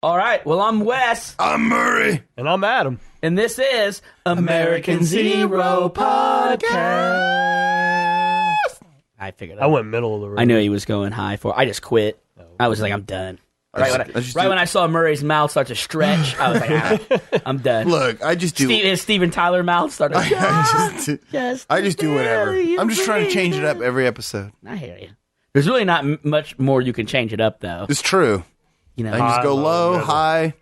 All right. Well, I'm Wes. I'm Murray. And I'm Adam. And this is American Zero Podcast. I figured I went middle of the road. I knew he was going high for. I just quit. I was like, I'm done. Right when I saw Murray's mouth start to stretch, I was like, I'm done. Look, I just do. His Steven Tyler mouth started. I just do whatever. I'm just trying to change it up every episode. I hear you. There's really not much more you can change it up, though. It's true. You know, I can just go low, high,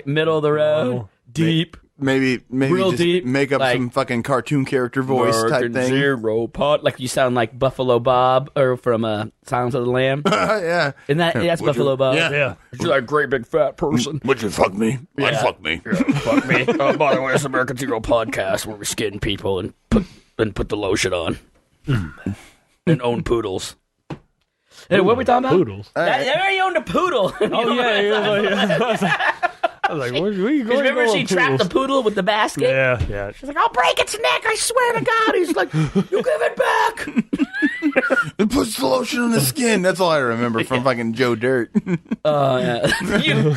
middle of the road, deep. Maybe real just deep, make up like, some fucking cartoon character voice type thing. Zero pot, like you sound like Buffalo Bob or from Silence of the Lamb. Yeah, And that's Buffalo Bob. Yeah. You're like a great big fat person. Would you fuck me? Yeah. I'd fuck me. Yeah, fuck me. By the way, it's American Zero Podcast where we skin people and put the lotion on and own poodles. Hey, what are we talking about? Poodles. They already owned a poodle. Oh, yeah. I was like, where are you going? Remember she trapped the poodle with the basket? Yeah. She's like, I'll break its neck, I swear to God. He's like, you give it back. It puts the lotion on the skin. That's all I remember from fucking Joe Dirt. Yeah.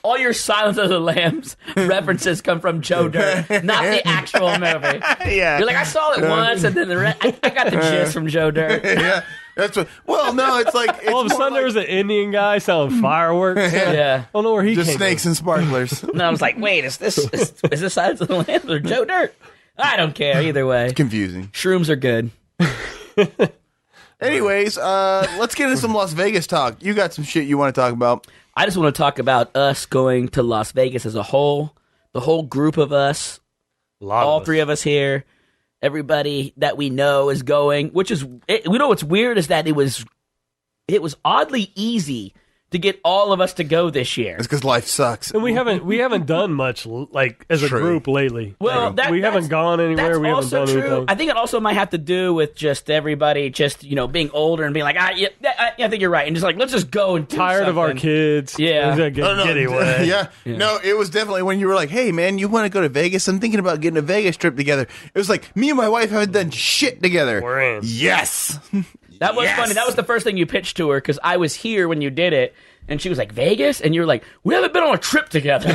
All your Silence of the Lambs references come from Joe Dirt, not the actual movie. Yeah. You're like, I saw it once, and then I got the gist from Joe Dirt. Yeah. That's what. Well, no, it's like it's All of a sudden, there was an Indian guy selling fireworks. Yeah. I don't know where he just came snakes from. and sparklers. And I was like, wait, is this Silence of the Lambs or Joe Dirt? I don't care either way. Confusing. Shrooms are good. Anyways, let's get into some Las Vegas talk. You got some shit you want to talk about? I just want to talk about us going to Las Vegas as a whole. The whole group of us, all three of us here. Everybody that we know is going, which is, we know what's weird is that it was oddly easy to get all of us to go this year. It's because life sucks. And we haven't done much like as a group lately. Well, we haven't gone anywhere. We haven't done anything. I think it also might have to do with just everybody just being older and being like, I think you're right, and just like let's just go and do tired something. of our kids. Yeah. Anyway. Yeah. No, it was definitely when you were like, hey, man, you want to go to Vegas? I'm thinking about getting a Vegas trip together. It was like, me and my wife haven't done shit together. We're in. Yes. That was funny. That was the first thing you pitched to her because I was here when you did it. And she was like, Vegas? And you were like, we haven't been on a trip together.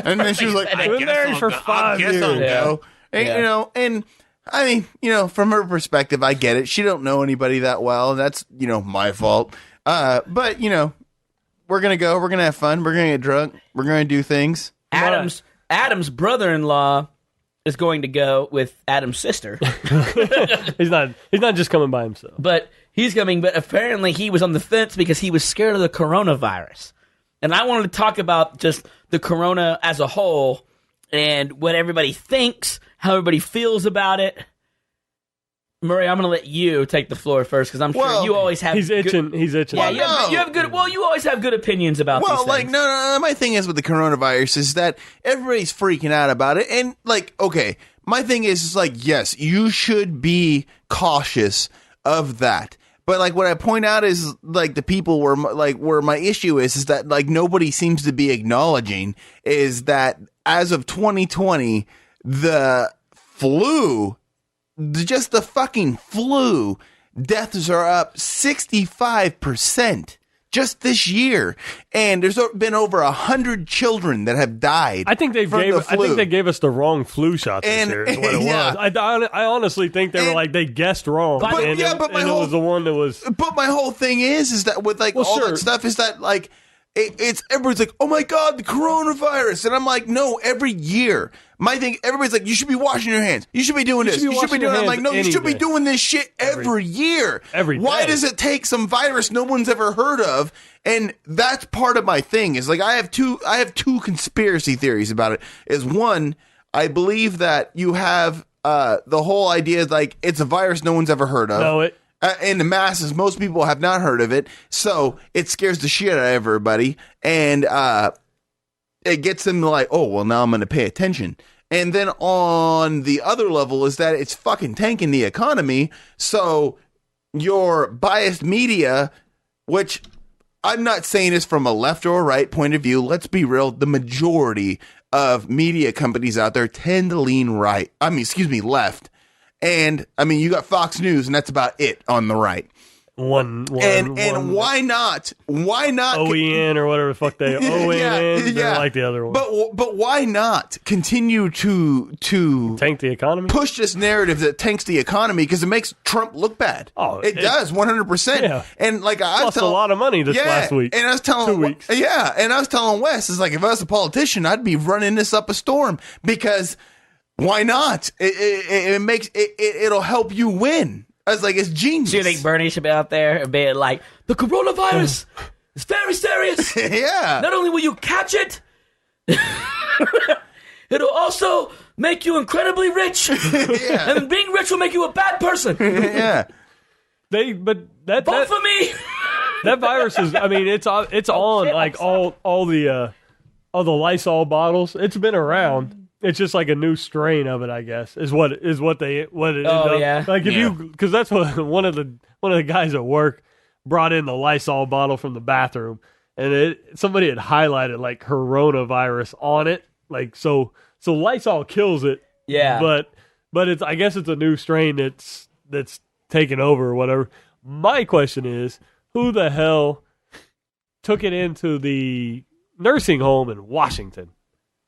And then she was like, I've been married for 5 years. I'll go. And, and I mean, from her perspective, I get it. She don't know anybody that well. And that's, my fault. But, we're going to go. We're going to have fun. We're going to get drunk. We're going to do things. Adam's brother-in-law is going to go with Adam's sister. He's not just coming by himself. But he's coming, but apparently he was on the fence because he was scared of the coronavirus. And I wanted to talk about just the corona as a whole and what everybody thinks, how everybody feels about it. Murray, I'm going to let you take the floor first because I'm sure you always have. He's itching. Yeah, you have good. Well, you always have good opinions about. Well, these things. no. My thing is with the coronavirus is that everybody's freaking out about it, and okay, my thing is like, yes, you should be cautious of that. But what I point out is the people where my issue is that nobody seems to be acknowledging is that as of 2020, the flu. Just the fucking flu deaths are up 65% just this year, and there's been over 100 children that have died. I think they gave us the wrong flu shot this year. Is what it was. I honestly think they were they guessed wrong. It was the one that was. But my whole thing is that with all that stuff is that it's everybody's like, oh my God, the coronavirus. And I'm like, no, every year. My thing, everybody's like, you should be washing your hands. You should be doing this. You should be doing that. I'm like, no, you should be doing this shit every year. Why does it take some virus no one's ever heard of? And that's part of my thing is I have two conspiracy theories about it. Is one, I believe that you have the whole idea is it's a virus no one's ever heard of. In the masses, most people have not heard of it, so it scares the shit out of everybody, and it gets them now I'm going to pay attention. And then on the other level is that it's fucking tanking the economy, so your biased media, which I'm not saying is from a left or a right point of view, let's be real, the majority of media companies out there tend to lean left. And, you got Fox News, and that's about it on the right. why not? Why not? OEN or whatever the fuck they OEN. They're like the other one. But why not continue to tank the economy? Push this narrative that tanks the economy because it makes Trump look bad. Oh, it does 100%. Yeah. And like I lost a lot of money this last week. And I was telling 2 weeks. Yeah, and I was telling Wes, it's like if I was a politician, I'd be running this up a storm because why not? It makes it'll help you win. I was like, it's genius. Do you think Bernie should be out there and be like, the coronavirus is very serious. Yeah. Not only will you catch it, it'll also make you incredibly rich. Yeah. And being rich will make you a bad person. Yeah. Vote for me. That virus is. I mean, it's on like all the Lysol bottles. It's been around. It's just like a new strain of it, I guess, is what it ends up. Yeah. Like if because that's what one of the guys at work brought in the Lysol bottle from the bathroom, and somebody had highlighted like coronavirus on it, like so Lysol kills it. Yeah. But it's, I guess it's a new strain that's taken over or whatever. My question is, who the hell took it into the nursing home in Washington?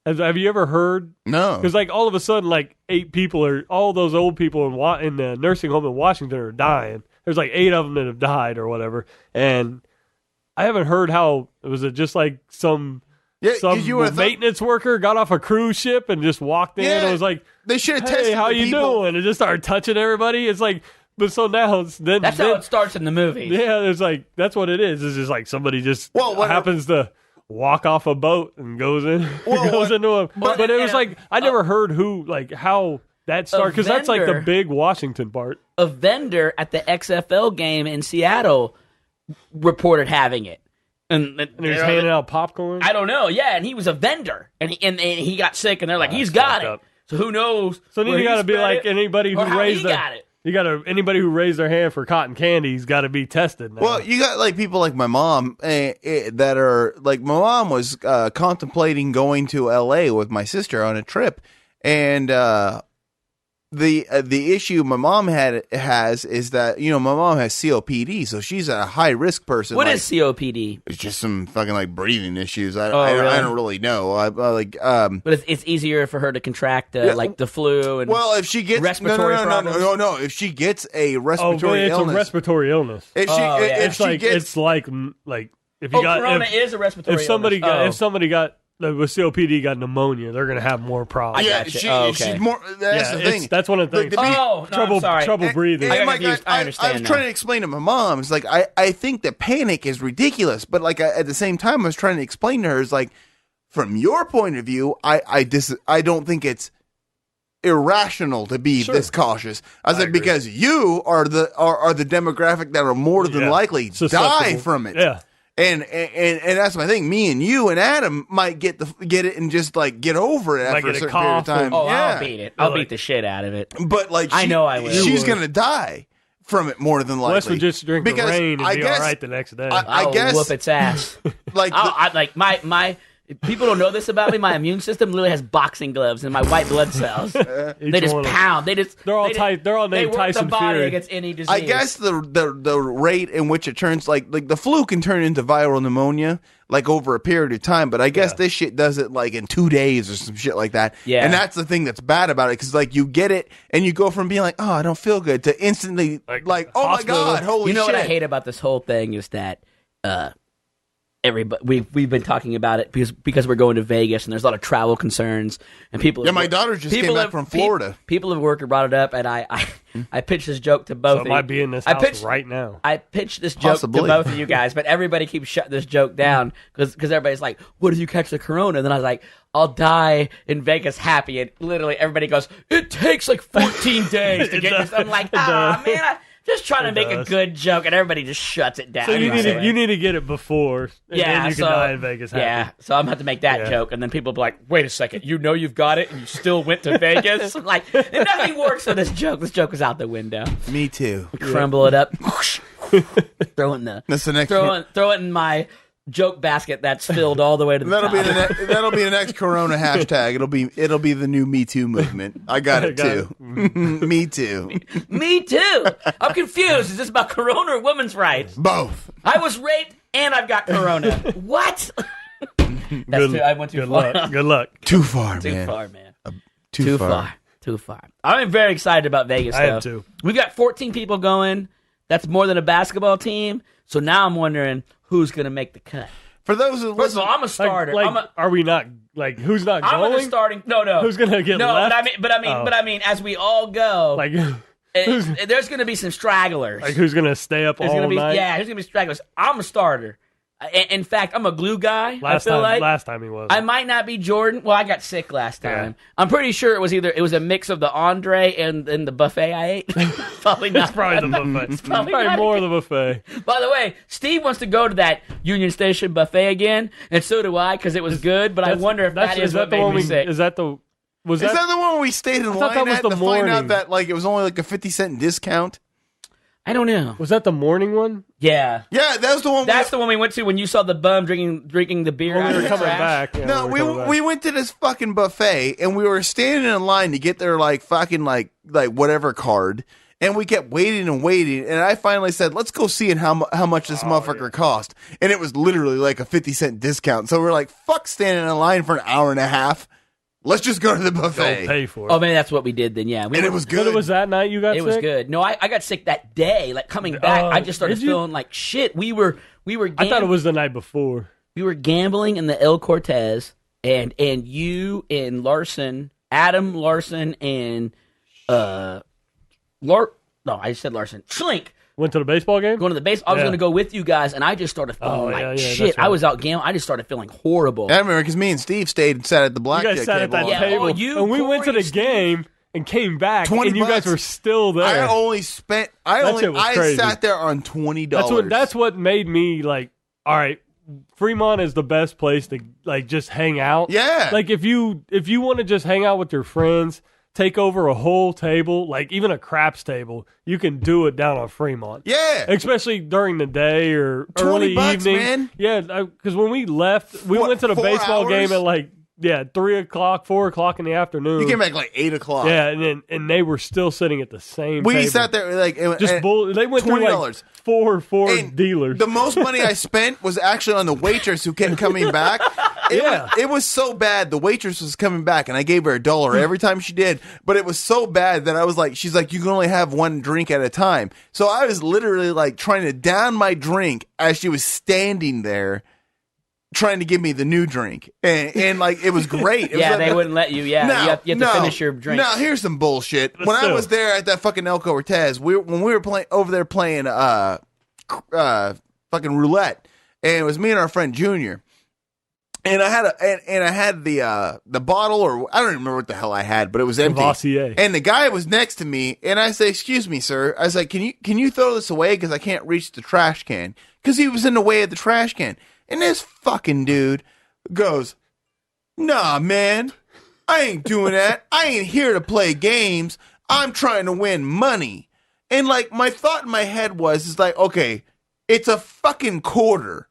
Have you ever heard? No. Because like all of a sudden, like 8 people all those old people in the nursing home in Washington are dying. There's like 8 of them that have died or whatever. And I haven't heard how, was it just like some maintenance worker got off a cruise ship and just walked in and was like, they should have hey, tested how you people. doing? And just started touching everybody. It's like, but so now that's how it starts in the movie. Yeah, there's like, that's what it is. It's just like somebody just happens to walk off a boat and goes into a. But it was like I never heard how that started, because that's like the big Washington part. A vendor at the XFL game in Seattle reported having it, and he was handing out popcorn. I don't know. Yeah, and he was a vendor, and he got sick, and they're like, he's got it. Up. So who knows? So then you got to be like anybody who raised anybody who raised their hand for cotton candy's got to be tested now. Well, you got like people like my mom that are like, my mom was contemplating going to LA with my sister on a trip, and the issue my mom has is that, you know, my mom has COPD, so she's a high risk person. What is COPD? It's just some fucking like breathing issues. I really? don't really know. But it's easier for her to contract like the flu and if she gets respiratory problems. No. If she gets a respiratory it's illness, a respiratory illness. It's like if you got corona is a respiratory illness. If somebody got with COPD got pneumonia, they're going to have more problems. She's more. That's the thing. That's one of the things. Trouble breathing. I understand. I was trying to explain to my mom. It's like I think the panic is ridiculous, but like at the same time, I was trying to explain to her, it's like, from your point of view, I don't think it's irrational to be this cautious. I was like, because you are the demographic that are more than likely die from it. Yeah. And that's my thing. Me and you and Adam might get it and just like get over it after a certain period of time. I'll beat it. I'll beat the shit out of it. But like, I know I will. She's gonna die from it more than likely. Wes would just drink the rain and be all right the next day. I guess whoop its ass. My people don't know this about me. My immune system literally has boxing gloves in my white blood cells. They just pound. They're all tight. They're all named Tyson the body Fury against any disease. I guess the rate in which it turns like the flu can turn into viral pneumonia like over a period of time, but I guess this shit does it like in 2 days or some shit like that. Yeah, and that's the thing that's bad about it, because like you get it and you go from being like, oh, I don't feel good, to instantly like oh hospital. My god, holy shit. You know what I hate about this whole thing is that everybody we've been talking about it because we're going to Vegas and there's a lot of travel concerns and people. Yeah, my daughter just came back from Florida. People have worked and brought it up, and I pitched this joke to both. So it might be in this house right now. I pitched this joke to both of you guys, but everybody keeps shutting this joke down because everybody's like, "What if you catch the corona?" And then I was like, "I'll die in Vegas happy," and literally everybody goes, "It takes like 14 days to get this." I'm like, man. Just trying to make a good joke, and everybody just shuts it down. So you need to get it before, and then you can die in Vegas happy. Yeah, so I'm going to have to make that joke, and then people will be like, wait a second, you know you've got it, and you still went to Vegas? I'm like, and nothing works for this joke. This joke is out the window. Me too. Crumble it up. Throw it in That's the next throw it in my joke basket that's filled all the way to the top. That'll be the next Corona hashtag. It'll be the new Me Too movement. I got it too. Me too. Me too. I'm confused. Is this about Corona or women's rights? Both. I was raped and I've got Corona. What? I went too far. Good luck. Too far, man. Too far, man. Too far. Too far. I'm very excited about Vegas, though. I am too. We've got 14 people going. That's more than a basketball team. So now I'm wondering who's going to make the cut. For those who First of all, I'm a starter. Are we not who's not going? I'm in the starting. No. Who's going to get left? But I mean, as we all go, there's going to be some stragglers. Like who's going to stay up all night? Yeah, there's going to be stragglers. I'm a starter. In fact, I'm a glue guy. Last time he was. I might not be Jordan. Well, I got sick last time. Yeah. I'm pretty sure it was a mix of the Andre and the buffet I ate. Probably not. It's probably the buffet. It's probably more of the buffet. By the way, Steve wants to go to that Union Station buffet again, and so do I because it was good. But I wonder if that is what made me sick. Is that the one where we stayed in line at to find out that it was only like a 50-cent discount? I don't know. Was that the morning one? Yeah. Yeah, that was the one. That's the one we went to when you saw the bum drinking the beer. When we were coming trash. back. Yeah, no, we went to this fucking buffet and we were standing in line to get their fucking whatever card, and we kept waiting and waiting, and I finally said, "Let's go see how much this motherfucker cost," and it was literally like a 50-cent discount. So we're like, "Fuck, standing in line for an hour and a half." Let's just go to the buffet. Don't pay for it. Oh, maybe that's what we did then, yeah. It was good. It was that night you got sick? It was good. No, I got sick that day. Like, coming back, I just started feeling like shit. We were I thought it was the night before. We were gambling in the El Cortez, and you and Adam Larson, and I just said Larson. Schlink. Went to the baseball game? Going to the baseball. I was going to go with you guys, and I just started feeling shit. Right. I was out gambling. I just started feeling horrible. I remember because me and Steve stayed and sat at the blackjack table. You guys sat at that table. And we went to the game and came back, and you guys were still there. I sat there on $20. That's what made me like, all right, Fremont is the best place to just hang out. Yeah. Like if you want to just hang out with your friends, take over a whole table, like even a craps table, you can do it down on Fremont. Yeah. Especially during the day or early evening. Man. Yeah, because when we left, we went to the baseball game at 3 o'clock, 4 o'clock in the afternoon. You came back 8 o'clock. Yeah, and they were still sitting at the same table. We sat there they went $20. Through four dealers. The most money I spent was actually on the waitress who kept coming back. It was so bad. The waitress was coming back, and I gave her $1 every time she did. But it was so bad that I was like, she's like, you can only have one drink at a time. So I was literally trying to down my drink as she was standing there, trying to give me the new drink, and it was great. They wouldn't let you. Yeah, you have to finish your drink. Now here's some bullshit. When I was there at that fucking El Cortez, when we were playing fucking roulette, and it was me and our friend Junior, and I had the bottle, or I don't even remember what the hell I had, but it was empty. Lavoisier. And the guy was next to me, and I say, "Excuse me, sir." I was like, "Can you throw this away because I can't reach the trash can?" Because he was in the way of the trash can. And this fucking dude goes, "Nah, man, I ain't doing that. I ain't here to play games. I'm trying to win money." And my thought in my head was, okay, it's a fucking quarter,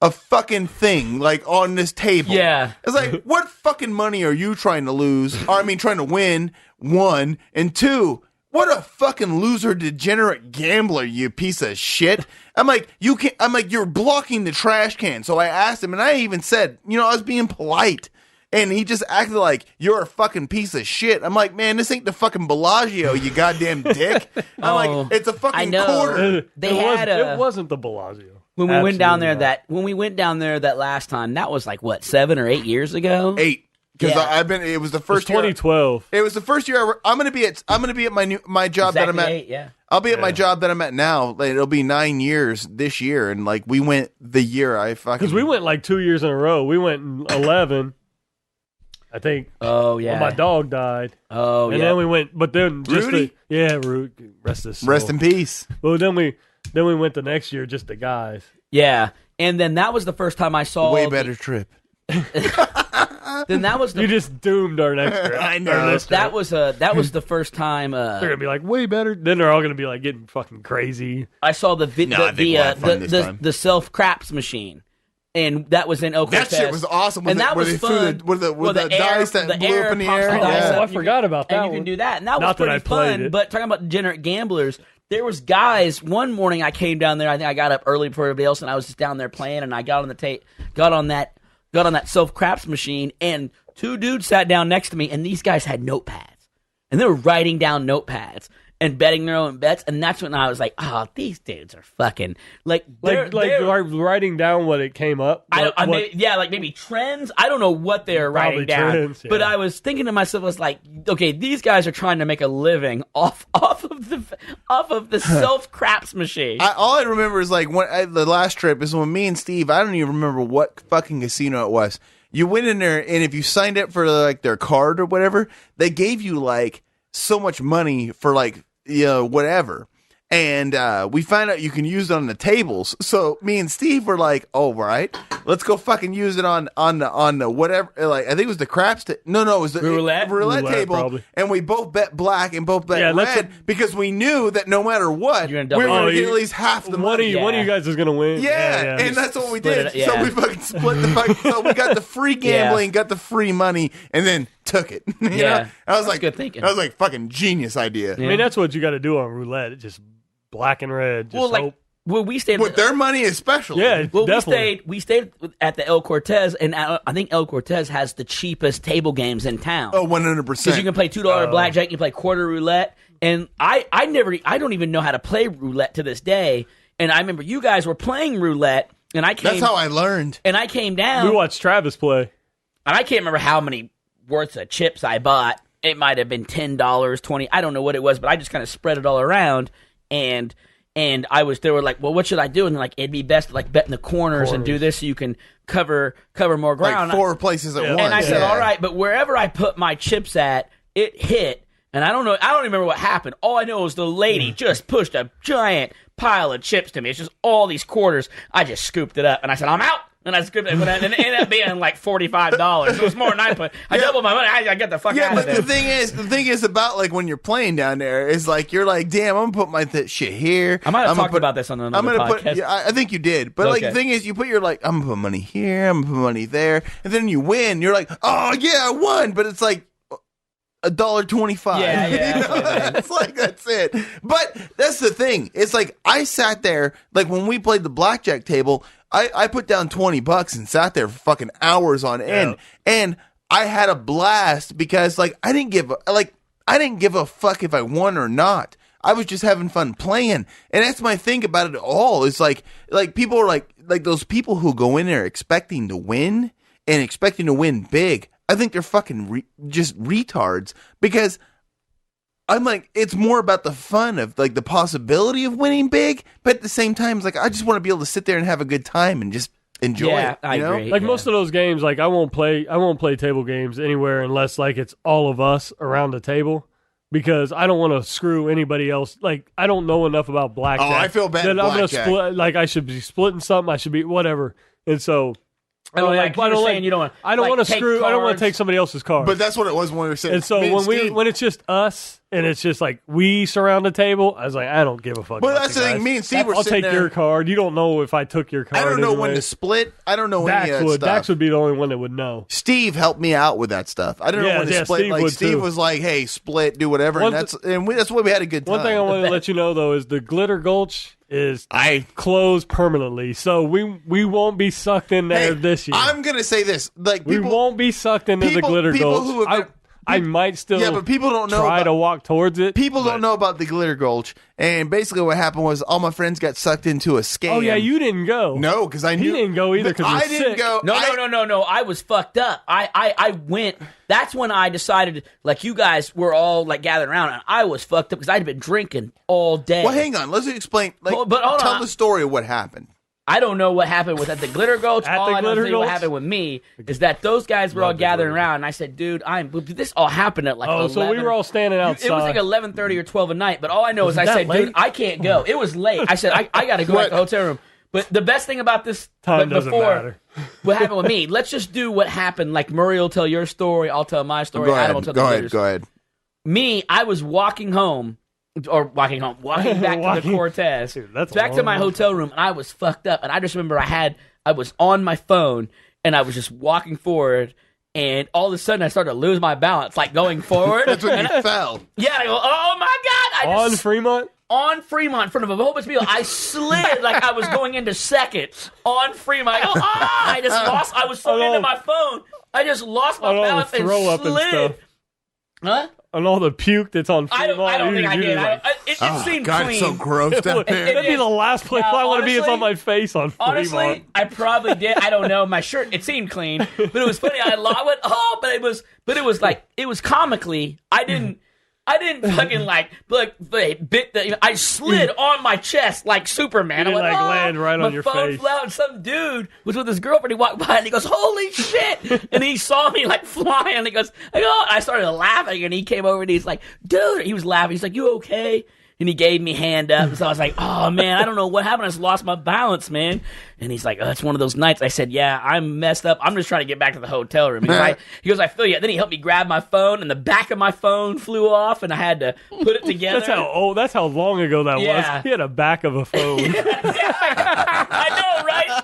a fucking thing on this table. Yeah. It's like, what fucking money are you trying to lose? Or trying to win, one, and two, what a fucking loser, degenerate gambler, you piece of shit. I'm like, you're blocking the trash can. So I asked him, and I even said, I was being polite. And he just acted like, you're a fucking piece of shit. I'm like, man, this ain't the fucking Bellagio, you goddamn dick. I'm like, it's a fucking quarter. It wasn't the Bellagio. When we went down there that last time, that was 7 or 8 years ago? 8. Because it was the first year. 2012. It was the first year I'm going to be at my job that I'm at. 8, yeah. I'll be at my job that I'm at now. It'll be 9 years this year, and we went the year I fucking. Because we went 2 years in a row. We went in 11, I think. Oh yeah. When my dog died. Oh yeah. And then we went, but then just Rudy? rest in peace. Well, then we went the next year, just the guys. Yeah, and then that was the first time I saw way better trip. Then that was you just doomed our next trip. I know. That was the first time. They're gonna be way better. Then they're all gonna be getting fucking crazy. I saw the self craps machine, and that was in El Cortez. That shit was awesome. And that was fun. With the dice that blew up in the air. Oh, I forgot about that. And you can do that. And that was pretty fun. It. But talking about degenerate gamblers, there was guys. One morning I came down there. I think I got up early before everybody else, and I was just down there playing. And I got on the got on that self craps machine, and two dudes sat down next to me, and these guys had notepads, and they were writing down notepads and betting their own bets. And that's when I was like, oh, these dudes are fucking they're writing down what it came up. Maybe trends. I don't know what they're writing down, trends, yeah. But I was thinking to myself, I was like, okay, these guys are trying to make a living off of the self craps machine. All I remember is like the last trip is when me and Steve. I don't even remember what fucking casino it was. You went in there, and if you signed up for like their card or whatever, they gave you like so much money for like whatever, and we find out you can use it on the tables. So me and Steve were like, "Oh, right, let's go fucking use it on the whatever." Like I think it was the craps. No, it was the roulette table, probably. And we both bet black and both bet red because we knew that no matter what, we were going to get at least half the money. One of you guys is going to win. Yeah, and that's what we did. So we fucking split the fucking. So we got the free gambling, got the free money, and then took it. You know? I was like, good thinking. I was like, fucking genius idea. Yeah. I mean, that's what you got to do on roulette. It's just black and red. Just we stayed with their money, especially. Yeah, well, definitely. we stayed at the El Cortez, and I think El Cortez has the cheapest table games in town. Oh, 100%. Because you can play $2 blackjack, you play quarter roulette, and I don't even know how to play roulette to this day. And I remember you guys were playing roulette, and that's how I learned. And I came down. We watched Travis play, and I can't remember how many worth of chips I bought. It might have been $10, $20. I don't know what it was, but I just kind of spread it all around, and they were like, well, what should I do? And they're like, it'd be best to like bet in the corners and do this so you can cover more ground. Like 4 places at once. And I said, all right, but wherever I put my chips at, it hit. And I don't remember what happened. All I know is the lady just pushed a giant pile of chips to me. It's just all these quarters. I just scooped it up, and I said, I'm out. And I scooped it, and it ended up being like $45. It was more than I put. I doubled my money. I got the fuck out of there. Yeah, but the thing is about like when you're playing down there is like you're like, damn, I'm gonna put my shit here. I might have talked about this on another podcast. I think you did, but like the thing is, you put your like, I'm gonna put money here, I'm gonna put money there, and then you win. You're like, oh yeah, I won, but it's like $1.25. Yeah. It's like that's it. But that's the thing. It's like I sat there like when we played the blackjack table. I put down $20 and sat there for fucking hours on end, and I had a blast because like I didn't give a fuck if I won or not. I was just having fun playing, and that's my thing about it all. It's like people are like those people who go in there expecting to win and expecting to win big. I think they're fucking just retards because I'm like, it's more about the fun of like the possibility of winning big, but at the same time, it's like I just want to be able to sit there and have a good time and just enjoy it. I agree. Like most of those games, like I won't play table games anywhere unless like it's all of us around the table because I don't want to screw anybody else. Like I don't know enough about blackjack. Oh, I feel bad. I'm gonna split. Like I should be splitting something. I should be whatever. And so. I don't want to screw. I don't want to take somebody else's card. But that's what it was when we were saying. And so when it's just us and it's just like we surround the table, I was like, I don't give a fuck. But that's the thing. Me and Steve were sitting there. I'll take your card. You don't know if I took your card. I don't know when to split. I don't know any of that stuff. Dax would be the only one that would know. Steve helped me out with that stuff. I don't know when to split. Steve was like, "Hey, split, do whatever," and that's why we had a good time. One thing I want to let you know though is the Glitter Gulch is closed permanently, so we won't be sucked in there this year. I'm gonna say this: like we won't be sucked into the Glitter Gulch. I might still but people don't know try to walk towards it. People don't know about the Glitter Gulch, and basically what happened was all my friends got sucked into a scam. Oh yeah, you didn't go. No, because I knew he didn't go either because I didn't go. No. I was fucked up. I went. That's when I decided, like you guys were all like gathered around, and I was fucked up because I'd been drinking all day. Well, hang on. Let's explain. Like, tell the story of what happened. I don't know what happened with at the Glitter Gulch. All I know what happened with me is that those guys were all gathering around, and I said, "Dude, this all happened at like 11." So we were all standing outside. It was like 11:30 or 12 at night. But all I know is I said, "Dude, I can't go." It was late. I said, "I got to go back to the hotel room." But the best thing about this time doesn't matter. What happened with me? Let's just do what happened. Like Murray will tell your story, I'll tell my story. Adam will tell Go ahead. Me, I was walking home, or walking home, walking back to the Cortez, Dude, that's back to my hotel room, and I was fucked up. And I just remember I was on my phone, and I was just walking forward, and all of a sudden I started to lose my balance, like going forward. That's when you fell. Yeah, I go, oh my God. On Fremont? On Fremont, in front of a whole bunch of people, I slid like I was going into second on Fremont. I go, I just lost. I was so into my phone. I just lost my balance and up slid. and stuff. Huh? And all the puke that's on Fremont. I don't think I did. Like, It seemed God, clean. it's so gross down there. That'd be the last place I want to be. It's on my face on Fremont. Honestly, I probably did. I don't know. My shirt, it seemed clean, but it was funny. I went, but it was comically. I didn't fucking I slid on my chest like Superman. You didn't, I went, land right my on your phone face. flew out, and some dude was with his girlfriend. He walked by and he goes, "Holy shit!" And he saw me like flying. And he goes, I started laughing, and he came over and he's like, "Dude," he was laughing. He's like, "You okay?" And he gave me hand up. And so I was like, oh, man, I don't know what happened. I just lost my balance, man. And he's like, oh, it's one of those nights. I said, yeah, I'm messed up. I'm just trying to get back to the hotel room. He goes, I feel you. Then he helped me grab my phone, and the back of my phone flew off, and I had to put it together. That's how long ago that was. He had a back of a phone. I know, right?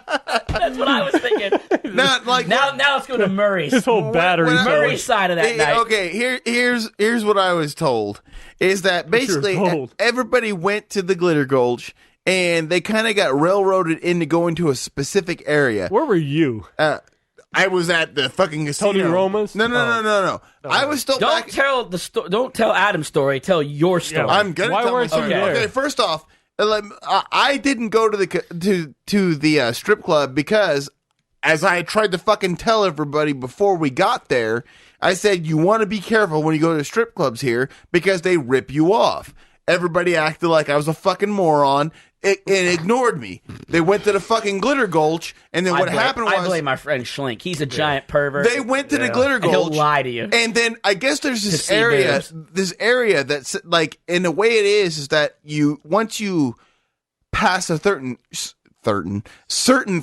That's what I was thinking. Now let's go to Murray's. His whole battery. Murray's side of that night. Okay, here's what I was told. Is that basically everybody went to the Glitter Gulch, and they kind of got railroaded into going to a specific area. Where were you? I was at the fucking casino. Tony Roma's? No. I was still Don't tell Adam's story. Tell your story. Yeah, I'm gonna Why tell weren't my you story. there? Okay, first off, I didn't go to the strip club because, as I tried to fucking tell everybody before we got there, I said, you want to be careful when you go to strip clubs here because they rip you off. Everybody acted like I was a fucking moron and ignored me. They went to the fucking Glitter Gulch, and then what happened was... I blame my friend Schlink. He's a giant pervert. They went to the Glitter Gulch. And he'll lie to you. And then I guess there's this area that's like, in the way it is that once you pass a certain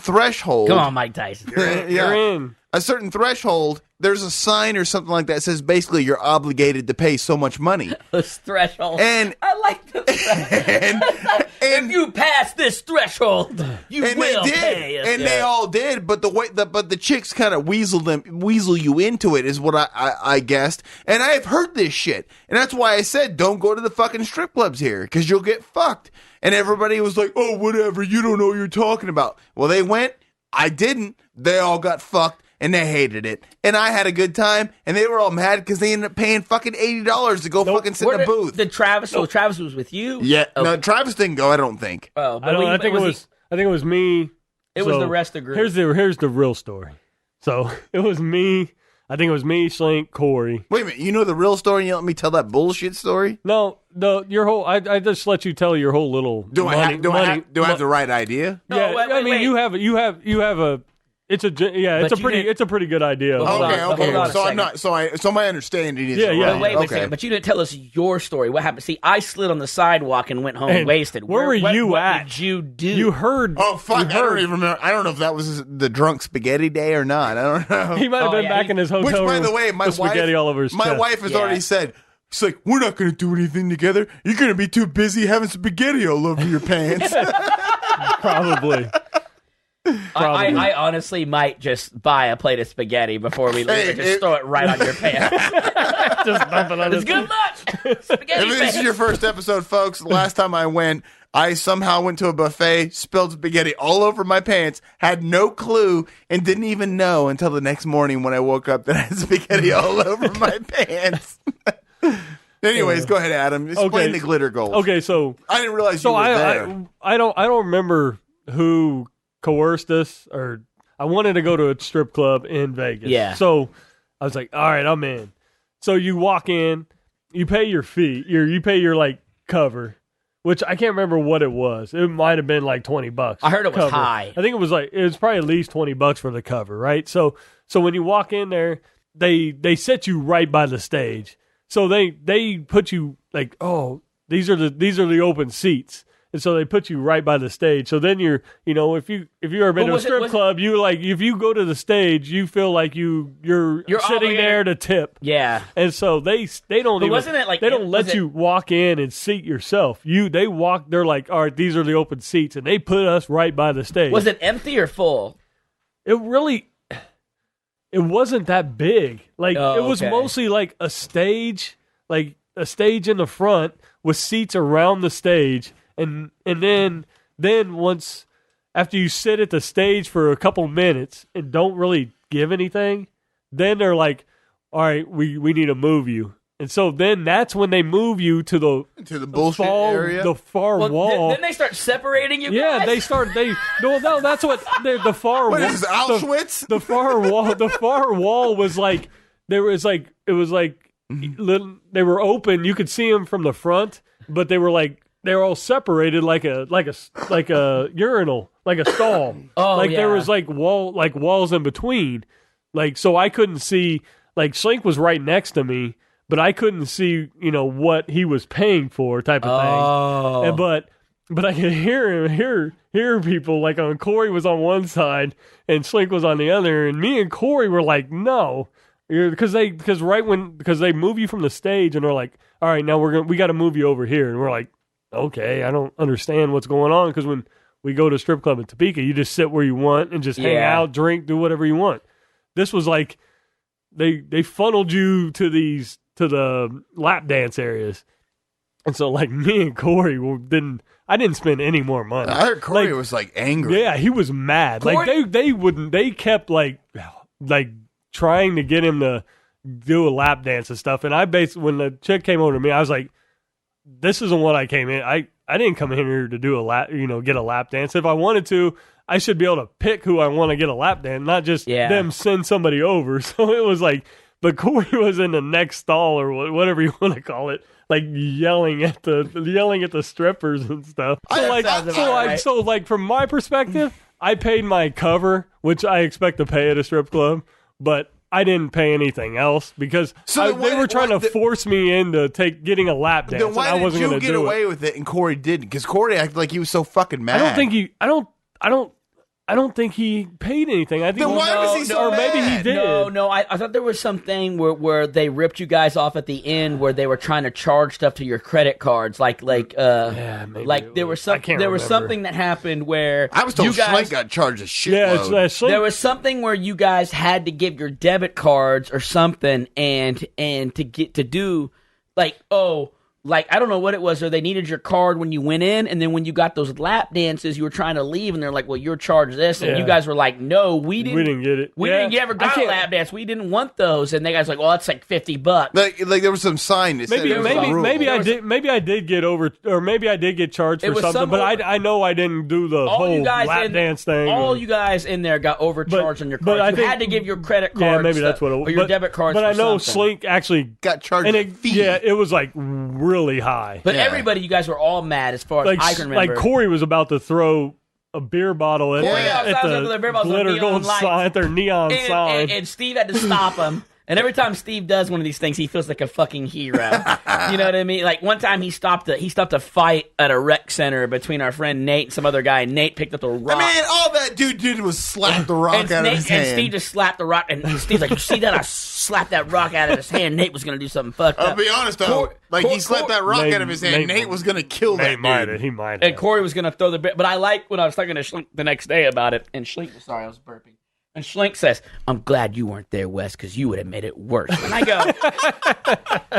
threshold... Come on, Mike Tyson. You're in. A certain threshold, there's a sign or something like that says basically you're obligated to pay so much money. This threshold. And I like this. and if you pass this threshold, you will pay. And they all did, but the chicks kind of weasel you into it is what I guessed. And I have heard this shit, and that's why I said don't go to the fucking strip clubs here because you'll get fucked. And everybody was like, "Oh, whatever, you don't know what you're talking about." Well, they went. I didn't. They all got fucked. And they hated it. And I had a good time. And they were all mad because they ended up paying fucking $80 to go fucking sit in a booth. Did Travis? So Travis was with you? Yeah. Okay. No, Travis didn't go, I don't think. Oh, but I think it was me. It was the rest of the group. Here's the real story. So it was me. I think it was me, Slink, Corey. Wait a minute. You know the real story and you let me tell that bullshit story? No, your whole. I just let you tell your whole little. Do I have the right idea? Yeah, wait. you have a. It's a pretty good idea. So my understanding is right. Wait a second, but you didn't tell us your story. What happened? See, I slid on the sidewalk and went home wasted. Where were you at? What did you do? You heard? Oh fuck! I don't even remember. I don't know if that was the drunk spaghetti day or not. I don't know. He might have been back in his hotel room. Which, by the way, my spaghetti all over his chest. Wife has already said. It's like, we're not going to do anything together. You're going to be too busy having spaghetti all over your pants. Probably. I honestly might just buy a plate of spaghetti before we leave and just throw it right on your pants. Just dump it on It's good luck. Spaghetti If this is your first episode, folks, the last time I went, I somehow went to a buffet, spilled spaghetti all over my pants, had no clue, and didn't even know until the next morning when I woke up that I had spaghetti all over my pants. Anyways, go ahead, Adam. Explain the Glitter Gulch. Okay, so I didn't realize you were there. I don't remember who coerced us, or I wanted to go to a strip club in Vegas. Yeah. So I was like, all right, I'm in. So you walk in, you pay your fee, you pay your like cover, which I can't remember what it was. It might have been like $20. I heard it was high. I think it was probably at least $20 for the cover, right? So when you walk in there, they set you right by the stage. So they put you like, oh, these are the open seats. And so they put you right by the stage. So then you're, if you ever been to a strip club, you like if you go to the stage, you feel like you're sitting there to tip. Yeah. And so they don't even wasn't it like they don't let you walk in and seat yourself. They're like, all right, these are the open seats, and they put us right by the stage. Was it empty or full? It wasn't that big. Like it was mostly like a stage in the front with seats around the stage. And then once after you sit at the stage for a couple minutes and don't really give anything, then they're like, all right, we need to move you. And so then that's when they move you to the bullshit area, the far wall. Then they start separating you. Yeah, guys? No, that's what the far. What is this, Auschwitz? The far wall. The far wall was like they were open. You could see them from the front, but they were all separated like a urinal, like a stall. There was walls in between. So I couldn't see. Slink was right next to me, but I couldn't see, what he was paying for, type of thing. And, but I could hear people. On Corey was on one side and Slink was on the other, and me and Corey were like, no, because they move you from the stage and they're like, all right, now we got to move you over here, and we're like, okay, I don't understand what's going on, because when we go to a strip club in Topeka, you just sit where you want and just hang out, drink, do whatever you want. This was like they funneled you to the lap dance areas, and so me and Corey didn't spend any more money. I heard Corey was angry. Yeah, he was mad. They kept trying to get him to do a lap dance and stuff. And when the chick came over to me, I was like, this isn't what I came in. I didn't come in here to do get a lap dance. If I wanted to, I should be able to pick who I want to get a lap dance, not just them send somebody over. So it was but Corey was in the next stall or whatever you want to call it, yelling at the strippers and stuff. So from my perspective, I paid my cover, which I expect to pay at a strip club, but I didn't pay anything else because they were trying to force me into getting a lap dance. Then why and I wasn't did going you to get do away with it and Corey didn't? Because Corey acted like he was so fucking mad. I don't think he paid anything. I think then why was he so mad? Or maybe he did. No. I thought there was something where they ripped you guys off at the end, where they were trying to charge stuff to your credit cards, there was something that happened where I was told Schlenk got charged a shitload. There was something where you guys had to give your debit cards or something, and to get to do I don't know what it was, or they needed your card when you went in, and then when you got those lap dances, you were trying to leave, and they're like, well, you're charged this, and you guys were like, no, we didn't get it. We didn't ever got a lap dance. We didn't want those, and they guys were like, well, that's $50. There was some sign that said maybe I did get over, or maybe I did get charged for something, but I know I didn't do the whole lap dance thing. All you guys in there got overcharged on your cards. You had to give your credit card, yeah, maybe that's what it was, or your debit cards. But I know Slink actually got charged a fee. Yeah, it was really high. But everybody, you guys were all mad as far as I can remember. Corey was about to throw a beer bottle at the glitter gold sign, their neon sign. And Steve had to stop him. And every time Steve does one of these things, he feels like a fucking hero. You know what I mean? One time he stopped a fight at a rec center between our friend Nate and some other guy. And Nate picked up the rock. All that dude did was slap the rock out of his hand. And Steve just slapped the rock. And Steve's like, you see that? I slapped that rock out of his hand. Nate was going to do something fucked up. I'll be honest, though. He slapped that rock out of his hand. Nate was going to kill that dude. He might have. And Corey was going to throw the bit. But I like when I was talking to Schlink the next day about it. And Schlink, sorry, I was burping. And Schlink says, I'm glad you weren't there, Wes, because you would have made it worse. And I go,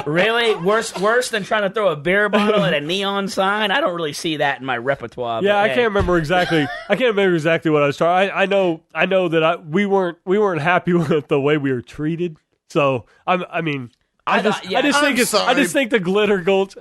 really? Worse than trying to throw a beer bottle at a neon sign? I don't really see that in my repertoire. Yeah, I can't remember exactly. what I was trying. I know that we weren't happy with the way we were treated. So I just think the glitter gulch.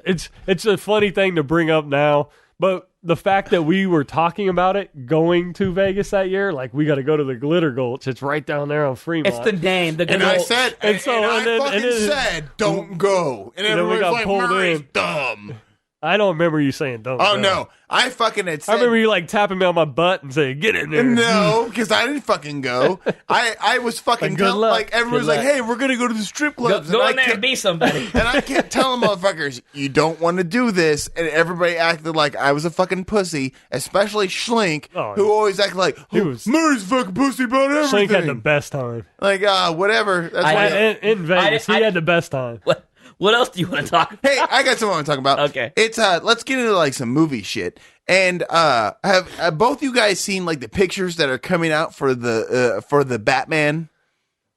It's a funny thing to bring up now, but the fact that we were talking about it going to Vegas that year, we got to go to the Glitter Gulch. It's right down there on Fremont. It's the name. And I said, I said, don't go. And everyone was like, Murray's dumb. I don't remember you saying don't. Oh go. no, I fucking had said. I remember you like tapping me on my butt and saying, "Get in there." No, because I didn't fucking go. I was fucking Good luck. like everyone's Good like, luck. hey, we're gonna go to the strip clubs. Go and in there and be somebody. And I kept telling motherfuckers, you don't want to do this. And everybody acted like I was a fucking pussy, especially Schlink, who always acted like, Murray's fucking pussy about everything. Schlink had the best time. Like, whatever. That's why. In Vegas, he had the best time. What else do you want to talk about? Hey, I got something I want to talk about. Okay. It's let's get into like some movie shit. And have both you guys seen like the pictures that are coming out for the Batman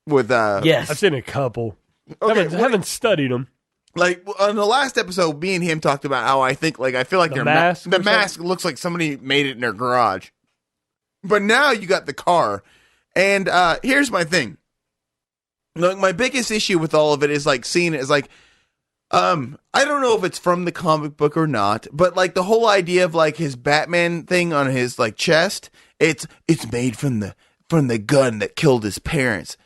with Yes. I've seen a couple. Okay, haven't studied them. Like on the last episode, me and him talked about how I feel like The mask the or mask looks like somebody made it in their garage. But now you got the car. And here's my thing. Like my biggest issue with all of it is like seeing it as like I don't know if it's from the comic book or not, but like the whole idea of like his Batman thing on his like chest, it's made from the gun that killed his parents.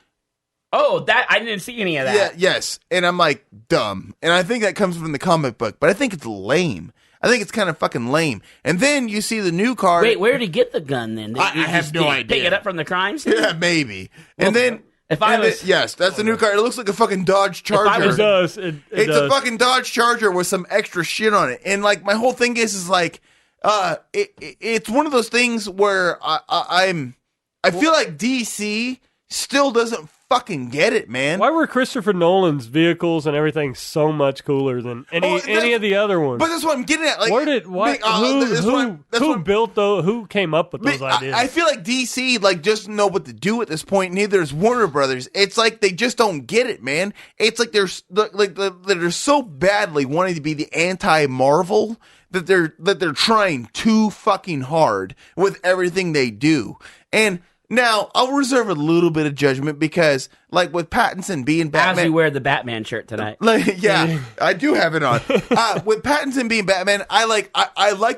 Oh, that I didn't see any of that. Yeah, yes. And I'm like, dumb. And I think that comes from the comic book, but I think it's lame. I think it's kind of fucking lame. And then you see the new car. Wait, where did he get the gun then? I have no idea. Pick it up from the crime scene? Yeah, maybe. And then yes, that's the new car. It looks like a fucking Dodge Charger. It does. It's a fucking Dodge Charger with some extra shit on it. And like my whole thing is like, it's one of those things where I feel like DC still doesn't fucking get it, man. Why were Christopher Nolan's vehicles and everything so much cooler than any of the other ones? But that's what I'm getting at. Like, who built those? Who came up with those ideas? I feel like DC like doesn't know what to do at this point. Neither is Warner Brothers. It's like they just don't get it, man. It's like they're so badly wanting to be the anti-Marvel that they're trying too fucking hard with everything they do. And now, I'll reserve a little bit of judgment because, like, with Pattinson being Batman... As you wear the Batman shirt tonight. Like, yeah, I do have it on. With Pattinson being Batman, I like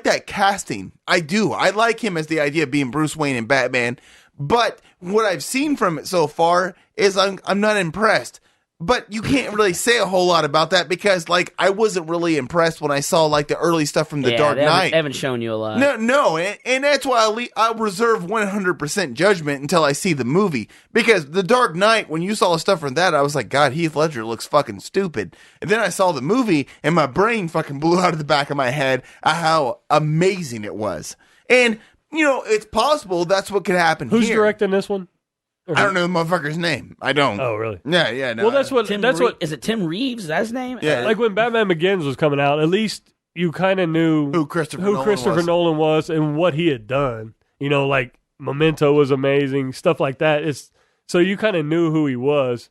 that casting. I do. I like him as the idea of being Bruce Wayne and Batman. But what I've seen from it so far is I'm not impressed. But you can't really say a whole lot about that because, like, I wasn't really impressed when I saw, like, the early stuff from The Dark Knight. They haven't shown you a lot. No, and that's why I'll reserve 100% judgment until I see the movie. Because The Dark Knight, when you saw the stuff from that, I was like, God, Heath Ledger looks fucking stupid. And then I saw the movie, and my brain fucking blew out of the back of my head at how amazing it was. And, you know, it's possible that's what could happen here. Who's directing this one? I don't know the motherfucker's name. I don't. Oh, really? Yeah, no. Well, that's what. Is it Tim Reeves? Is that his name? Yeah. Like when Batman Begins was coming out, at least you kind of knew who Christopher Nolan was and what he had done. You know, like Memento was amazing, stuff like that. So you kind of knew who he was.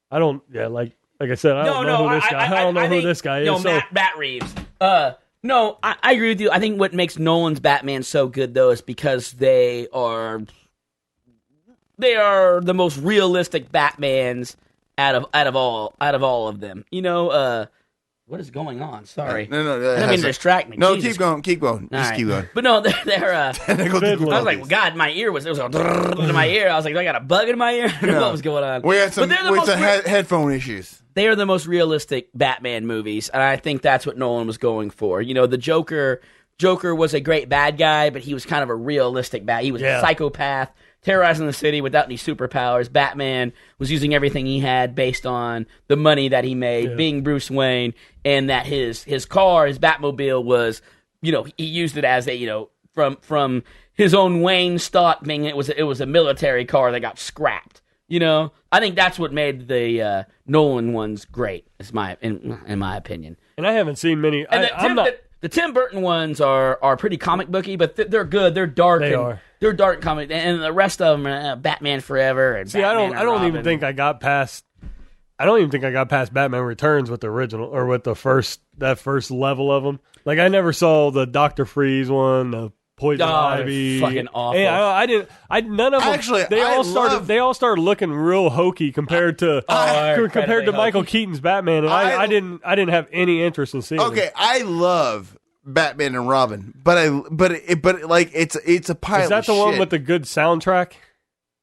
I don't. Yeah, like I said, I don't know who this guy. I don't know who this guy is. No, Matt Reeves. No, I agree with you. I think what makes Nolan's Batman so good though is because they are the most realistic Batmans out of all of them. You know, what is going on? Sorry. No. I didn't mean to distract me. No, Jesus. keep going. Just right. keep going. But no, they're I was like, well, God, my ear was a in my ear. I was like, I got a bug in my ear. What was going on? We had some headphone issues. They are the most realistic Batman movies, and I think that's what Nolan was going for. You know, the Joker was a great bad guy, but he was kind of a realistic bad. He was a psychopath, terrorizing the city without any superpowers. Batman was using everything he had based on the money that he made, being Bruce Wayne, and that his car, his Batmobile was, you know, he used it as a, you know, from his own Wayne stock, being it was a military car that got scrapped. You know, I think that's what made the Nolan ones great. Is in my opinion. And I haven't seen many. The Tim Burton ones are pretty comic booky, but they're good. They're dark. They're dark comic, and the rest of them are Batman Forever. And Batman I don't even think I got past. I don't even think I got past Batman Returns with the original or with the first level of them. Like I never saw the Dr. Freeze one, the Poison Ivy. Fucking awful. I didn't. None of them. Actually, they all started looking real hokey compared to Michael Keaton's Batman, and I didn't have any interest in seeing. Okay, I love Batman and Robin, but like it's a pile. Is that of the one shit. with the good soundtrack?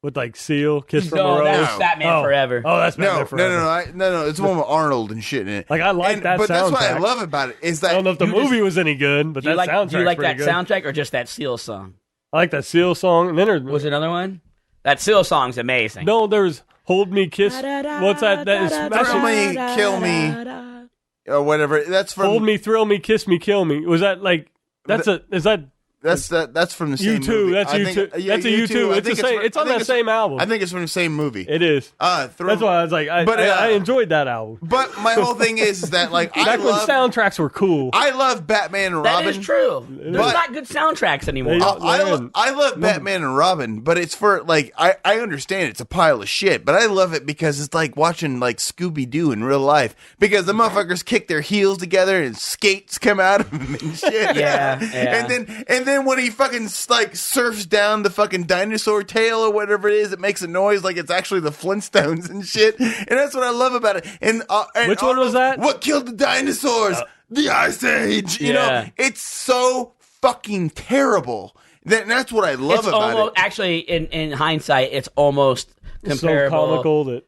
with like Seal, Kiss from a No, Rose. that's Batman Forever. Oh, that's Batman No, Forever. no. It's the one with Arnold and shit in it. Like I like that but soundtrack. that's what I love about it is that I don't know if the you movie was any good, but Do you that like soundtrack's that pretty good. soundtrack or just that Seal song? I like that Seal song. And then there's Was there another one? That Seal song's amazing. no, there's Hold Me, Kiss. What's that? That is Thrill Me, Kill Me, or whatever. That's from Hold Me, Thrill Me, Kiss Me, Kill Me. Was that like? Is that? That's from the same U2. movie. That's I U2. think- yeah, That's a U2. It's the same. It's on that same album. I think it's from the same movie. It is. That's why I was like, I enjoyed that album. But my whole thing is that like Back when soundtracks were cool. I love Batman and Robin. That is true. There's not good soundtracks anymore. I love Batman and Robin, but it's for like I understand it's a pile of shit, but I love it because it's like watching like Scooby Doo in real life because the motherfuckers kick their heels together and skates come out of them and shit. Yeah. And then when he fucking like surfs down the fucking dinosaur tail or whatever it is, it makes a noise like it's actually the Flintstones and shit. And that's what I love about it. And which one was that? What killed the dinosaurs? The Ice Age. You know, it's so fucking terrible. That's what I love about it. Actually, in hindsight, it's almost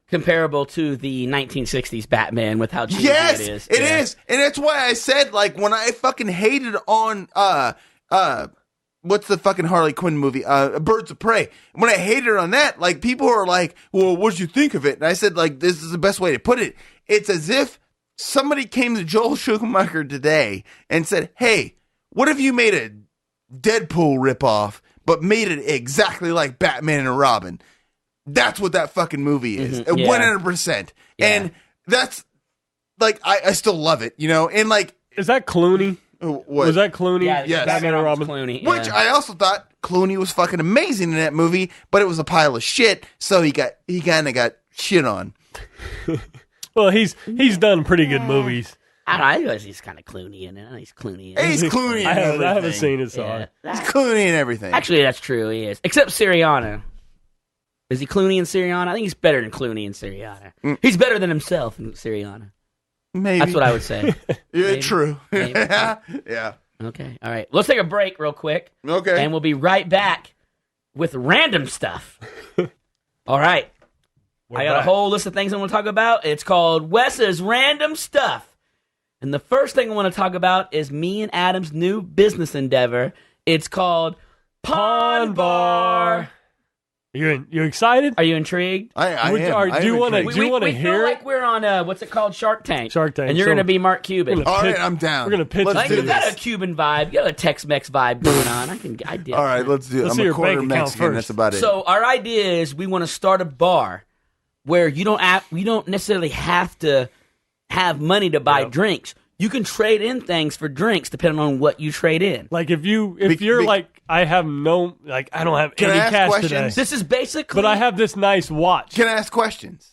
comparable to the 1960s Batman with how cheesy it is. It is. And that's why I said, like, when I fucking hated on what's the fucking Harley Quinn movie? Birds of Prey. When I hated on that, like, people are like, well, what'd you think of it? And I said, like, this is the best way to put it. It's as if somebody came to Joel Schumacher today and said, hey, what if you made a Deadpool ripoff, but made it exactly like Batman and Robin? That's what that fucking movie is. 100%. Yeah. And that's, like, I still love it, you know? And, like... Is that Clooney? What? Was that Clooney? Yeah, yes. Batman and Robin. Clooney, Which I also thought Clooney was fucking amazing in that movie, but it was a pile of shit, so he kind of got shit on. Well, he's done pretty good movies. I don't know. I realize he's kind of Clooney in it. He's Clooney. He's Clooney in everything. I haven't seen it, so he's Clooney in everything. Actually, that's true. He is. Except Syriana. Is he Clooney in Syriana? I think he's better than Clooney in Syriana. He's better than himself in Syriana. Maybe. That's what I would say. Yeah, true. Maybe. Yeah. Okay. All right. Let's take a break real quick. Okay. And we'll be right back with random stuff. All right. I got a whole list of things I want to talk about. It's called Wes's Random Stuff. And the first thing I want to talk about is me and Adam's new business endeavor. It's called Pawn Bar. You excited? Are you intrigued? I am. Do you want to hear we feel it? like we're on what's it called? Shark Tank. Shark Tank. And you're going to be Mark Cuban. All right, I'm down. We're going to pitch Let's it. do You got this. a Cuban vibe. You got a Tex-Mex vibe going on. I did. All right, let's do it. Let's I'm see a your quarter bank account Mexican. first. That's about it. So our idea is we want to start a bar where you don't necessarily have to have money to buy drinks. You can trade in things for drinks depending on what you trade in. Like if you're like, I have no, like I don't have any cash questions? today, This is basically. but I have this nice watch. Can I ask questions?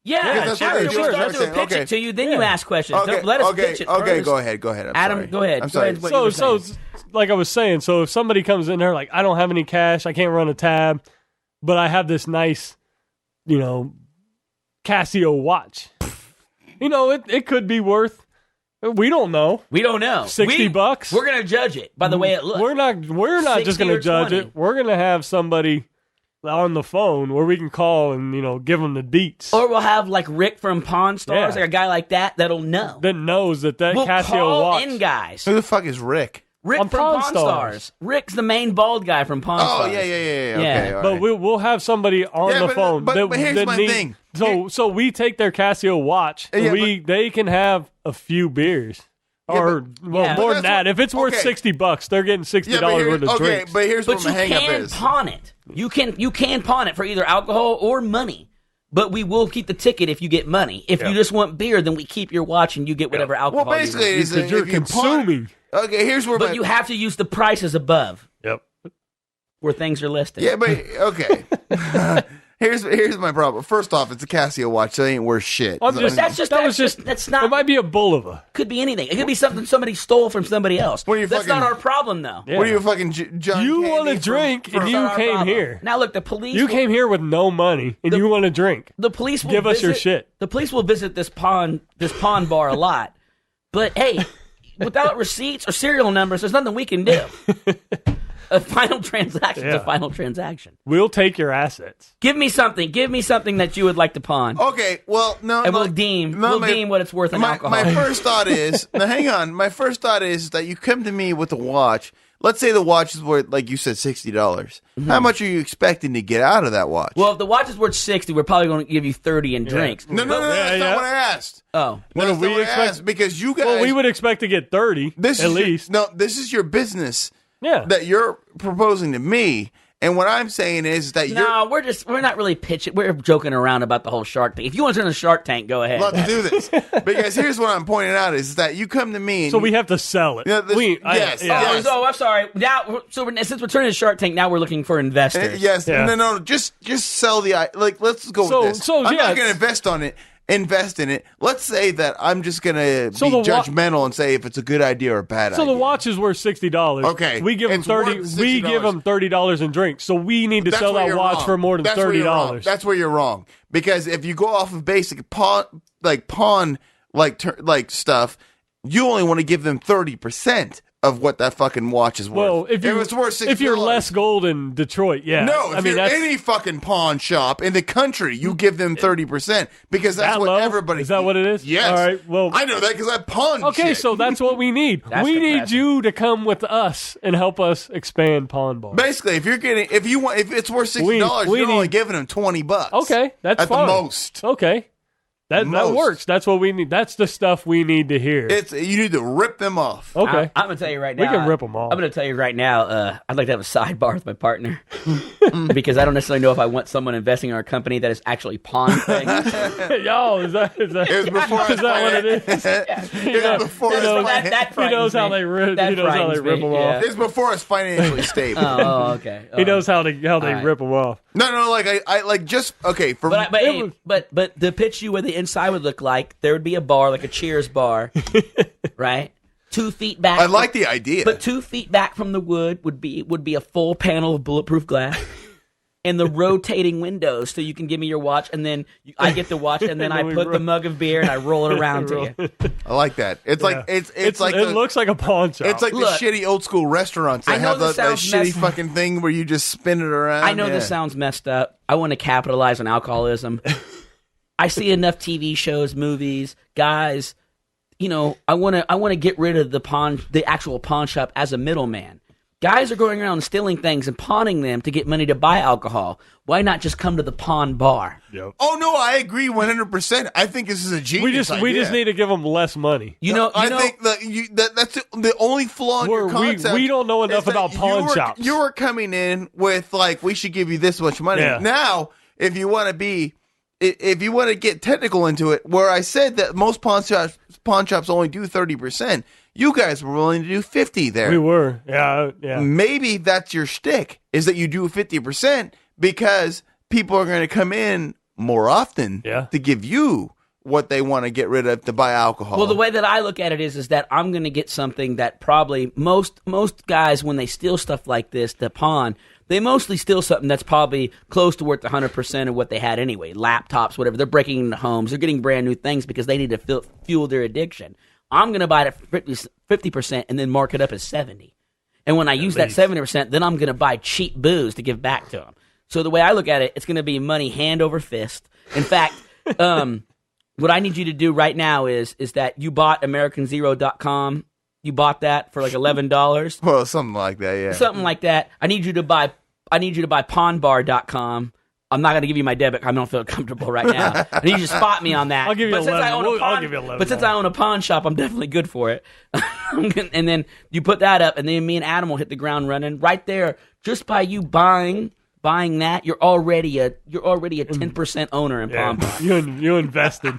Yeah, that's sure. what it We is. start Sure. to pitch Okay. it to you, then you ask questions. Okay. Let us pitch it Okay, first. go ahead. I'm Adam, sorry. go ahead. I'm Go sorry. ahead, what you were So saying. like I was saying, so if somebody comes in there like I don't have any cash, I can't run a tab, but I have this nice, Casio watch. It could be worth. We don't know. We don't know. $60. We're gonna judge it by the way it looks. We're not just 60 going or to judge 20. it. We're going to have somebody on the phone where we can call and give them the deets. Or we'll have like Rick from Pawn Stars, Yeah. like a guy like that'll know. That knows that We'll Casio call watch. in guys. Who the fuck is Rick? Rick On from Pawn Pawn Stars. Stars. Rick's the main bald guy from Pawn Oh, Stars. yeah. Okay, all But right. we'll have somebody on Yeah, the but- phone. but here's my thing. So we take their Casio watch. Yeah, and they can have a few beers. Yeah, Or but- more but than that. If it's worth okay. $60, they're getting $60 worth of drinks. but here's But what you my hang up can is. pawn it. You can pawn it for either alcohol or money. But we will keep the ticket if you get money. If you just want beer, then we keep your watch and you get whatever alcohol Well, basically, you want. it's Because you're if you pawn- consuming. Okay, here's where But you have to use the prices above Yep. where things are listed. Yeah, but okay. Here's my problem. First off, it's a Casio watch, so it ain't worth shit. I'm just- That's not. It might be a Bulova. Could be anything. It could be something somebody stole from somebody else. What are you That's fucking- not our problem, though. Yeah. What are you fucking John? You Candy want to from- drink from- and That's you not our came problem. here. Now look, the police. You came here with no money and you want to drink. The police will Give us your visit- shit. The police will visit this pawn bar a lot, but hey, without receipts or serial numbers, there's nothing we can do. A final transaction is a final transaction. We'll take your assets. Give me something. Give me something that you would like to pawn. Okay, well, no. And we'll deem what it's worth in alcohol. My first thought is, now hang on. My first thought is that you come to me with a watch. Let's say the watch is worth, like you said, $60. Mm-hmm. How much are you expecting to get out of that watch? Well, if the watch is worth $60, we're probably going to give you $30 in drinks. No, that's not what I asked. Oh. What do we expect? Because you guys... Well, we would expect to get 30, at least. This is your business that you're proposing to me. And what I'm saying is that we're not really pitching. We're joking around about the whole Shark Tank. If you want to turn a Shark Tank, go ahead. Let's do this. Because here's what I'm pointing out is that you come to me. And so we have to sell it. Yes. Oh, I'm sorry. Now, since we're turning to Shark Tank, now we're looking for investors. Yes. Yeah. No. Just sell the, like, let's go with this. I'm not going to invest in it. Let's say that I'm just going to be judgmental and say if it's a good idea or a bad idea. So the watch is worth $60. Okay. We give them $30 in drinks. So we need to sell that watch for more than $30. That's where you're wrong. Because if you go off of basic pawn stuff, you only want to give them 30% of what that fucking watch is worth. Well, it's worth $60. If you're less gold in Detroit, yeah. No, if you're any fucking pawn shop in the country, you give them 30% because that's what everybody... Is that what it is? Yes. All right, well... I know that because I pawned Okay, shit. so that's what we need. We need you to come with us and help us expand Pawn Bar. Basically, if it's worth $60, you're only giving them $20. Okay, that's fine. At the most. Okay. That works. That's what we need. That's the stuff we need to hear. You need to rip them off. Okay. I'm going to tell you right now. We can rip them off. I'm going to tell you right now, I'd like to have a sidebar with my partner because I don't necessarily know if I want someone investing in our company that is actually pawn things. Yo, is that what it is? He knows how they rip them off. It's before it's financially stable. Oh, okay. He knows how they rip them off. No, I like just okay for but the pitch you where the inside would look like there would be a bar like a Cheers bar, right? 2 feet back. I like the idea, but 2 feet back from the wood would be a full panel of bulletproof glass, and the rotating windows so you can give me your watch, and then I get the watch, and then I put the mug of beer and I roll it around to you. I like that. It's like it's like it looks like a pawn shop. It's like the shitty old school restaurants that have that shitty fucking thing where you just spin it around. I know this sounds messed up. I want to capitalize on alcoholism. I see enough TV shows, movies, guys. I want to get rid of the actual pawn shop as a middleman. Guys are going around stealing things and pawning them to get money to buy alcohol. Why not just come to the pawn bar? Yep. Oh no, I agree 100%. I think this is a genius idea. We just need to give them less money. I think that's the only flaw in your concept. We don't know enough about pawn shops. You were coming in with like, we should give you this much money. Yeah. Now, if you want to get technical into it, where I said that most pawn shops only do 30%, you guys were willing to do 50 there. We were, yeah. Maybe that's your shtick, is that you do 50% because people are going to come in more often to give you what they want to get rid of to buy alcohol. Well, the way that I look at it is that I'm going to get something that probably most guys, when they steal stuff like this, the pawn, they mostly steal something that's probably close to worth 100% of what they had anyway. Laptops, whatever. They're breaking into homes. They're getting brand new things because they need to fuel their addiction. I'm going to buy it at 50% and then mark it up as 70%. And when I use that 70%, then I'm going to buy cheap booze to give back to them. So the way I look at it, it's going to be money hand over fist. In fact, what I need you to do right now is that you bought AmericanZero.com. You bought that for like $11. Well, something like that, yeah. Something like that. I need you to buy PawnBar.com. I'm not going to give you my debit. I don't feel comfortable right now. I need you to spot me on that. I'll give you 11. I'll give you 11. But since I own a pawn shop, I'm definitely good for it. And then you put that up, and then me and Adam will hit the ground running right there. Just by you buying that, you're already a 10% owner in Pawn Bar. You invested.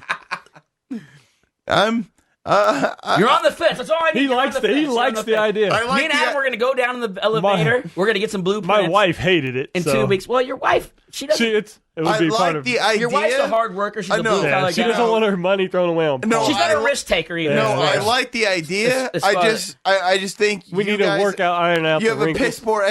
You're on the fence. That's all I need. He likes the idea. Me and Adam, we're going to go down in the elevator. We're going to get some blueprints. My wife hated it. In 2 weeks. Well, your wife, she doesn't. It would be part of the idea. Your wife's a hard worker. She's a blue collar guy. She doesn't want her money thrown away on. No, she's not a risk taker either. No, I like the idea. I just think we need to iron out. You have a piss poor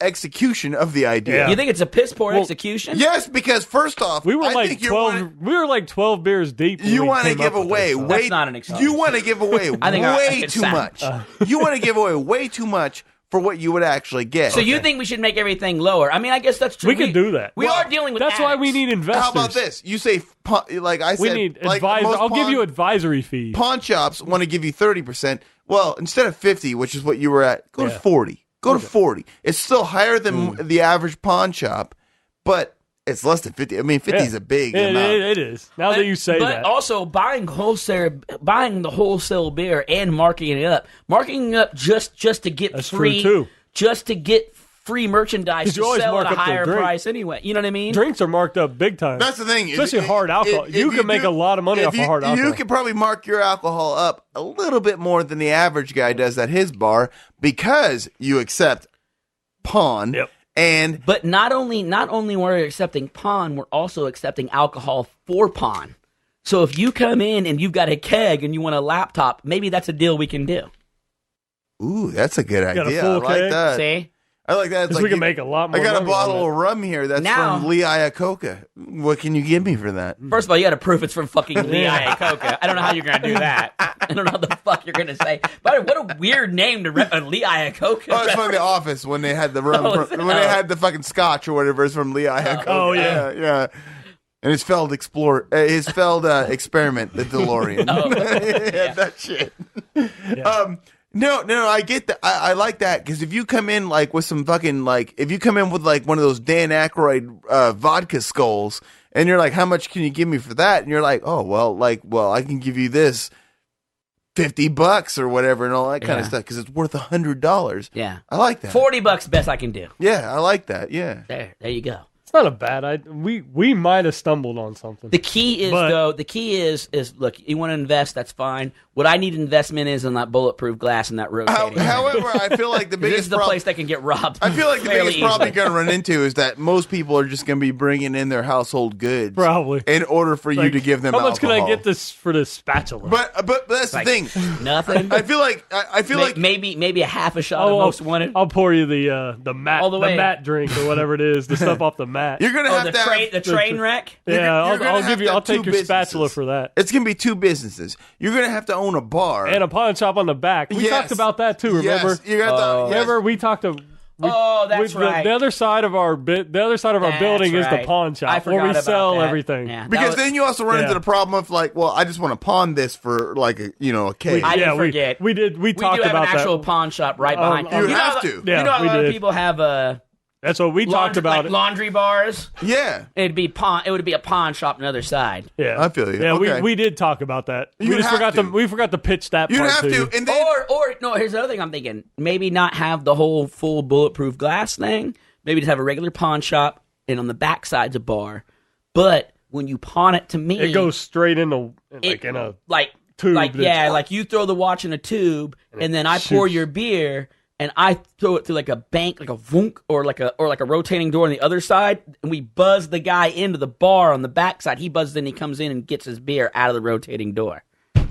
execution of the idea. Yeah. You think it's a piss poor execution? Yes, because first off, we were like 12. We were like 12 beers deep. You want to give away that's not an excuse. You want to give away way too much. You want to give away way too much for what you would actually get. So you think we should make everything lower? I mean, I guess that's true. We can do that. We are dealing with That's why we addicts. need investors. How about this? You say, like I said, We need like advisor. most I'll give you advisory fees. pawn shops want to give you 30%. Well, instead of 50, which is what you were at, go to 40. Go to 40. It's still higher than the average pawn shop, but it's less than 50. I mean, 50 is a big amount. It is. Now that you say but that. also buying the wholesale beer and marking it up just to get That's free, true, too. just to get free merchandise to you always sell mark at a up the higher drink. price anyway. You know what I mean? Drinks are marked up big time. That's the thing. Especially hard alcohol. You can make a lot of money off of hard alcohol. You can probably mark your alcohol up a little bit more than the average guy does at his bar because you accept pawn. Yep. But not only we're accepting pawn, we're also accepting alcohol for pawn. So if you come in and you've got a keg and you want a laptop, maybe that's a deal we can do. Ooh, that's a good got a idea. I full like keg? that. See? I like that. It's Because like we can make a lot more I got a money bottle on of rum here that's Now- from Lee Iacocca. What can you give me for that? First of all, you got to prove it's from fucking Lee Iacocca. I don't know how you're going to do that. I don't know how the fuck you're going to say. But what a weird name to rep a Lee Iacocca. Oh, it's from The Office when they had the rum, when they had the fucking scotch or whatever. It's from Lee Iacocca. Oh, yeah. yeah. And his failed experiment, the DeLorean. Yeah, that shit. No, I get that. I like that because if you come in like with some fucking like, if you come in with like one of those Dan Aykroyd vodka skulls, and you're like, how much can you give me for that? And you're like, oh well, I can give you this $50 or whatever, and all that kind of stuff because it's worth $100. Yeah. I like that. $40 best I can do. Yeah, I like that. Yeah. There you go. It's not a bad idea. We might have stumbled on something. The key is look, you want to invest, that's fine. What I need investment is in that bulletproof glass and that rotating. However, I feel like the this biggest is the place that can get robbed. I feel like the fairly biggest problem easily. you're going to run into is that most people are just going to be bringing in their household goods. Probably. In order for you to give them how much can I alcohol. get this for this spatula? But that's the thing. Nothing. I feel like maybe a half a shot of most wanted. I'll pour you the mat All the way. mat drink or whatever it is, the stuff off the mat. you're going to have the train wreck. Yeah, you're gonna I'll have give you. to have I'll take two your spatula businesses. for that. It's going to be two businesses. You're going to have to own a bar. And a pawn shop on the back. We Yes. talked about that too. Remember? Yes, you're gonna have to- yes. Remember we talked to. That's right. The other side of our building is the pawn shop I where forgot we about sell that. everything. Yeah, that Because was- then you also run Yeah. into the problem of like, well, I just want to pawn this for like a cake. I didn't forget. We did. We talked do have about an actual that. pawn shop right behind. You know have how- to. You Yeah, know how a we lot of did. people have That's what we talked about. like laundry bars. Yeah. It would be a pawn shop on the other side. Yeah, I feel you. Yeah, Okay. we did talk about that. You'd We just have forgot to. we forgot to pitch that You'd part have to to. you. And then Or no, here's the other thing I'm thinking. Maybe not have the whole full bulletproof glass thing. Maybe just have a regular pawn shop and on the back side's a bar. But when you pawn it to me, It goes straight into it, in a like tube like that's- yeah, like you throw the watch in a tube and then I pour shoots. your beer and I throw it through like a bank, like a vunk or like a rotating door on the other side, and we buzz the guy into the bar on the back side. He buzzes in, he comes in and gets his beer out of the rotating door.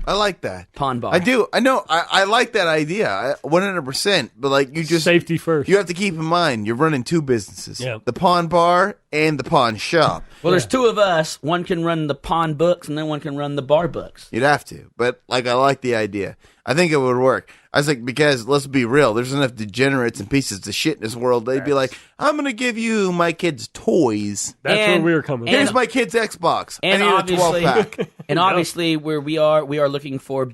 I like that. Pawn bar. I do. I know. I like that idea. 100%. But like you just safety first. You have to keep in mind you're running two businesses. Yeah. The pawn bar and the pawn shop. Well, there's two of us. One can run the pawn books, and then one can run the bar books. You'd have to. But like I like the idea. I think it would work. I was like, because let's be real, there's enough degenerates and pieces of shit in this world. They'd be like, I'm gonna give you my kid's toys. That's And- where we were coming. and- Here's my kid's Xbox. And I need a obviously, 12-pack. and obviously, where we are looking for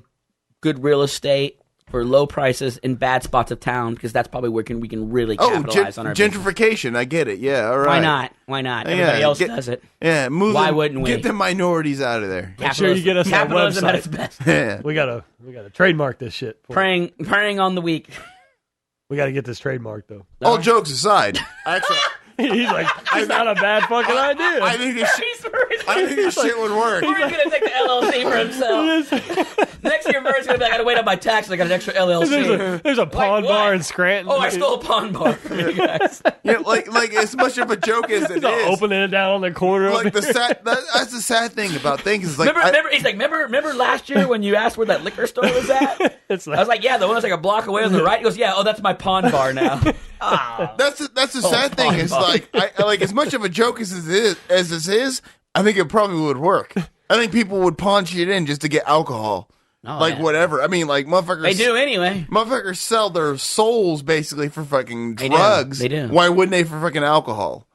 good real estate for low prices in bad spots of town because that's probably where we can really capitalize on our business. gentrification. I get it. Yeah, all right. Why not? Yeah, Everybody else get- does it. Yeah, move Why them- wouldn't we? Get the minorities out of there. Make sure you get us that capitalism at website. its best. Yeah. we gotta trademark this shit. Preying on the weak. We gotta get this trademark though. All jokes aside, actually, He's like, it's not a bad fucking idea. I think this shit would work. We're gonna take the LLC for himself. Next year, Bird's gonna be like, I gotta wait on my taxes. I got an extra LLC. There's a pawn what? bar in Scranton. Oh, I stole a pawn bar from you guys. Yeah, like as much of a joke as it He's all is. opening it down on the corner. Like of the that's the sad thing about things. Is like Remember last year when you asked where that liquor store was at? It's I was like, yeah, the one that's like a block away on the right. He goes, yeah, that's my pawn bar now. Oh. that's the sad thing. Is like like as much of a joke as this is. I think it probably would work. I think people would pawn shit in just to get alcohol. Oh, like whatever. I mean, like motherfuckers. They do anyway. Motherfuckers sell their souls basically for fucking They drugs. do. They do. Why wouldn't they for fucking alcohol?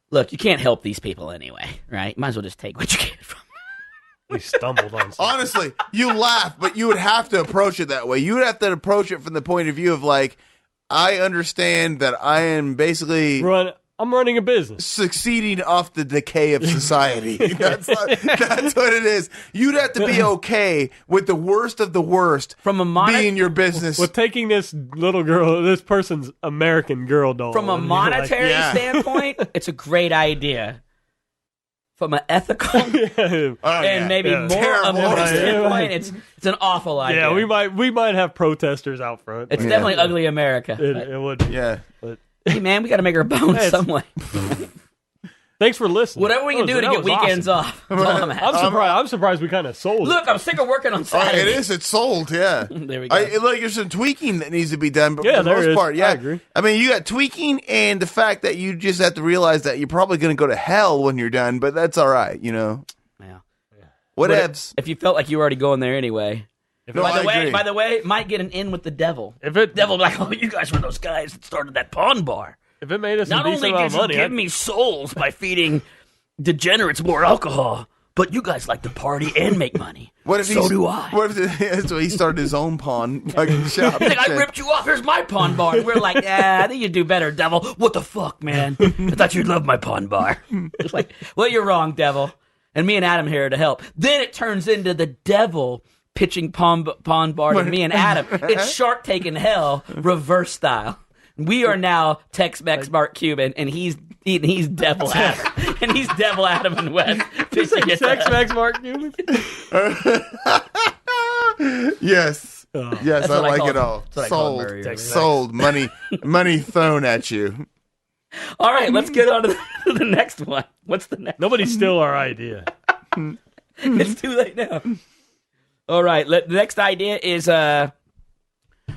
Look, you can't help these people anyway, right? Might as well just take what you get from them. We stumbled on something. Honestly, you laugh, but you would have to approach it that way. You would have to approach it from the point of view of like, I understand that I am basically I'm running a business. Succeeding off the decay of society. That's what it is. You'd have to be okay with the worst of the worst from a being your business. With taking this little girl, this person's American Girl doll. From a monetary standpoint, it's a great idea. From an ethical and maybe more standpoint, it's an awful idea. Yeah, we might have protesters out front. It's definitely ugly America. It would be. Yeah. But, hey, man, we got to make our bones some way. Thanks for listening. Whatever we can do to get weekends off. I'm surprised we kind of sold it. Look, I'm sick of working on Saturday. It's sold, yeah. There we go. Like there's some tweaking that needs to be done, but yeah, for the most part, yeah. I agree. I mean, you got tweaking and the fact that you just have to realize that you're probably going to go to hell when you're done, but that's all right, you know. Yeah. Whatevs. If you felt like you were already going there anyway. No, by the way, might get an in with the devil. Devil be like, oh, you guys were those guys that started that pawn bar. If it made us not a decent only amount did of money, you give me souls by feeding degenerates more alcohol, but you guys like to party and make money. So do I. What if so he started his own pawn fucking shop? He's like, I ripped you off. Here's my pawn bar. And we're like, I think you do better, devil. What the fuck, man? I thought you'd love my pawn bar. It's like, well, you're wrong, devil. And me and Adam here to help. Then it turns into the devil pitching pawn bar to me and Adam. It's Shark Taking Hell reverse style. We are now Tex-Mex Mark Cuban, and he's Devil Adam, and he's Devil Adam and West. Tex-Mex Mark Cuban. Yes, yes, I like it all. Sold, money thrown at you. All right, let's get on to the next one. What's the next? Nobody steal our idea. It's too late now. All right, the next idea is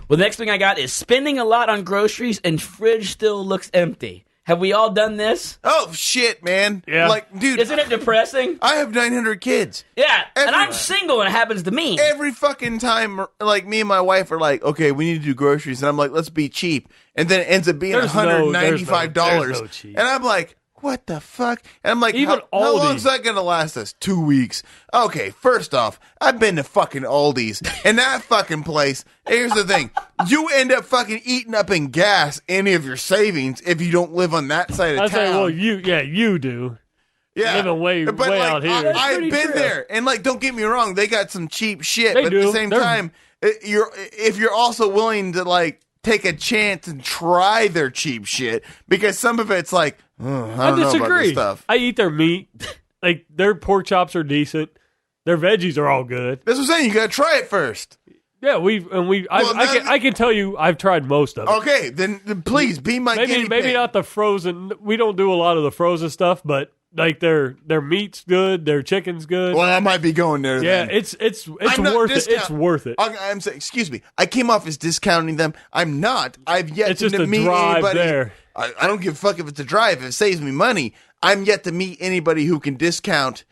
well, the next thing I got is spending a lot on groceries and fridge still looks empty. Have we all done this? Oh, shit, man. Yeah. Like, dude. Isn't it depressing? I have 900 kids. Yeah, and I'm single and it happens to me. Every fucking time, like, me and my wife are like, okay, we need to do groceries. And I'm like, let's be cheap. And then it ends up being $195. There's no cheap. And I'm like, what the fuck? And I'm like, Even how Aldi. long is that going to last us? 2 weeks. Okay, first off, I've been to fucking Aldi's. And that fucking place, here's the thing. You end up fucking eating up in gas any of your savings if you don't live on that side of town. Well, you do. Yeah. Living way But, out here. I've been there. And, like, don't get me wrong. They got some cheap shit. They but do. at the same time, if you're also willing to, like, take a chance and try their cheap shit, because some of it's like, I don't know about this stuff. I eat their meat. Like, their pork chops are decent. Their veggies are all good. That's what I'm saying. You got to try it first. Yeah, I can tell you I've tried most of it. Okay, then please be my guinea pig. Maybe not the frozen. We don't do a lot of the frozen stuff, but like their meat's good, their chicken's good. Well, I might be going there. Yeah, then. it's worth it. It's worth it. I'm saying, excuse me. I came off as discounting them. I'm not. I've yet it's to just a meet drive anybody. There. I don't give a fuck if it's a drive. If it saves me money, I'm yet to meet anybody who can discount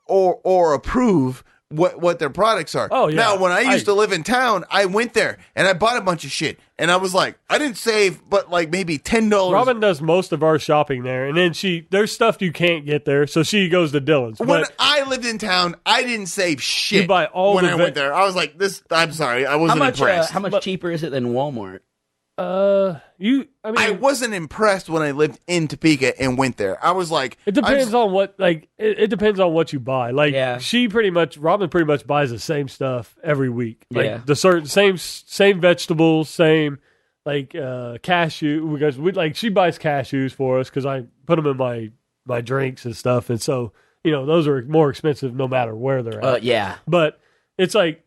or approve what their products are. Oh, yeah. Now, when I used to live in town, I went there and I bought a bunch of shit. And I was like, I didn't save, but like maybe $10. Robin does most of our shopping there, and then there's stuff you can't get there, so she goes to Dillon's. When I lived in town, I didn't save shit. You buy all when I went there. I was like, I'm sorry, I wasn't impressed. How much cheaper is it than Walmart? I wasn't impressed when I lived in Topeka and went there. I was like, it depends on what, like, it depends on what you buy. Like, yeah. Robin pretty much buys the same stuff every week. Like, yeah. the certain same vegetables, same like cashew. Because she buys cashews for us because I put them in my drinks and stuff, and so those are more expensive no matter where they're at. Yeah, but it's like,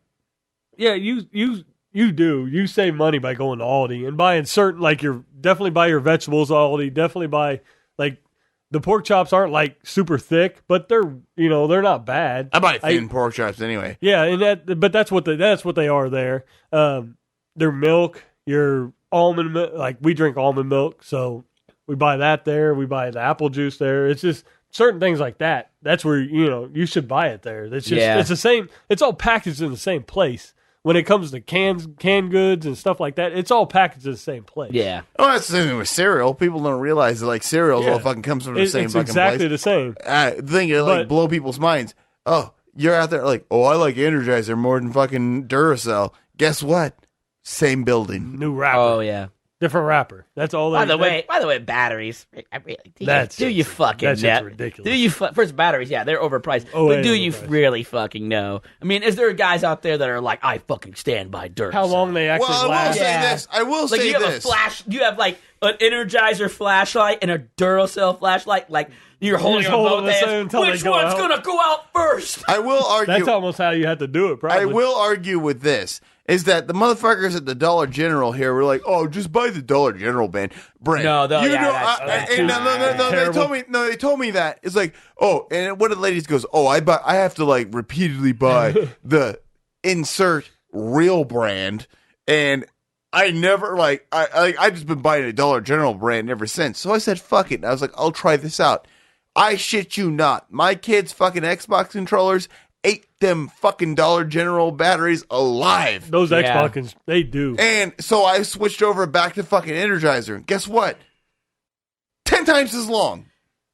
yeah, you save money by going to Aldi and buying certain, like, you definitely buy your vegetables at Aldi, definitely buy, like, the pork chops aren't like super thick, but they're not bad. I buy thin pork chops anyway. Yeah, and but that's what they are there. Their milk, your almond milk, like we drink almond milk, so we buy that there. We buy the apple juice there. It's just certain things like that, that's where, you should buy it there. It's just, it's the same. It's all packaged in the same place. When it comes to canned goods and stuff like that, it's all packaged in the same place. Yeah. Oh, that's the same thing with cereal. People don't realize that like cereal all fucking comes from the same fucking exactly place. the same. The thing is like blow people's minds. Oh, you're out there like, oh, I like Energizer more than fucking Duracell. Guess what? Same building. New wrapper. Oh yeah. Different wrapper. That's all. By the way, batteries. Do you fucking that's know? ridiculous. Do you first batteries? Yeah, they're overpriced. Oh, but do you really fucking know? I mean, is there guys out there that are like, I fucking stand by Duracell? How long they actually last? I will say you have this. You have like an Energizer flashlight and a Duracell flashlight. Like you're holding them both hands. Which one's gonna go out first? I will argue. That's almost how you have to do it. Probably. I will argue with this. Is that the motherfuckers at the Dollar General here were like, oh, just buy the Dollar General brand. No, they told me that. It's like, oh, and one of the ladies goes, oh, I have to like repeatedly buy the insert real brand, and I never I just been buying a Dollar General brand ever since. So I said, fuck it. And I was like, I'll try this out. I shit you not. My kids' fucking Xbox controllers ate them fucking Dollar General batteries alive. Those Xbox, they do. And so I switched over back to fucking Energizer. And guess what? 10 times as long.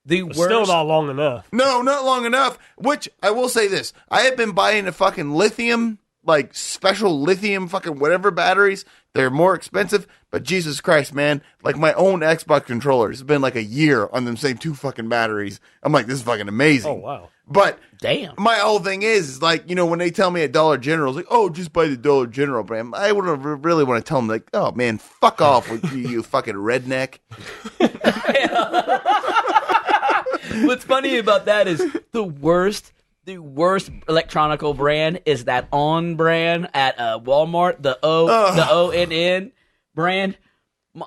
Still not long enough. No, not long enough. Which, I will say this. I have been buying a fucking lithium, like special lithium fucking whatever batteries. They're more expensive. But Jesus Christ, man. Like my own Xbox controllers. It's been like a year on them same 2 fucking batteries. I'm like, this is fucking amazing. Oh, wow. But damn, my whole thing is like, when they tell me at Dollar General, it's like, oh, just buy the Dollar General brand. I would really want to tell them like, oh man, fuck off with you fucking redneck. What's funny about that is the worst electronical brand is that On brand at Walmart, the ONN brand.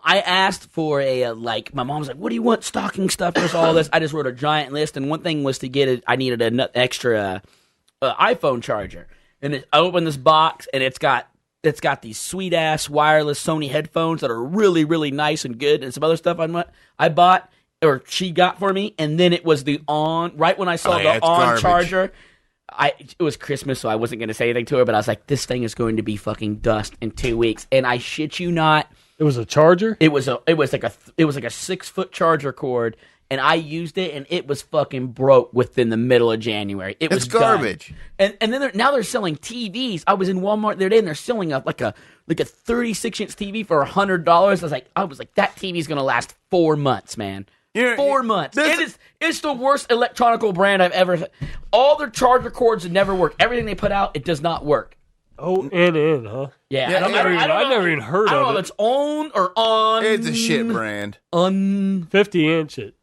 I asked for a, my mom's like, what do you want, stocking stuffers, all this? I just wrote a giant list, and one thing was to get it, I needed an extra iPhone charger. And I opened this box, and it's got these sweet-ass wireless Sony headphones that are really, really nice and good, and some other stuff I bought, or she got for me, and then it was the On, right when I saw the On garbage. Charger. It was Christmas, so I wasn't going to say anything to her, but I was like, this thing is going to be fucking dust in 2 weeks, and I shit you not. It was a charger? It was like a 6-foot charger cord, and I used it, and it was fucking broke within the middle of January. It was garbage. Done. And then now they're selling TVs. I was in Walmart the other day, and they're selling a 36-inch TV for $100. I was like, that TV's gonna last 4 months, man. 4 months. It's the worst electronical brand I've ever. All their charger cords never work. Everything they put out, it does not work. ONN, huh? Yeah, I've never even heard of it. I don't know if it's On or On. It's a shit brand. 50-inch it.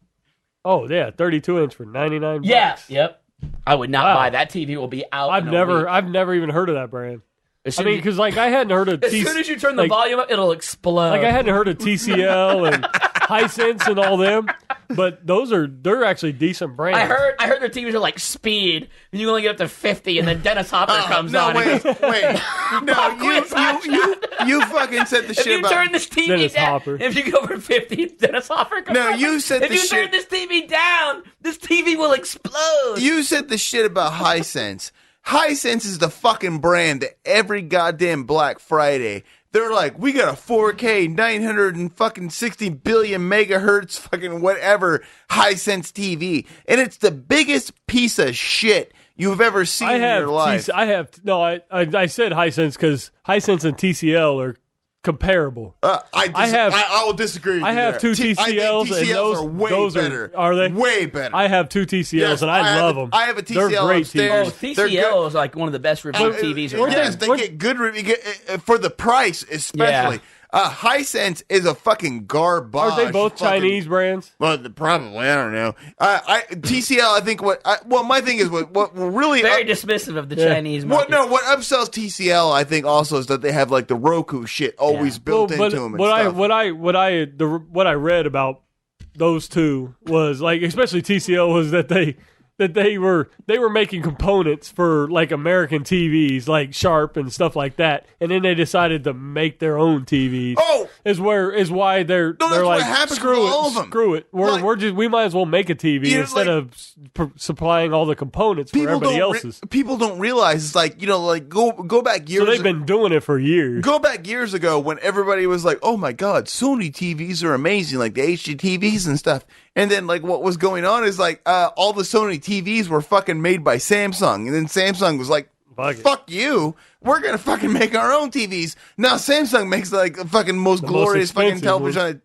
Oh yeah, 32-inch for $99. Yeah, yep. I would not buy that. TV will be out. I've never even heard of that brand. Because I hadn't heard of. As soon as you turn the volume up, it'll explode. I hadn't heard of TCL and Hisense and all them, but they're actually decent brands. I heard their TVs are like Speed, and you only get up to 50, and then Dennis Hopper comes on. Wait. No, you fucking said the shit about. If you turn this TV Dennis down, Hopper. if you go over 50, Dennis Hopper comes on. No, you said the shit. If you turn this TV down, this TV will explode. You said the shit about Hisense. Hisense is the fucking brand that every goddamn Black Friday, they're like, we got a 4K 960 billion megahertz fucking whatever Hisense TV. And it's the biggest piece of shit you've ever seen in your life. I said Hisense because Hisense and TCL are comparable. I will disagree with you. I have two TCLs, and those are way those better. Are they? Way better. I have two TCLs, and I love them. I have a TCL They're great upstairs. TCL is like one of the best reviewed TVs around. Yes, they get good review for the price, especially. Hisense is a fucking garbage. Are they both Chinese brands? Well, probably. I don't know. TCL. I think my thing is what really very dismissive of the Chinese market. What upsells TCL, I think, also is that they have like the Roku shit always built into them. What I read about those two was like, especially TCL, was that that they were making components for like American TVs, like Sharp and stuff like that, and then they decided to make their own TVs. Oh, is why they're like, screw it. We might as well make a TV instead of supplying all the components for everybody else's. People don't realize it's like, go back years. So they've been doing it for years. Go back years ago when everybody was like, oh my God, Sony TVs are amazing, like the HD TVs and stuff. And then, like, what was going on is, like, all the Sony TVs were fucking made by Samsung. And then Samsung was like, fuck you. We're going to fucking make our own TVs. Now Samsung makes, like, the fucking most glorious fucking television.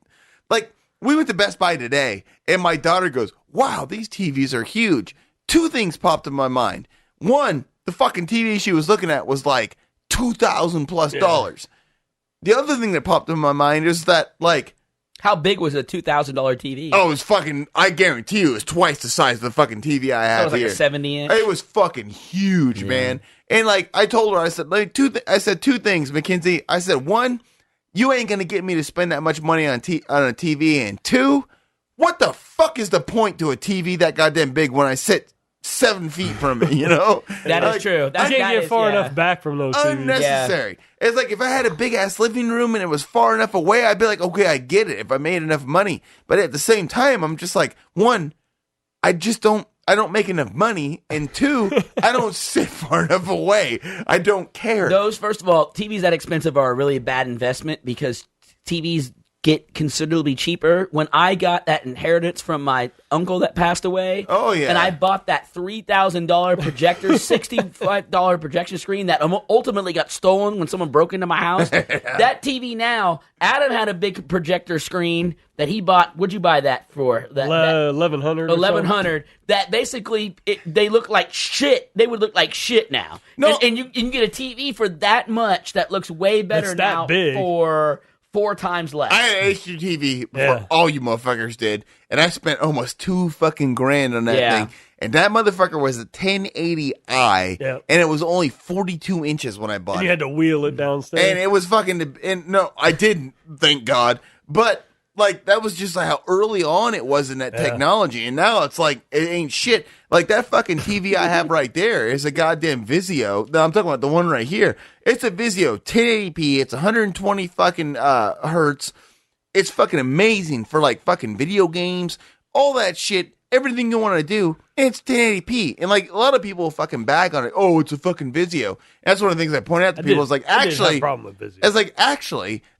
Like, we went to Best Buy today, and my daughter goes, wow, these TVs are huge. Two things popped in my mind. One, the fucking TV she was looking at was, like, $2,000+ The other thing that popped in my mind is that, like, how big was a $2,000 TV? Oh, it was fucking, I guarantee you, it was twice the size of the fucking TV I have here. It was like a 70-inch? It was fucking huge, man. And, like, I told her, I said, I said two things, Mackenzie. I said, one, you ain't going to get me to spend that much money on a TV. And two, what the fuck is the point to a TV that goddamn big when I sit 7 feet from it, That is true. I can't get far enough back from those TVs. Unnecessary. Yeah. It's like if I had a big-ass living room and it was far enough away, I'd be like, okay, I get it if I made enough money. But at the same time, I'm just like, one, I don't make enough money. And two, I don't sit far enough away. I don't care. First of all, TVs that expensive are a really bad investment because TVs get considerably cheaper. When I got that inheritance from my uncle that passed away, and I bought that $3,000 projector, $65 projection screen that ultimately got stolen when someone broke into my house. That TV now, Adam had a big projector screen that he bought. What'd you buy that for? $1,100. $1,100. That basically they look like shit. They would look like shit now. No, and you can get a TV for that much that looks way better now for 4 times less. I had an HDTV before all you motherfuckers did, and I spent almost $2 fucking grand on that thing. And that motherfucker was a 1080i, and it was only 42 inches when I bought it. And you had to wheel it downstairs. And it was fucking, no, I didn't, thank God. But, like, that was just like how early on it was in that technology. And now it's like, it ain't shit. Like, that fucking TV I have right there is a goddamn Vizio. No, I'm talking about the one right here. It's a Vizio 1080p. It's 120 fucking hertz. It's fucking amazing for, like, fucking video games. All that shit. Everything you want to do. It's 1080p. And, like, a lot of people fucking bag on it. Oh, it's a fucking Vizio. That's one of the things I point out to people. Is like, actually, I have a problem with Vizio.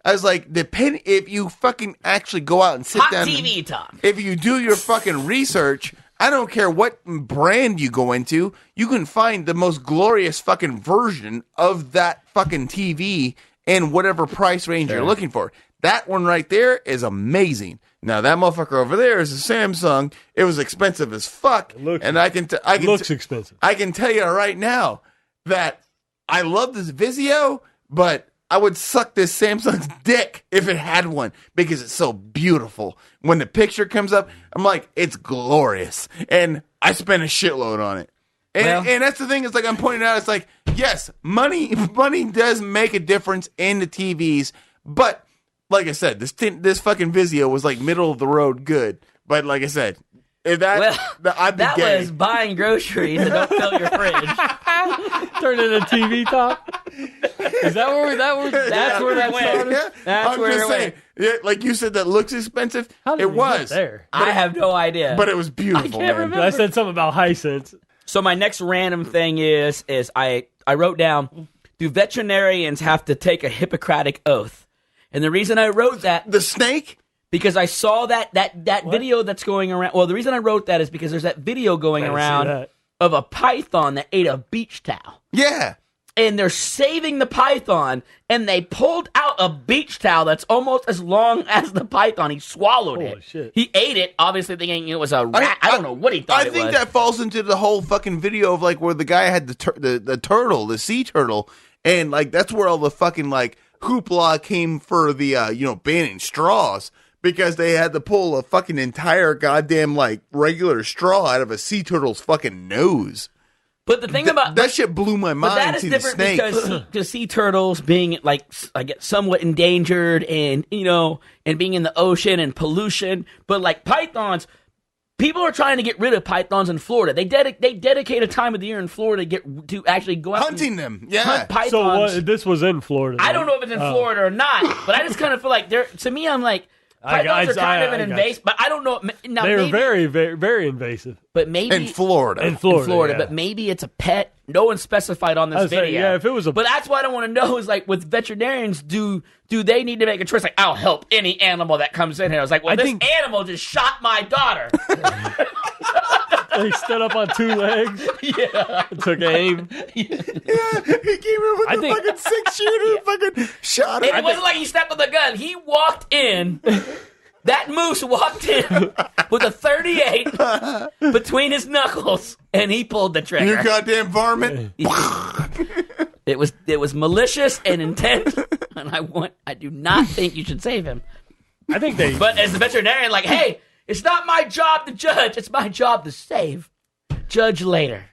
I was like, if you fucking actually go out and sit down. TV talk. If you do your fucking research, I don't care what brand you go into, you can find the most glorious fucking version of that fucking TV in whatever price range you're looking for. That one right there is amazing. Now that motherfucker over there is a Samsung. It was expensive as fuck, looks expensive. I can tell you right now that I love this Vizio, but I would suck this Samsung's dick if it had one because it's so beautiful. When the picture comes up, I'm like, it's glorious, and I spent a shitload on it. And that's the thing. It's like I'm pointing out. It's like, yes, money does make a difference in the TVs, but like I said, this fucking Vizio was like middle of the road good. But like I said, if that was buying groceries and don't fill your fridge. Turn it into TV talk. Is that where that's where that went? Yeah. That's where it went. Yeah, like you said, that looks expensive. How did it was get there? I have no idea. But it was beautiful. I can't remember. I said something about Hisense. So my next random thing is I wrote down, do veterinarians have to take a Hippocratic oath? And the reason I wrote that... The snake? Because I saw that video that's going around... Well, the reason I wrote that is because there's that video going around of a python that ate a beach towel. Yeah. And they're saving the python, and they pulled out a beach towel that's almost as long as the python. He swallowed it. Shit. He ate it, obviously thinking it was a rat. I don't know what he thought it was. I think that falls into the whole fucking video of, like, where the guy had the turtle, the sea turtle, and, like, that's where all the fucking, like... hoopla came for the banning straws because they had to pull a fucking entire goddamn like regular straw out of a sea turtle's fucking nose. But the thing about that shit blew my mind. But that is different because sea turtles being like I guess somewhat endangered and and being in the ocean and pollution, but like pythons, People are trying to get rid of pythons in Florida. They dedicate a time of the year in Florida to actually go out hunting them. Yeah. Hunt pythons. So this was in Florida. I don't know if it's in Florida or not, but I just kind of feel like to me, I'm like, pythons are kind of an invasive, but I don't know. Now, they're very, very, very invasive. But maybe in Florida. In Florida, yeah. But maybe it's a pet. No one specified on this video. Yeah, if it was but that's what I want to know is like with veterinarians, do they need to make a choice? Like, I'll help any animal that comes in here. I was like, well, this animal just shot my daughter. He stood up on 2 legs. Yeah, took aim. Yeah, he came in with a fucking 6-shooter, fucking shot him. And it wasn't like he stepped with a gun. He walked in. That moose walked in with a 38 between his knuckles, and he pulled the trigger. You goddamn varmint! It was malicious and intent, and I do not think you should save him. I think But as the veterinarian, like, hey, it's not my job to judge; it's my job to save. Judge later.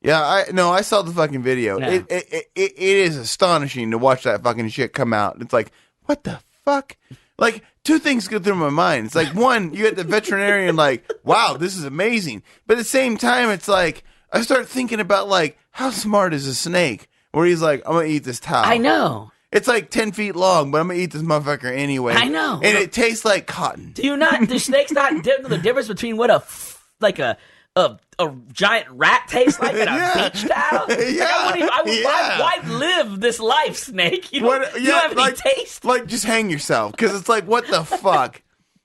Yeah, I saw the fucking video. Yeah. It is astonishing to watch that fucking shit come out. It's like, what the fuck? Like, 2 things go through my mind. It's like, one, you get the veterinarian like, wow, this is amazing. But at the same time, it's like, I start thinking about like, how smart is a snake? Where he's like, I'm going to eat this towel. I know. It's like 10 feet long, but I'm going to eat this motherfucker anyway. I know. And it tastes like cotton. Do snakes not know the difference between what a giant rat tastes like and a beach towel? Yeah. Why live this life, snake? You don't have any taste. Like, just hang yourself, because it's like, what the fuck?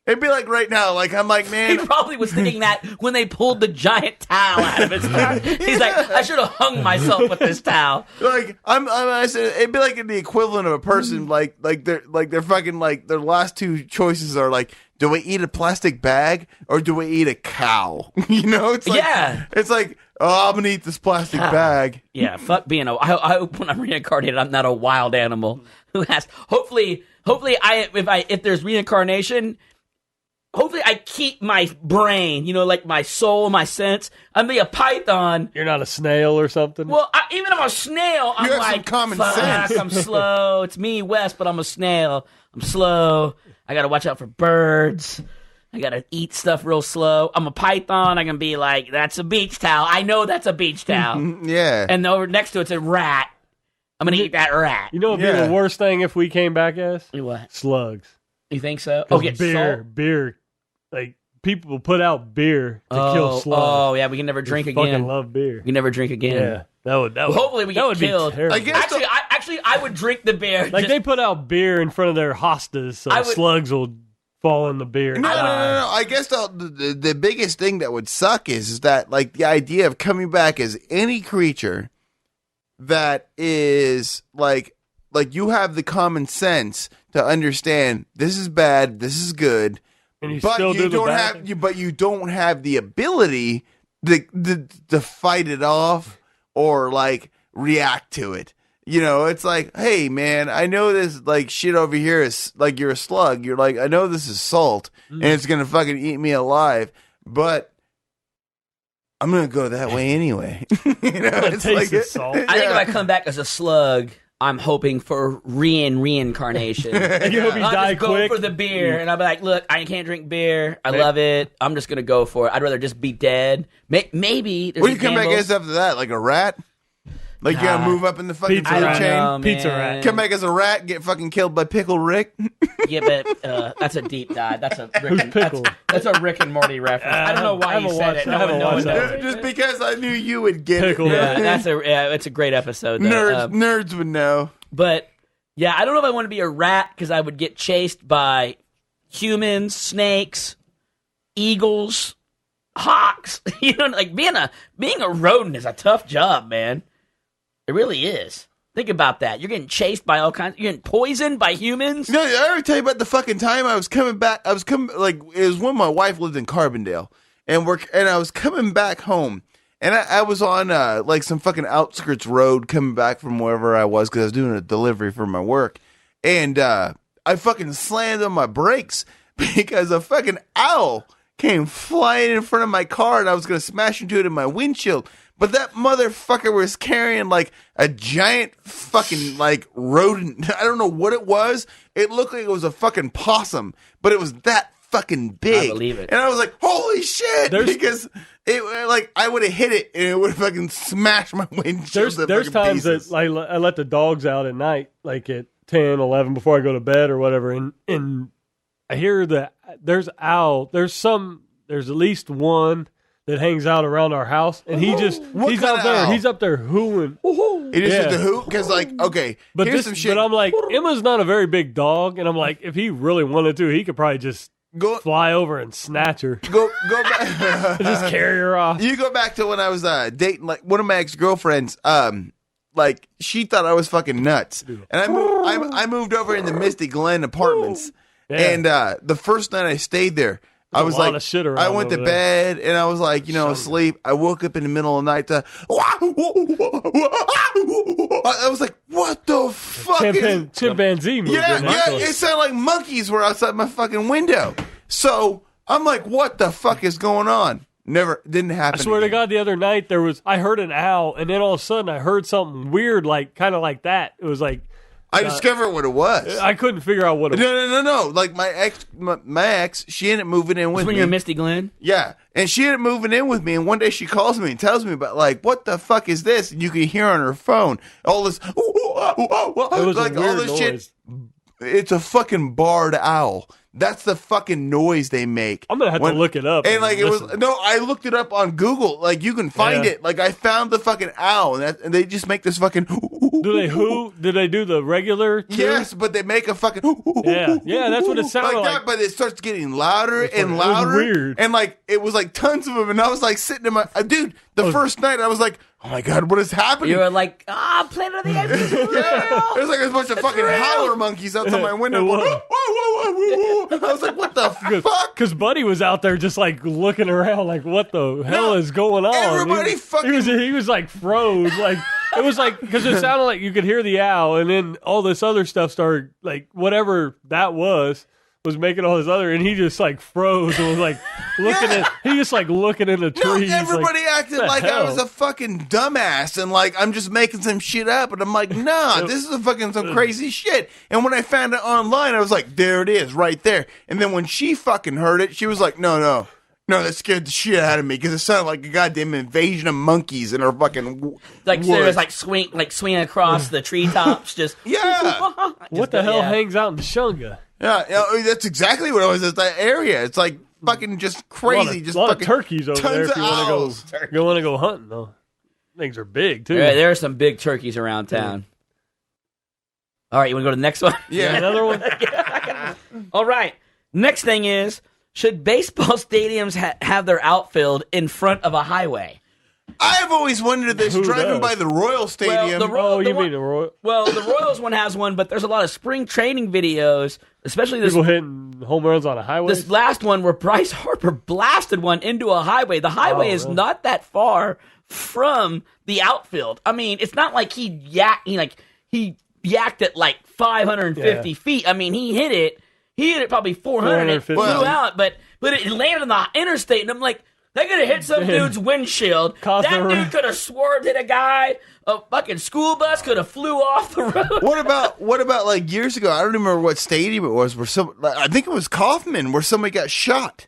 It'd be like right now, like, I'm like, man. He probably was thinking that when they pulled the giant towel out of his mouth. He's like, I should have hung myself with this towel. Like, I said, it'd be like the equivalent of a person, like they're fucking, like, their last 2 choices are like, do we eat a plastic bag or do we eat a cow? You know, it's like, it's like, oh, I'm gonna eat this plastic bag. Yeah, fuck being I hope when I'm reincarnated, I'm not a wild animal who has. Hopefully, if there's reincarnation, hopefully I keep my brain, like my soul, my sense. I'm gonna be a python. You're not a snail or something? Well, even if I'm a snail, I'm like, some common sense. I'm slow. It's me, Wes, but I'm a snail. I'm slow. I gotta watch out for birds. I gotta eat stuff real slow. I'm a python. I can be like, that's a beach towel. I know that's a beach towel. Yeah. And over next to it's a rat. I'm gonna eat that rat. You know what would be the worst thing if we came back as? What? Slugs. You think so? Get beer. Like, people put out beer to kill slugs. Oh, yeah, we can never drink again. Fucking love beer. We can never drink again. Yeah. That would hopefully we get killed. I guess I would drink the beer. Like, they put out beer in front of their hostas so slugs will fall in the beer. No. I guess the biggest thing that would suck is that, like, the idea of coming back as any creature that is like you have the common sense to understand this is bad, this is good, and you don't have the ability to fight it off or like react to it. It's like, hey man, I know this like shit over here is like, you're a slug. You're like, I know this is salt and it's gonna fucking eat me alive, but I'm gonna go that way anyway. It's like salt. I think if I come back as a slug, I'm hoping for reincarnation. You hope you die quick. Go for the beer, and I'll be like, look, I can't drink beer. I love it. I'm just gonna go for it. I'd rather just be dead. Maybe. What do you come back as after that? Like a rat? Like you gotta move up in the fucking food chain? Pizza rat. Come back as a rat, get fucking killed by Pickle Rick? Yeah, but that's a deep dive. That's a Rick and Morty reference. I don't know why you said it. No one knows. Just because I knew you would get Pickle it. Yeah, it's a great episode. Though. Nerds would know. But yeah, I don't know if I want to be a rat because I would get chased by humans, snakes, eagles, hawks. Like being a rodent is a tough job, man. It really is. Think about that. You're getting chased by all kinds. You're getting poisoned by humans. No, I already tell you about the fucking time I was coming back. It was when my wife lived in Carbondale, and I was coming back home, and I was on like some fucking outskirts road coming back from wherever I was because I was doing a delivery for my work, and I fucking slammed on my brakes because a fucking owl came flying in front of my car, and I was gonna smash into it in my windshield. But that motherfucker was carrying like a giant fucking like rodent. I don't know what it was. It looked like it was a fucking possum, but it was that fucking big. I believe it. And I was like, holy shit! Because it like I would have hit it and it would have fucking smashed my windshield. There's times pieces. that I let the dogs out at night, like at 10, 11 before I go to bed or whatever, and I hear that there's owl. There's at least one that hangs out around our house, and he's out there. Owl? He's up there hooing. It is just a hoot because, like, okay, But here's some shit. But I'm like, Emma's not a very big dog, and I'm like, if he really wanted to, he could probably just fly over and snatch her. Go back. Just carry her off. You go back to when I was dating, like, one of my ex-girlfriends. Like, she thought I was fucking nuts, and I moved over in the Misty Glen apartments, and the first night I stayed there. I was like, I went to bed and I was like, asleep. I woke up in the middle of the night to, I was like, what the fuck? Chimpanzee movie. Yeah, it sounded like monkeys were outside my fucking window. So I'm like, what the fuck is going on? Didn't happen. I swear to God, the other night I heard an owl, and then all of a sudden I heard something weird, like kind of like that. It was like, I discovered what it was. I couldn't figure out what it was. No. Like my ex, she ended up moving in with me. When you're in Misty Glen? Yeah. And she ended up moving in with me. And one day she calls me and tells me about, like, what the fuck is this? And you can hear on her phone all this. It was like a weird all this noise. shit. It's a fucking barred owl. That's the fucking noise they make. I'm gonna have to look it up. And like I looked it up on Google. Like you can find it. Like I found the fucking owl, and they just make this fucking. Do they Do they do the regular? Too? Yes, but they make a fucking. Yeah, that's what it sounded like. That, but it starts getting louder and louder. It was weird. And like it was like tons of them, and I was like sitting in my dude. The first night I was like, oh my god, what is happening? You were like, Planet of the Apes. Yeah, it was like a bunch of fucking howler monkeys outside my window. I was like, what the fuck? Because Buddy was out there just like looking around, like, what the hell is going on? Everybody he was like froze, like it was like because it sounded like you could hear the owl, and then all this other stuff started, like whatever that was making all this other, and he just like froze and was like he just like looking in the trees. No, everybody like, acted like I was a fucking dumbass and like I'm just making some shit up, and I'm like, nah, this is some crazy shit. And when I found it online, I was like, there it is, right there. And then when she fucking heard it, she was like, no, that scared the shit out of me because it sounded like a goddamn invasion of monkeys in her fucking like there was like swinging across the treetops, just what the hell hangs out in Shunga? Yeah, that's exactly what it was. It's that area. It's like fucking just crazy. A lot of turkeys over there. If you want to go hunting, though, things are big too. Yeah, there are some big turkeys around town. All right, you want to go to the next one? Yeah, another one. All right, next thing is, should baseball stadiums have their outfield in front of a highway? I've always wondered this driving by the Royal Stadium. Well, the Royal? Well, the Royals one has one, but there's a lot of spring training videos, especially this. People hitting home runs on a highway? This last one where Bryce Harper blasted one into a highway. The highway is not that far from the outfield. I mean, it's not like he yacked it like 550 feet. I mean, he hit it probably 400 and it flew out, but it landed on the interstate, and I'm like, they could have hit some dude's windshield. That dude could have swerved, hit a guy. A fucking school bus could have flew off the road. What about like years ago? I don't remember what stadium it was. I think it was Kaufman, where somebody got shot,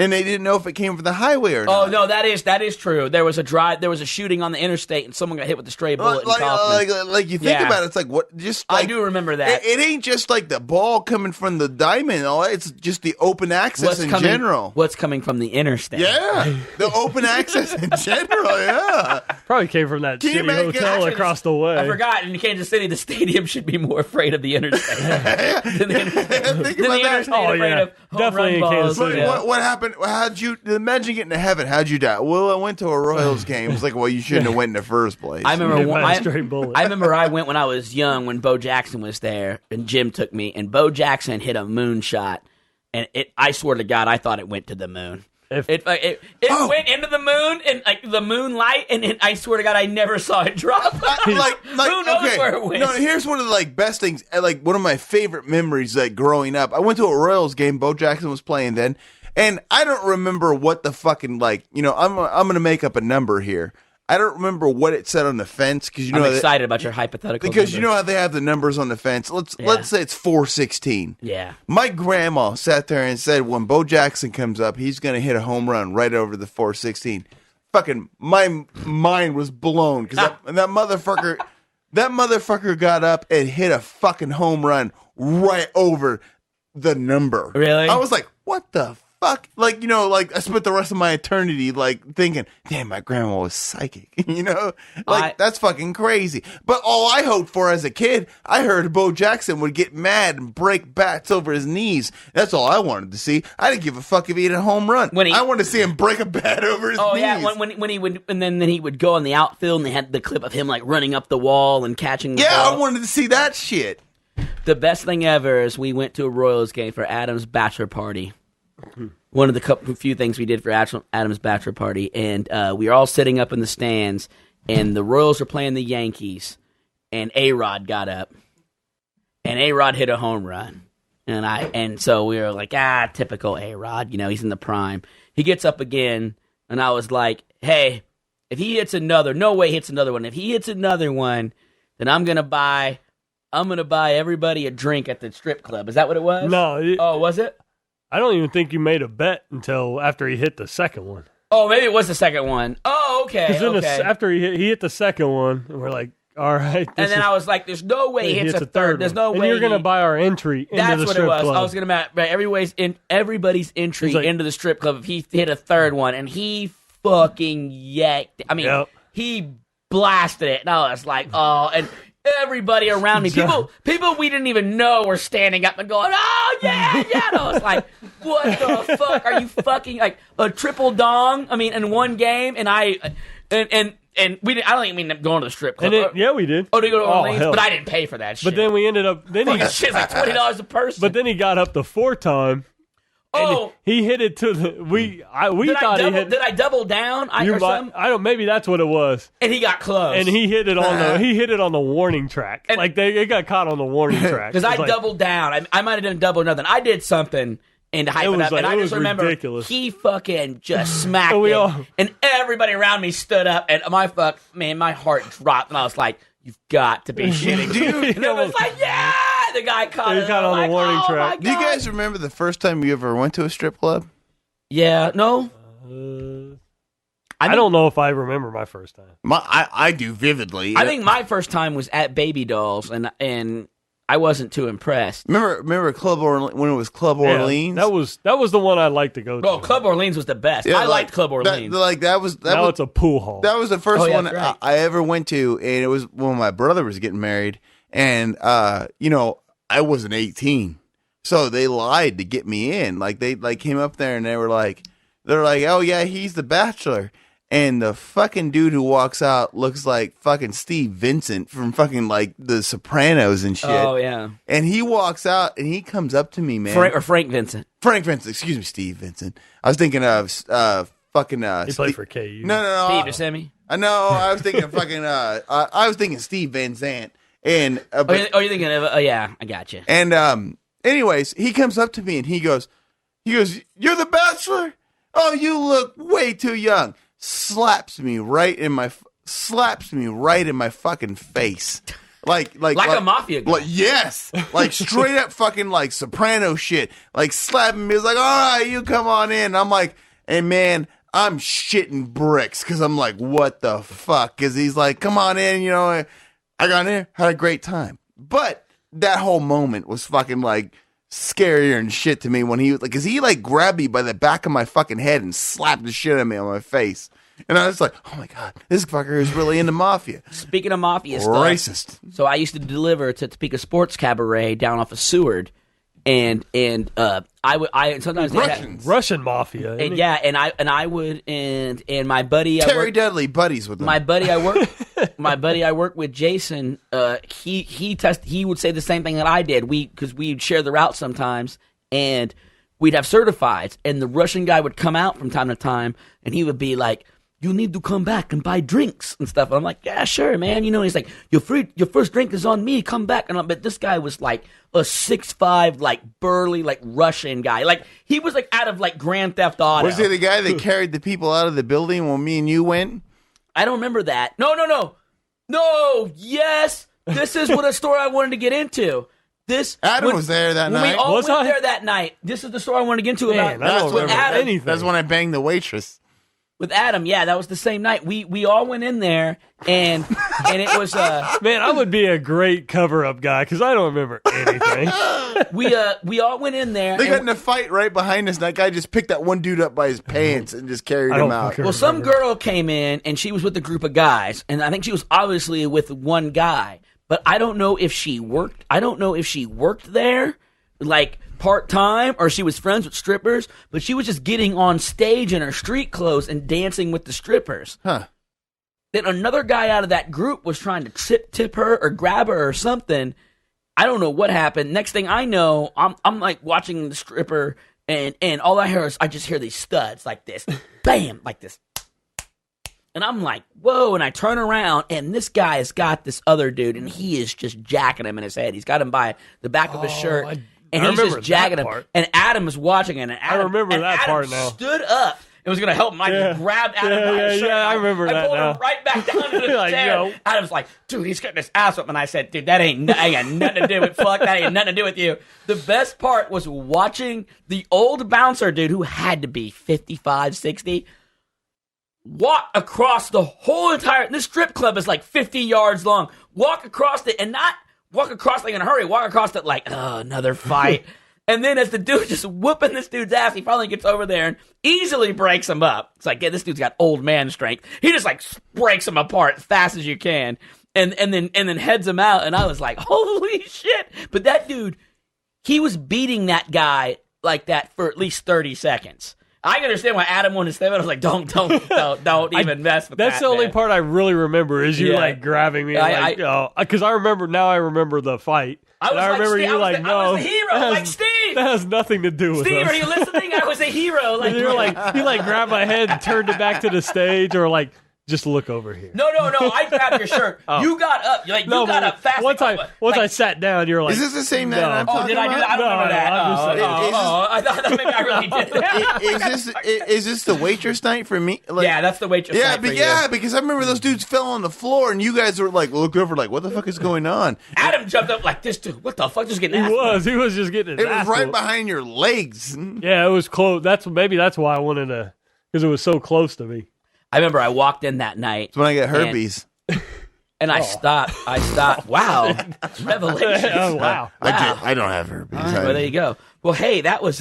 and they didn't know if it came from the highway or not. Oh no, that is true. There was a shooting on the interstate, and someone got hit with a stray bullet. Like you think about it, it's like what? Just like, I do remember that. It ain't just like the ball coming from the diamond. All it's just the open access general. What's coming from the interstate? Yeah, the open access in general. Yeah, probably came from that shitty hotel across the way. I forgot. In Kansas City, the stadium should be more afraid of the interstate than the interstate afraid of home run balls. What happened? How'd you imagine getting to heaven? How'd you die? Well, I went to a Royals game. It's like, well, you shouldn't have went in the first place. I remember I went when I was young, when Bo Jackson was there, and Jim took me, and Bo Jackson hit a moonshot, and I swear to God, I thought it went to the moon. It went into the moon and like the moonlight, and I swear to God, I never saw it drop. Who knows where it went? No, here's one of the best things. Like one of my favorite memories, like growing up. I went to a Royals game. Bo Jackson was playing then. And I don't remember what the fucking I'm going to make up a number here. I don't remember what it said on the fence because I'm excited about your hypothetical. Because you know how they have the numbers on the fence. Let's say it's 416. Yeah. My grandma sat there and said, when Bo Jackson comes up, he's going to hit a home run right over the 416. Fucking my mind was blown because that motherfucker got up and hit a fucking home run right over the number. Really? I was like, what the fuck? Like, like I spent the rest of my eternity like thinking, damn, my grandma was psychic. That's fucking crazy. But all I hoped for as a kid, I heard Bo Jackson would get mad and break bats over his knees. That's all I wanted to see. I didn't give a fuck if he hit a home run. I wanted to see him break a bat over his knees. Oh yeah, when he would, and then he would go on the outfield, and they had the clip of him like running up the wall and catching the ball. I wanted to see that shit. The best thing ever is we went to a Royals game for Adam's bachelor party. One of the few things we did for Adam's bachelor party, and we were all sitting up in the stands, and the Royals were playing the Yankees, and A-Rod got up, and A-Rod hit a home run, and so we were like, typical A-Rod, he's in the prime. He gets up again, and I was like, hey, if he hits no way he hits another one. If he hits another one, then I'm gonna buy everybody a drink at the strip club. Is that what it was? No. Was it? I don't even think you made a bet until after he hit the second one. Oh, maybe it was the second one. Oh, okay. Because after he hit the second one, and we're like, all right. And then I was like, there's no way he hits a third. There's no way. And you're going to buy our entry into the strip club. That's what it was. I was going to buy everybody's entry into the strip club if he hit a third one. And he fucking yanked. I mean, he blasted it. And I was like, oh, and everybody around me, people we didn't even know were standing up and going, oh yeah. And I was like, what the fuck? Are you fucking like a triple dong? I mean, in one game, and we didn't. I don't even mean going to the strip club. We did. Oh, did you go to Orleans? But I didn't pay for that shit. But then we ended up. Shit's like $20 a person. But then he got up the fourth time. Oh, he hit it to the. Did I double down? Maybe that's what it was. And he got close. And he hit it on the warning track. And it got caught on the warning track. Because I doubled down. I might have done double nothing. I did something and hype it up. And I just remember ridiculous. He fucking just smacked it. And everybody around me stood up. And my heart dropped. And I was like, you've got to be shitting, dude. And I was like, yeah. The guy caught on the warning track. Do you guys remember the first time you ever went to a strip club? Yeah, no. I don't know if I remember my first time. I do vividly. I think my first time was at Baby Dolls, and I wasn't too impressed. Remember Club Orleans when it was Club Orleans? That was the one I'd like to go to. Oh, Club Orleans was the best. I liked Club Orleans. It's a pool hall. That was the first one I ever went to, and it was when my brother was getting married. And, I wasn't 18. So they lied to get me in. Like, they came up there and they're like, oh, yeah, he's the bachelor. And the fucking dude who walks out looks like fucking Steve Vincent from fucking, like, The Sopranos and shit. Oh, yeah. And he walks out and he comes up to me, man. Frank Vincent. Frank Vincent. Excuse me, Steve Vincent. I was thinking of fucking... he played for KU. No. Steve Buscemi? No, I was thinking of fucking... I was thinking Steve Van Zandt. And you're thinking of yeah, I got you. And anyways, he comes up to me and he goes, "You're the bachelor? Oh, you look way too young." Slaps me right in my fucking face. Like a mafia guy. Yes. Like straight up fucking like soprano shit. Like slapping me. He's like, "All right, you come on in." I'm like, "Hey man, I'm shitting bricks," because I'm like, what the fuck? Because he's like, "Come on in," I got in there, had a great time. But that whole moment was fucking like scarier and shit to me when he was like, because he like grabbed me by the back of my fucking head and slapped the shit out of me on my face. And I was like, oh my God, this fucker is really into mafia. Speaking of mafia stuff. Racist. So I used to deliver to Topeka Sports Cabaret down off of Seward. And I sometimes Russian mafia, and I would my buddy Terry Dudley buddies with them. My buddy I work with, Jason. He would say the same thing that I did. Because we'd share the route sometimes, and we'd have certifieds, and the Russian guy would come out from time to time, and he would be like, "You need to come back and buy drinks and stuff." And I'm like, "Yeah, sure, man." He's like, "Your first drink is on me. Come back." But this guy was like a 6'5", like burly, like Russian guy. Like he was like out of like Grand Theft Auto. Was he the guy that carried the people out of the building when me and you went? I don't remember that. No, yes. This is what a story I wanted to get into. Adam was there that night. We all went there that night. This is the story I wanted to get into about that's with Adam. Anything. That's when I banged the waitress. With Adam, yeah, that was the same night. We all went in there, and it was man, I would be a great cover-up guy because I don't remember anything. we all went in there. They got in a fight right behind us. And that guy just picked that one dude up by his pants and just carried him out. Well, some girl came in, and she was with a group of guys, and I think she was obviously with one guy. But I don't know if she worked. I don't know if she worked there, like part-time, or she was friends with strippers, but she was just getting on stage in her street clothes and dancing with the strippers. Huh. Then another guy out of that group was trying to tip her or grab her or something. I don't know what happened. Next thing I know, I'm like watching the stripper, and all I hear is I just hear these studs like this. Bam! Like this. And I'm like, whoa, and I turn around, and this guy has got this other dude, and he is just jacking him in his head. He's got him by the back of his shirt. And he's just jagging him. And Adam is watching it. And Adam, I remember that part now. Stood up and was going to help him. I just grabbed Adam by his shirt. Yeah, I remember that now. I pulled him right back down to the like, chair. yo. Adam's like, dude, he's getting his ass up. And I said, dude, that ain't got nothing to do with fuck. That ain't nothing to do with you. The best part was watching the old bouncer dude who had to be 55, 60 walk across the whole entire. This strip club is like 50 yards long. Walk across it and not walk across like in a hurry. Walk across it like, oh, another fight. And then as the dude just whooping this dude's ass, he finally gets over there and easily breaks him up. It's like, yeah, this dude's got old man strength. He just like breaks him apart as fast as you can, and then heads him out. And I was like, holy shit! But that dude, he was beating that guy like that for at least 30 seconds. I can understand why Adam wanted to step in. I was like, don't even mess with that. That's the only part I really remember is you like grabbing me, because I remember the fight. I remember you like, no, I was the hero, like Steve. That has nothing to do with Steve, us. are you listening? I was a hero. Like you're like, you like grabbed my head and turned it back to the stage, or like, just look over here. No. I grabbed your shirt. You got up. You got up fast. Once I sat down, you're like, is this the same night I'm talking did I do that? I don't remember that. I thought maybe I really did that. Is this the waitress night for me? Like, yeah, that's the waitress night for you. Because I remember those dudes fell on the floor, and you guys were like, look over, like, what the fuck is going on? Adam jumped up like, this dude, what the fuck, just getting ass. He was just getting his ass. It was right behind your legs. Yeah, it was close. That's why I wanted to, because it was so close to me. I remember I walked in that night. That's when I get herpes. And I stopped. Wow. Revelation. Wow. I don't have herpes. Well, there you go. Well, hey, that was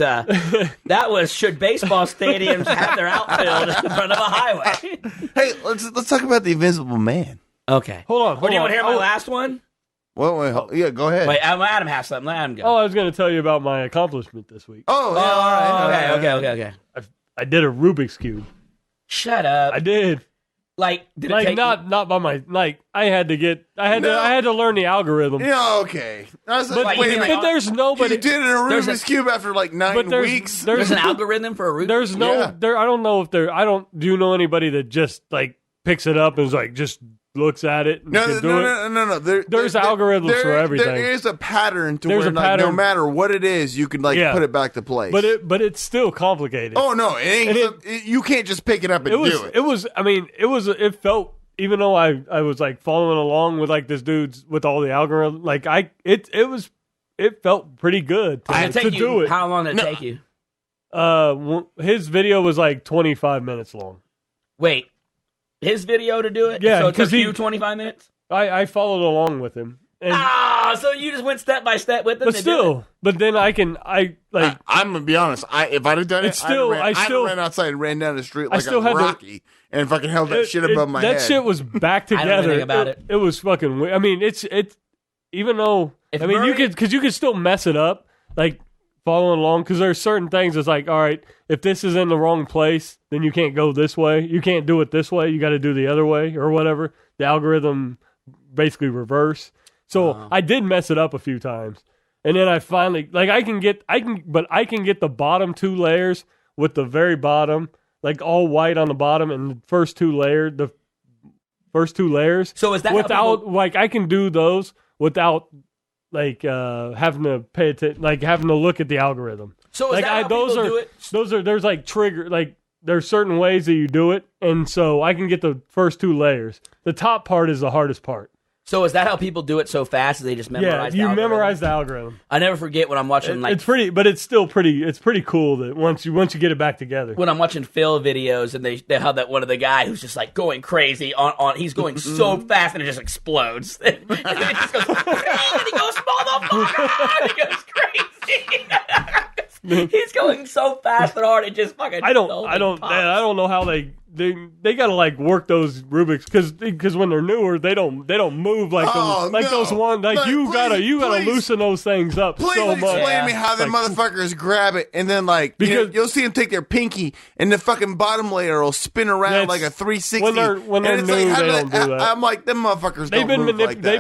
should baseball stadiums have their outfield in front of a highway? Hey, let's talk about the Invisible Man. Okay. Hold on. Do you want to hear my last one? Well, yeah, go ahead. Wait, Adam has something. Let Adam go. I was going to tell you about my accomplishment this week. Oh, yeah, all right. Okay. I did a Rubik's Cube. Shut up. I did. Like, did it like take not by my I had to learn the algorithm. Yeah, okay. I was but there's nobody. You did it in a Rubik's Cube after like 9 weeks. There's an algorithm for a Rubik's. There's no there. I don't know if there. Do you know anybody that just like picks it up and is like just looks at it and can do it? No. There's algorithms for everything. There is a pattern to where like, no matter what it is, you can like put it back to place. But it's still complicated. Oh no, it ain't. You can't just pick it up and do it. It felt, even though I was like following along with like this dude's with all the algorithm, like it felt pretty good to do it. How long did it take you? His video was like 25 minutes long. Wait. His video to do it? Yeah. So it took you 25 minutes? I followed along with him. So you just went step by step with him? But then I'm gonna be honest. If I'd have done it, I ran outside and ran down the street like a Rocky and fucking held that shit above my head. That shit was back together. I don't know anything about it. It was fucking weird. I mean, it's even though you could still mess it up, like following along, because there's certain things that's like, all right, if this is in the wrong place, then you can't go this way. You can't do it this way. You got to do the other way or whatever. The algorithm basically reverse. So I did mess it up a few times, and then I finally I can get the bottom 2 layers with the very bottom, like all white on the bottom, and the first two layers. So is that without I can do those without having to pay attention, having to look at the algorithm. So is that how people do it? There's like trigger, there's certain ways that you do it, and so I can get the first 2 layers. The top part is the hardest part. So is that how people do it so fast? They just memorize the algorithm? Memorize the algorithm. I never forget when I'm watching it's pretty, but it's still pretty. It's pretty cool that once you get it back together. When I'm watching Phil videos and they have that one of the guy who's just like going crazy on he's going so fast and it just explodes. And it just goes and he goes motherfucker and he goes crazy. He's going so fast and hard it just fucking. I don't know how they gotta like work those Rubik's because when they're newer they don't move like those ones like you gotta loosen those things up please so much. Explain to me how the motherfuckers grab it and then like because you'll see them take their pinky and the fucking bottom layer will spin around like a 360. When they're new, they don't do that. I'm like them motherfuckers. They've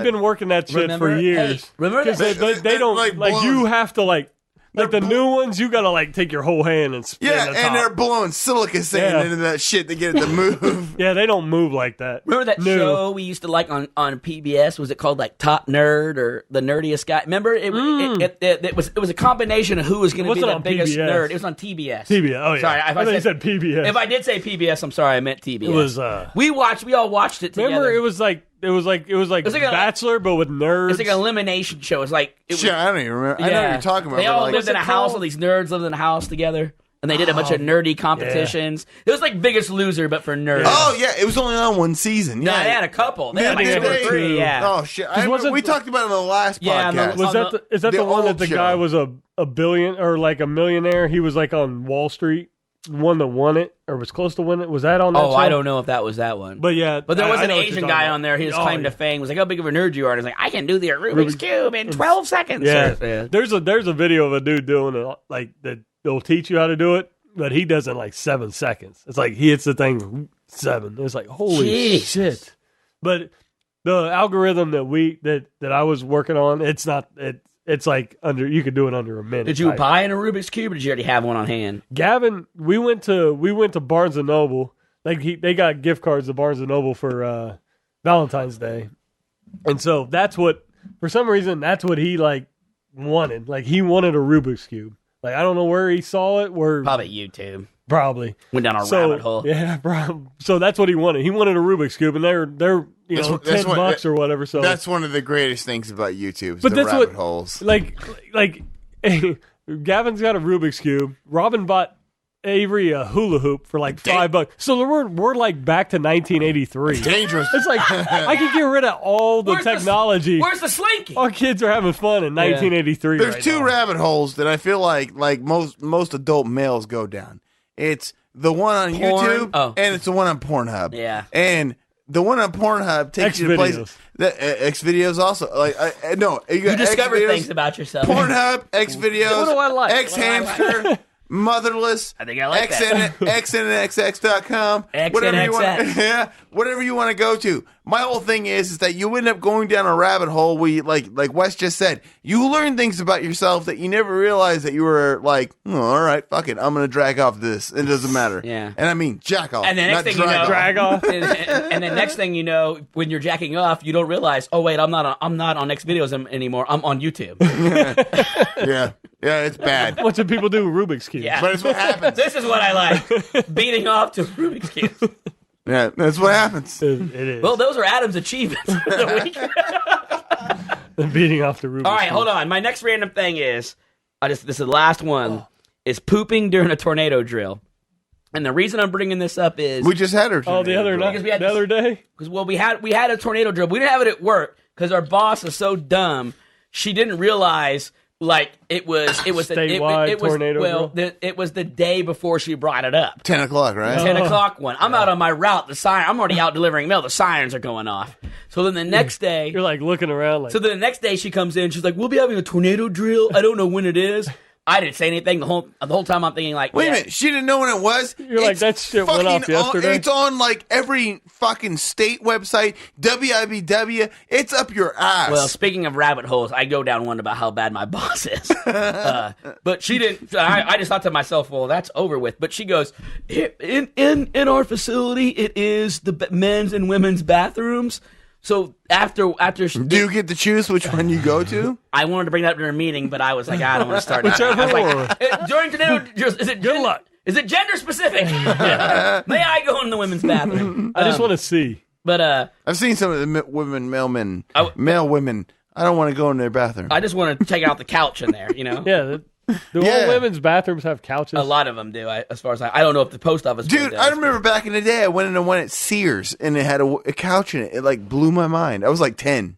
been working that shit for years. Hey, remember that? They don't like you have to like. Like the new ones, you gotta like take your whole hand and spin. Yeah, and they're blowing silica sand into that shit to get it to move. Yeah, they don't move like that. Remember that show we used to like on PBS? Was it called like Top Nerd or The Nerdiest Guy? Remember it was a combination of who was going to be the biggest nerd. It was on TBS. TBS. Oh yeah. Sorry, I thought you said PBS. If I did say PBS, I'm sorry, I meant TBS. It was. We all watched it together. Remember, it was like Bachelor, but with nerds. It's like an elimination show. It's like I don't even remember. I know what you're talking about. They all lived in a house. All these nerds lived in a house together, and they did a bunch of nerdy competitions. It was like Biggest Loser, but for nerds. Oh yeah, it was only on one season. Yeah, they had a couple. They had like 2 or 3. Yeah. Oh shit! We talked about it on the last podcast. Is that the one that the guy was a billion or like a millionaire? He was like on Wall Street. One that won it or was close to win it. Was that on that show? I don't know if that was that one. But yeah. But there was an Asian guy on there. His claim to fame was like, how big of a nerd you are. And he's like, I can do the Rubik's Cube in 12 seconds. Yeah. There's a video of a dude doing it like that. They'll teach you how to do it, but he does it in like 7 seconds. It's like he hits the thing 7. It's like, holy shit. But the algorithm that I was working on, it's like you could do it under a minute. Did you buy a Rubik's Cube or did you already have one on hand? Gavin, we went to Barnes and Noble. Like they got gift cards to Barnes and Noble for Valentine's Day. And so for some reason that's what he like wanted. Like he wanted a Rubik's Cube. Like I don't know where he saw it, probably YouTube. Probably. Went down a rabbit hole. Yeah, so that's what he wanted. He wanted a Rubik's Cube, and they're $10 or whatever. So that's one of the greatest things about YouTube. But the rabbit holes. Like Gavin's got a Rubik's Cube. Robin bought Avery a hula hoop for like $5. So we're like back to 1983. It's dangerous. It's like I can get rid of all the technology. Where's the slinky? Our kids are having fun in 1983. There's 2 rabbit holes that I feel like most adult males go down. It's the one on YouTube and it's the one on Pornhub. Yeah. And the one on Pornhub takes you to places. X videos also. You discover things about yourself. Pornhub, X videos. What do I like? X hamster. Motherless. I think I like that. XNXX.com. Whatever you want to go to. My whole thing is that you end up going down a rabbit hole where you, like Wes just said, you learn things about yourself that you never realized that you were like, all right, fuck it, I'm going to drag off this. It doesn't matter. Yeah. And I mean jack off. And the next thing you know, drag off. And the next thing you know, when you're jacking off, you don't realize, oh wait, I'm not on X videos anymore. I'm on YouTube. Yeah, it's bad. What do people do? Rubik's Cube. Yeah. But it's what happens. This is what I like. Beating off to Rubik's Cube. Yeah, that's what happens. It is. Well, those are Adam's achievements for the week. Beating off the Rubik's All right, Cube. hold on. My next random thing is, this is the last one, is pooping during a tornado drill. And the reason I'm bringing this up is... We just had her. The other day? Because, we had a tornado drill. We didn't have it at work because our boss is so dumb. She didn't realize... Like it was statewide tornado drill? It was the day before she brought it up. 10 o'clock, right? 10 o'clock one. I'm out on my route. I'm already out delivering mail. The sirens are going off. So then the next day, you're like looking around. Like, so then the next day she comes in. She's like, "We'll be having a tornado drill. I don't know when it is." I didn't say anything the whole time. I'm thinking like, wait a minute, she didn't know when it was. You're like, that shit went off yesterday. It's on like every fucking state website, WIBW. It's up your ass. Well, speaking of rabbit holes, I go down one about how bad my boss is. But she didn't. I just thought to myself, well, that's over with. But she goes, in our facility, it is the men's and women's bathrooms. So after do you get to choose which one you go to? I wanted to bring that up during a meeting, but I was like, I don't want to start. During tornado, is it good luck? Is it gender specific? Yeah. May I go in the women's bathroom? I just want to see. But I've seen some of the male women. I don't want to go in their bathroom. I just want to take out the couch in there, you know? Yeah. Do all women's bathrooms have couches? A lot of them do. As far as I don't know if the post office. Dude, I remember back in the day, I went into one at Sears and it had a couch in it. It like blew my mind. I was like 10.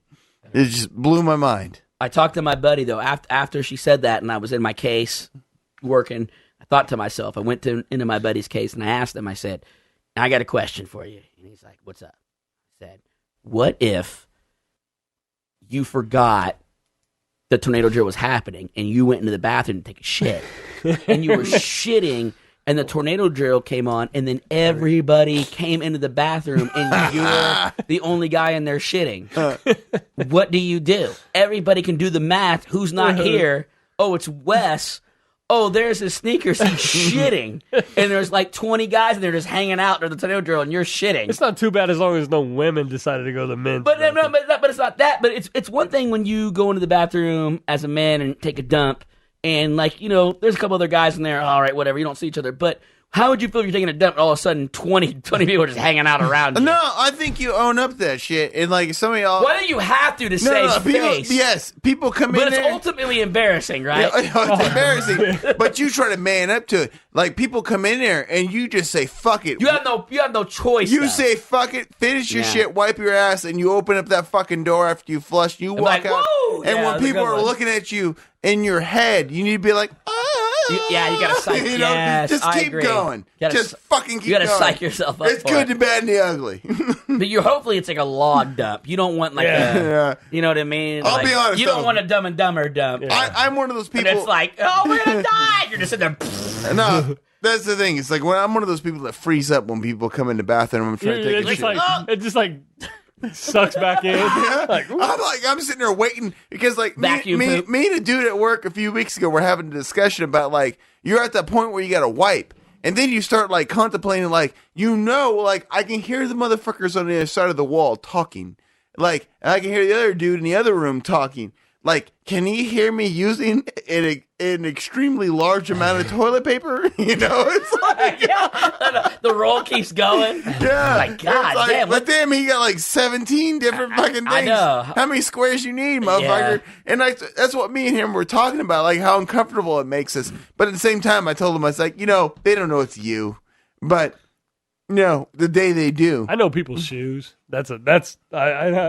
It just blew my mind. I talked to my buddy though after she said that, and I was in my case working. I thought to myself, I went into my buddy's case and I asked him. I said, "I got a question for you." And he's like, "What's up?" I said, "What if you forgot the tornado drill was happening and you went into the bathroom to take a shit and you were shitting and the tornado drill came on and then everybody came into the bathroom and you're the only guy in there shitting. What do you do? Everybody can do the math. Who's not here? Oh, it's Wes. Oh, there's his sneakers. He's shitting. And there's like 20 guys in there just hanging out during the tornado drill and you're shitting. It's not too bad as long as no women decided to go to the men's bathroom. But it's not that. But it's one thing when you go into the bathroom as a man and take a dump and like, you know, there's a couple other guys in there. All right, whatever. You don't see each other. But how would you feel if you're taking a dump and all of a sudden 20 people are just hanging out around you? No, I think you own up to that shit. And like some of y'all... Why do you have to save face? Yes, people come in there... But it's ultimately embarrassing, right? Yeah, it's embarrassing. But you try to man up to it. Like people come in there and you just say, fuck it. You have no choice. You say, fuck it, finish your shit, wipe your ass, and you open up that fucking door after you flush. You walk out. Whoa! And when people are looking at you in your head, you need to be like, you gotta psych. You know, yes, just keep going. Just fucking keep going. You gotta psych yourself up. It's good, the bad, and the ugly. But hopefully it's like a log dump. You don't want like you know what I mean? I'll be honest. You don't want a Dumb and Dumber dump. Yeah. I'm one of those people. And it's like, oh, we're gonna die. You're just sitting there. No. That's the thing. It's like when I'm one of those people that freeze up when people come in the bathroom. I'm trying to take a shit. It just sucks back in. I'm sitting there waiting because like me and a dude at work a few weeks ago were having a discussion about like you're at that point where you got to wipe, and then you start like contemplating like like I can hear the motherfuckers on the other side of the wall talking, like and I can hear the other dude in the other room talking. Like, can he hear me using an extremely large amount of toilet paper? You know, it's like the roll keeps going. Yeah, like God like, damn. But damn, he got like 17 different fucking things. I know. How many squares you need, motherfucker? Yeah. And that's what me and him were talking about, like how uncomfortable it makes us. But at the same time, I told him I was like, they don't know it's you, but. No, the day they do. I know people's shoes. I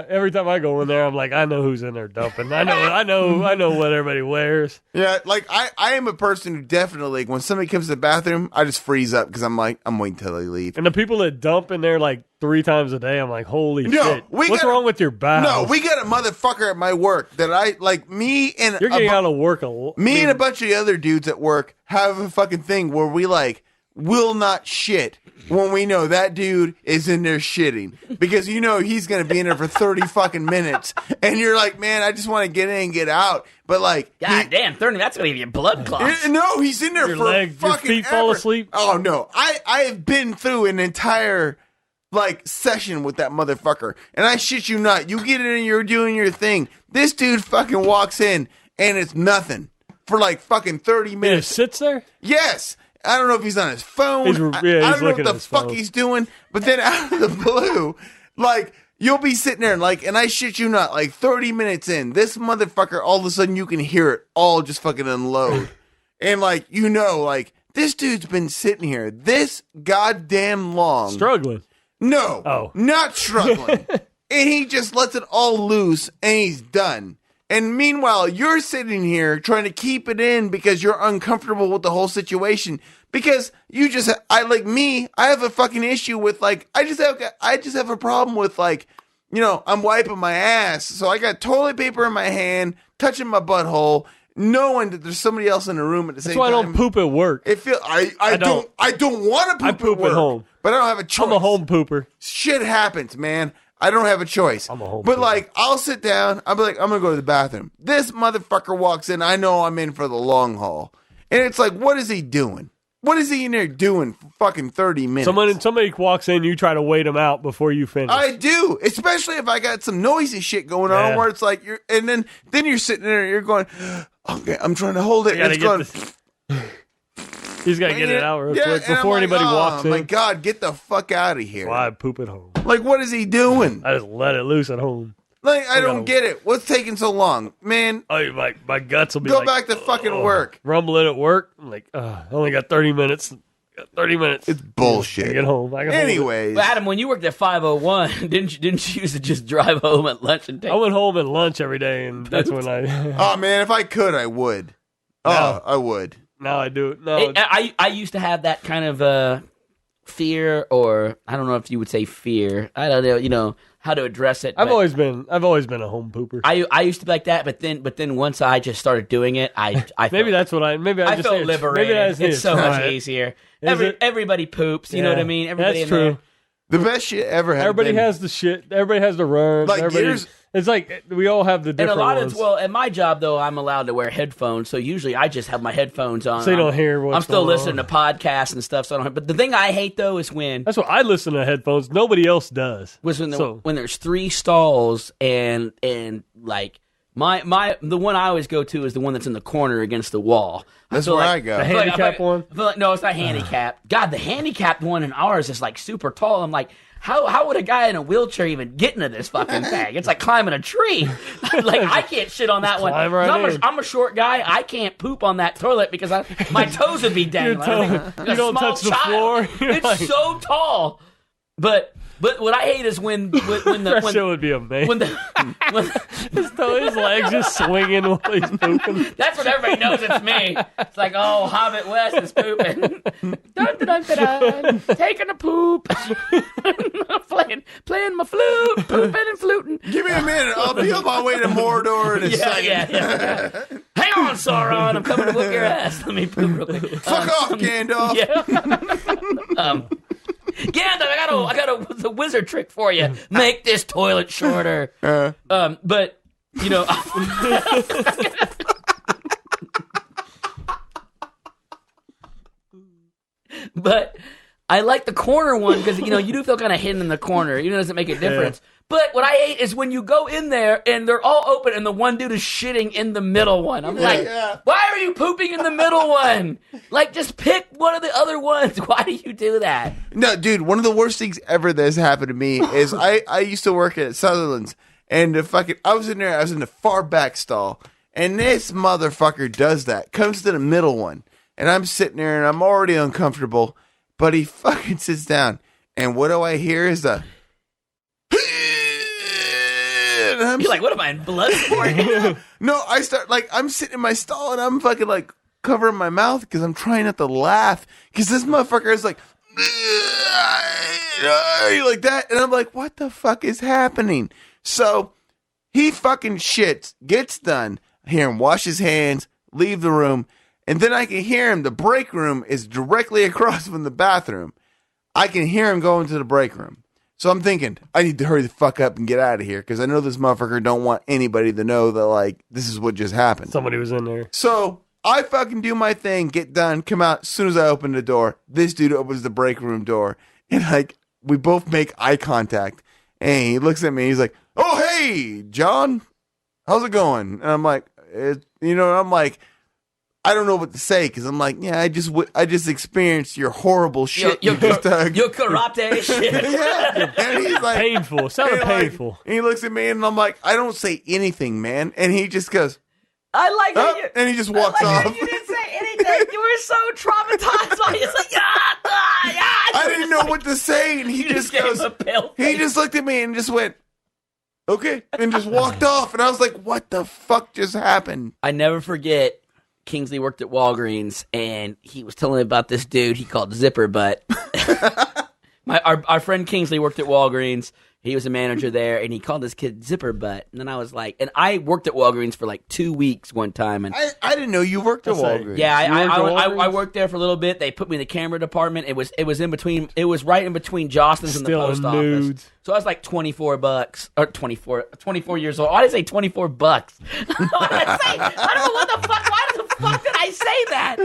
every time I go in there, I'm like, I know who's in there dumping. I know what everybody wears. Yeah, like I am a person who definitely, when somebody comes to the bathroom, I just freeze up because I'm like, I'm waiting till they leave. And the people that dump in there like 3 times a day, I'm like, holy shit. What's wrong with your bowels? No, we got a motherfucker at my work that you're getting out of work a lot. Me and a bunch of the other dudes at work have a fucking thing where we will not shit when we know that dude is in there shitting because he's going to be in there for 30 fucking minutes and you're like, man, I just want to get in and get out. But like, God damn, 30, that's going to give you blood clots. No, he's in there for fucking your feet fall asleep. Oh no. I have been through an entire session with that motherfucker and I shit you not. You get in and you're doing your thing. This dude fucking walks in and it's nothing for like fucking 30 minutes. He sits there? Yes. I don't know if he's on his phone. I don't know what the fuck he's doing. But then out of the blue, you'll be sitting there and I shit you not, 30 minutes in, this motherfucker, all of a sudden you can hear it all just fucking unload. And this dude's been sitting here this goddamn long. Struggling. No. Not struggling. And he just lets it all loose and he's done. And meanwhile, you're sitting here trying to keep it in because you're uncomfortable with the whole situation. Because I have a fucking issue with I just have a problem with I'm wiping my ass. So I got toilet paper in my hand, touching my butthole, knowing that there's somebody else in the room at the same time. That's why I don't poop at work. I don't want to poop at work. At home. But I don't have a choice. I'm a home pooper. Shit happens, man. I don't have a choice. I'm a home But pooper. I'll sit down. I'm I'm going to go to the bathroom. This motherfucker walks in. I know I'm in for the long haul. And it's like, what is he doing? What is he in there doing for fucking 30 minutes? Somebody walks in, you try to wait him out before you finish. I do. Especially if I got some noisy shit going on where it's like, and then you're sitting there and you're going, okay, I'm trying to hold it. And it's going, He's got to get it out real quick before anybody walks in. Oh, my God, get the fuck out of here. Why poop at home? Like, what is he doing? I just let it loose at home. Like, I don't get it. What's taking so long? Man. Oh, my guts will be Go back to fucking work. Rumbling at work. I'm like, I only got 30 minutes. 30 minutes. It's bullshit. Get home. Anyways. But Adam, when you worked at 501, didn't you used to just drive home at lunch and take... I went home at lunch every day, and that's when I... Oh, man, if I could, I would. I would. Now I do it. No, I used to have that kind of fear, or I don't know if you would say fear. I don't know, how to address it. I've always been a home pooper. I used to be like that, but then once I just started doing it, I maybe that's what I felt liberated. It's so much easier. Everybody poops, you know what I mean? Everybody that's true. The best shit ever. Everybody has the shit. Everybody has the run. Like it's like we all have the different ones. At my job though, I'm allowed to wear headphones, so usually I just have my headphones on. So you don't hear what's I'm still going listening on. to podcasts and stuff. So I don't. But the thing I hate though is when that's what I listen to headphones. Nobody else does. When there's 3 stalls and like the one I always go to is the one that's in the corner against the wall. That's where I go. The handicap one? I feel like, no, it's not handicapped. God, the handicapped one in ours is like super tall. I'm like, how would a guy in a wheelchair even get into this fucking thing? It's like climbing a tree. Like, I can't shit on that one. I'm a short guy. I can't poop on that toilet because my toes would be dangling. You don't touch the floor. It's so tall. But what I hate is when that show would be amazing. His legs just swinging while he's pooping. That's when everybody knows it's me. It's like, oh, Hobbit West is pooping. Dun, dun, dun, dun, dun. Taking a poop. playing my flute, pooping and fluting. Give me a minute. I'll be on my way to Mordor in a second. Yeah. Hang on, Sauron. I'm coming to whoop your ass. Let me poop real quick. Fuck off, Gandalf. Yeah. Gandalf, I got the wizard trick for you. Make this toilet shorter. But you know, but I like the corner one because you do feel kind of hidden in the corner. It doesn't make a difference. Yeah. But what I hate is when you go in there and they're all open and the one dude is shitting in the middle one. I'm like, why are you pooping in the middle one? Like, just pick one of the other ones. Why do you do that? No, dude, one of the worst things ever that has happened to me is I used to work at Sutherland's, and I was in the far back stall, and this motherfucker does that. Comes to the middle one, and I'm sitting there and I'm already uncomfortable, but he fucking sits down, and what do I hear is a... You're like, what am I in blood for? No, I start I'm sitting in my stall and I'm fucking covering my mouth because I'm trying not to laugh because this motherfucker is like that, and I'm like, what the fuck is happening? So he fucking shits, gets done, I hear him wash his hands, leave the room, and then I can hear him. The break room is directly across from the bathroom. I can hear him go into the break room. So I'm thinking, I need to hurry the fuck up and get out of here because I know this motherfucker don't want anybody to know that, this is what just happened. Somebody was in there. So I fucking do my thing, get done, come out. As soon as I open the door, this dude opens the break room door. And, we both make eye contact. And he looks at me. He's like, oh, hey, John. How's it going? And I'm like, I don't know what to say because I'm like, yeah, I just experienced your horrible shit. Your karate shit. Yeah. And he's like, painful. Sounded painful. And he looks at me and I'm like, I don't say anything, man. And he just goes, I like it. And he just walks off. You didn't say anything. You were so traumatized by it. It's like, I didn't know what to say. And he just goes, he just looked at me and just went, okay. And just walked off. And I was like, what the fuck just happened? I never forget. Kingsley worked at Walgreens, and he was telling me about this dude he called Zipper Butt. Our friend Kingsley worked at Walgreens. He was a manager there, and he called this kid Zipper Butt. And then I was like, and I worked at Walgreens for 2 weeks one time. And I didn't know you worked at Walgreens. Yeah, I worked there for a little bit. They put me in the camera department. It was in between. It was right in between Jostens and the post office. So I was like $24 or 24 years old. Why did I say $24? I don't know what the fuck. Why the fuck did I say that?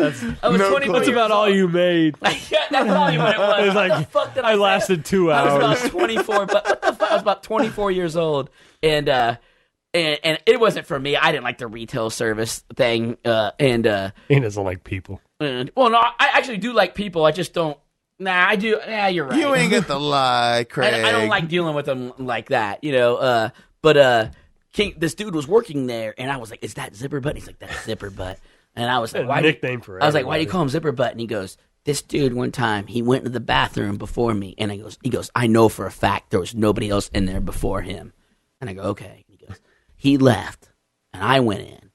I was 24 That's about all you made. Yeah, that's probably what it was. It was what the fuck did I lasted 2 hours. I was about 24, but what the fuck? I was about 24 years old, and it wasn't for me. I didn't like the retail service thing, and he doesn't like people. Well, no, I actually do like people. I just don't. Nah, I do. Yeah, you're right. You ain't got the lie, Craig. I don't like dealing with them like that, this dude was working there, and I was like, "Is that Zipper Butt?" And he's like, "That's Zipper Butt." And I was like, "Why?" Nickname for I was like, "Why do you call him Zipper Butt?" And he goes, "This dude one time he went to the bathroom before me," and he goes, "I know for a fact there was nobody else in there before him." And I go, "Okay." He goes, "He left, and I went in,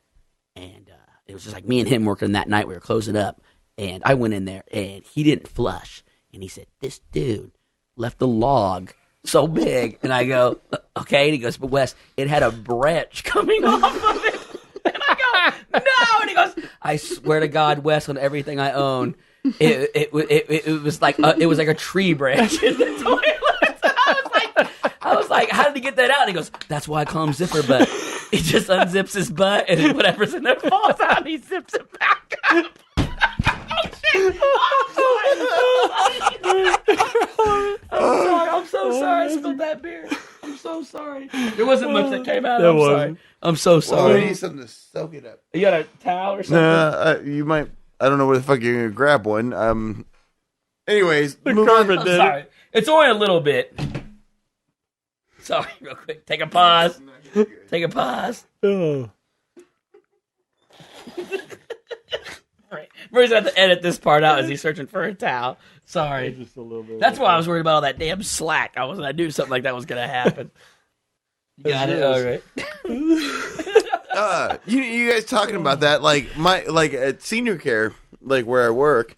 and it was just like me and him working that night. We were closing up, and I went in there, and he didn't flush." And he said, "This dude left a log so big." And I go, "Okay." And he goes, "But Wes, it had a branch coming off of it." And I go, "No." And he goes, "I swear to God, Wes, on everything I own, it was like a tree branch in the toilet." And I was like, "How did he get that out?" And he goes, "That's why I call him Zipper Butt. He just unzips his butt, and whatever's in there falls out, and he zips it back up." I'm so sorry. I spilled that beer. I'm so sorry. There wasn't much that came out. Sorry. I'm so sorry. Well, I need something to soak it up. You got a towel or something? No, you might. I don't know where the fuck you're gonna grab one. Anyways, move on. I'm sorry. It's only a little bit. Sorry, real quick. Take a pause. Take a pause. Oh. Right. We're going to have to edit this part out as he's searching for a towel. Sorry. Just a little bit. That's why I was worried about all that damn slack. I knew something like that was going to happen. You got it? All right. You guys talking about that? Like at senior care, like where I work,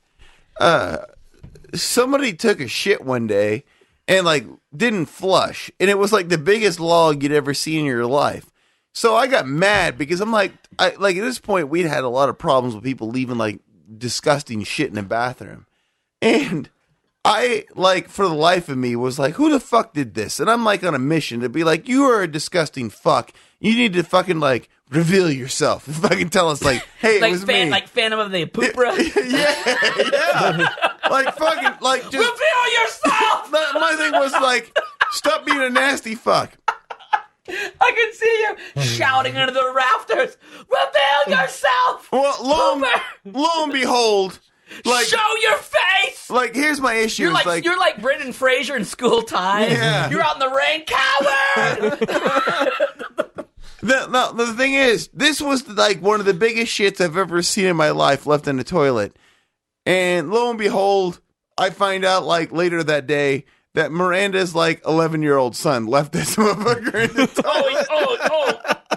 somebody took a shit one day and like didn't flush, and it was like the biggest log you'd ever seen in your life. So I got mad because I'm like, at this point we'd had a lot of problems with people leaving like disgusting shit in the bathroom, and I like for the life of me was like, who the fuck did this? And I'm like on a mission to be like, you are a disgusting fuck. You need to fucking like reveal yourself and fucking tell us like, hey, like it was me. Like Phantom of the Poopra. yeah. Like fucking like just reveal yourself. My thing was like, stop being a nasty fuck. I can see you shouting under the rafters. Reveal yourself. Well, lo and behold, like show your face. Like here's my issue. You're like Brendan Fraser in School Ties. Yeah. You're out in the rain, coward. The thing is, this was like one of the biggest shits I've ever seen in my life left in the toilet. And lo and behold, I find out like later that day that Miranda's like 11-year-old son left this motherfucker in the toilet.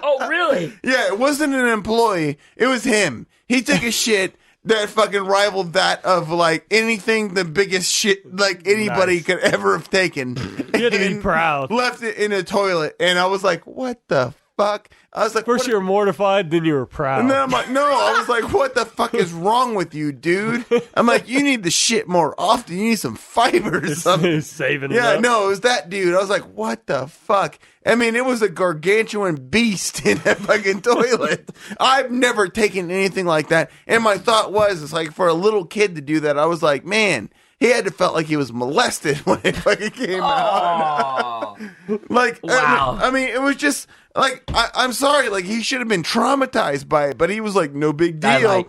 Oh, really? Yeah, it wasn't an employee. It was him. He took a shit that fucking rivaled that of like anything the biggest shit like anybody could ever have taken. You had to be proud. Left it in a toilet, and I was like, what the fuck? I was like, first you were mortified, then you were proud. And then I'm like, no, I was like, what the fuck is wrong with you, dude? I'm like, you need the shit more often. You need some fiber or something. Saving it Yeah, up. no, it was that dude. I was like, what the fuck? I mean, it was a gargantuan beast in that fucking toilet. I've never taken anything like that. And my thought was, it's like for a little kid to do that, I was like, man, he had to felt like he was molested when it fucking came out. Like, wow. I mean, it was just like, I'm sorry, like he should have been traumatized by it, but he was like, no big deal. I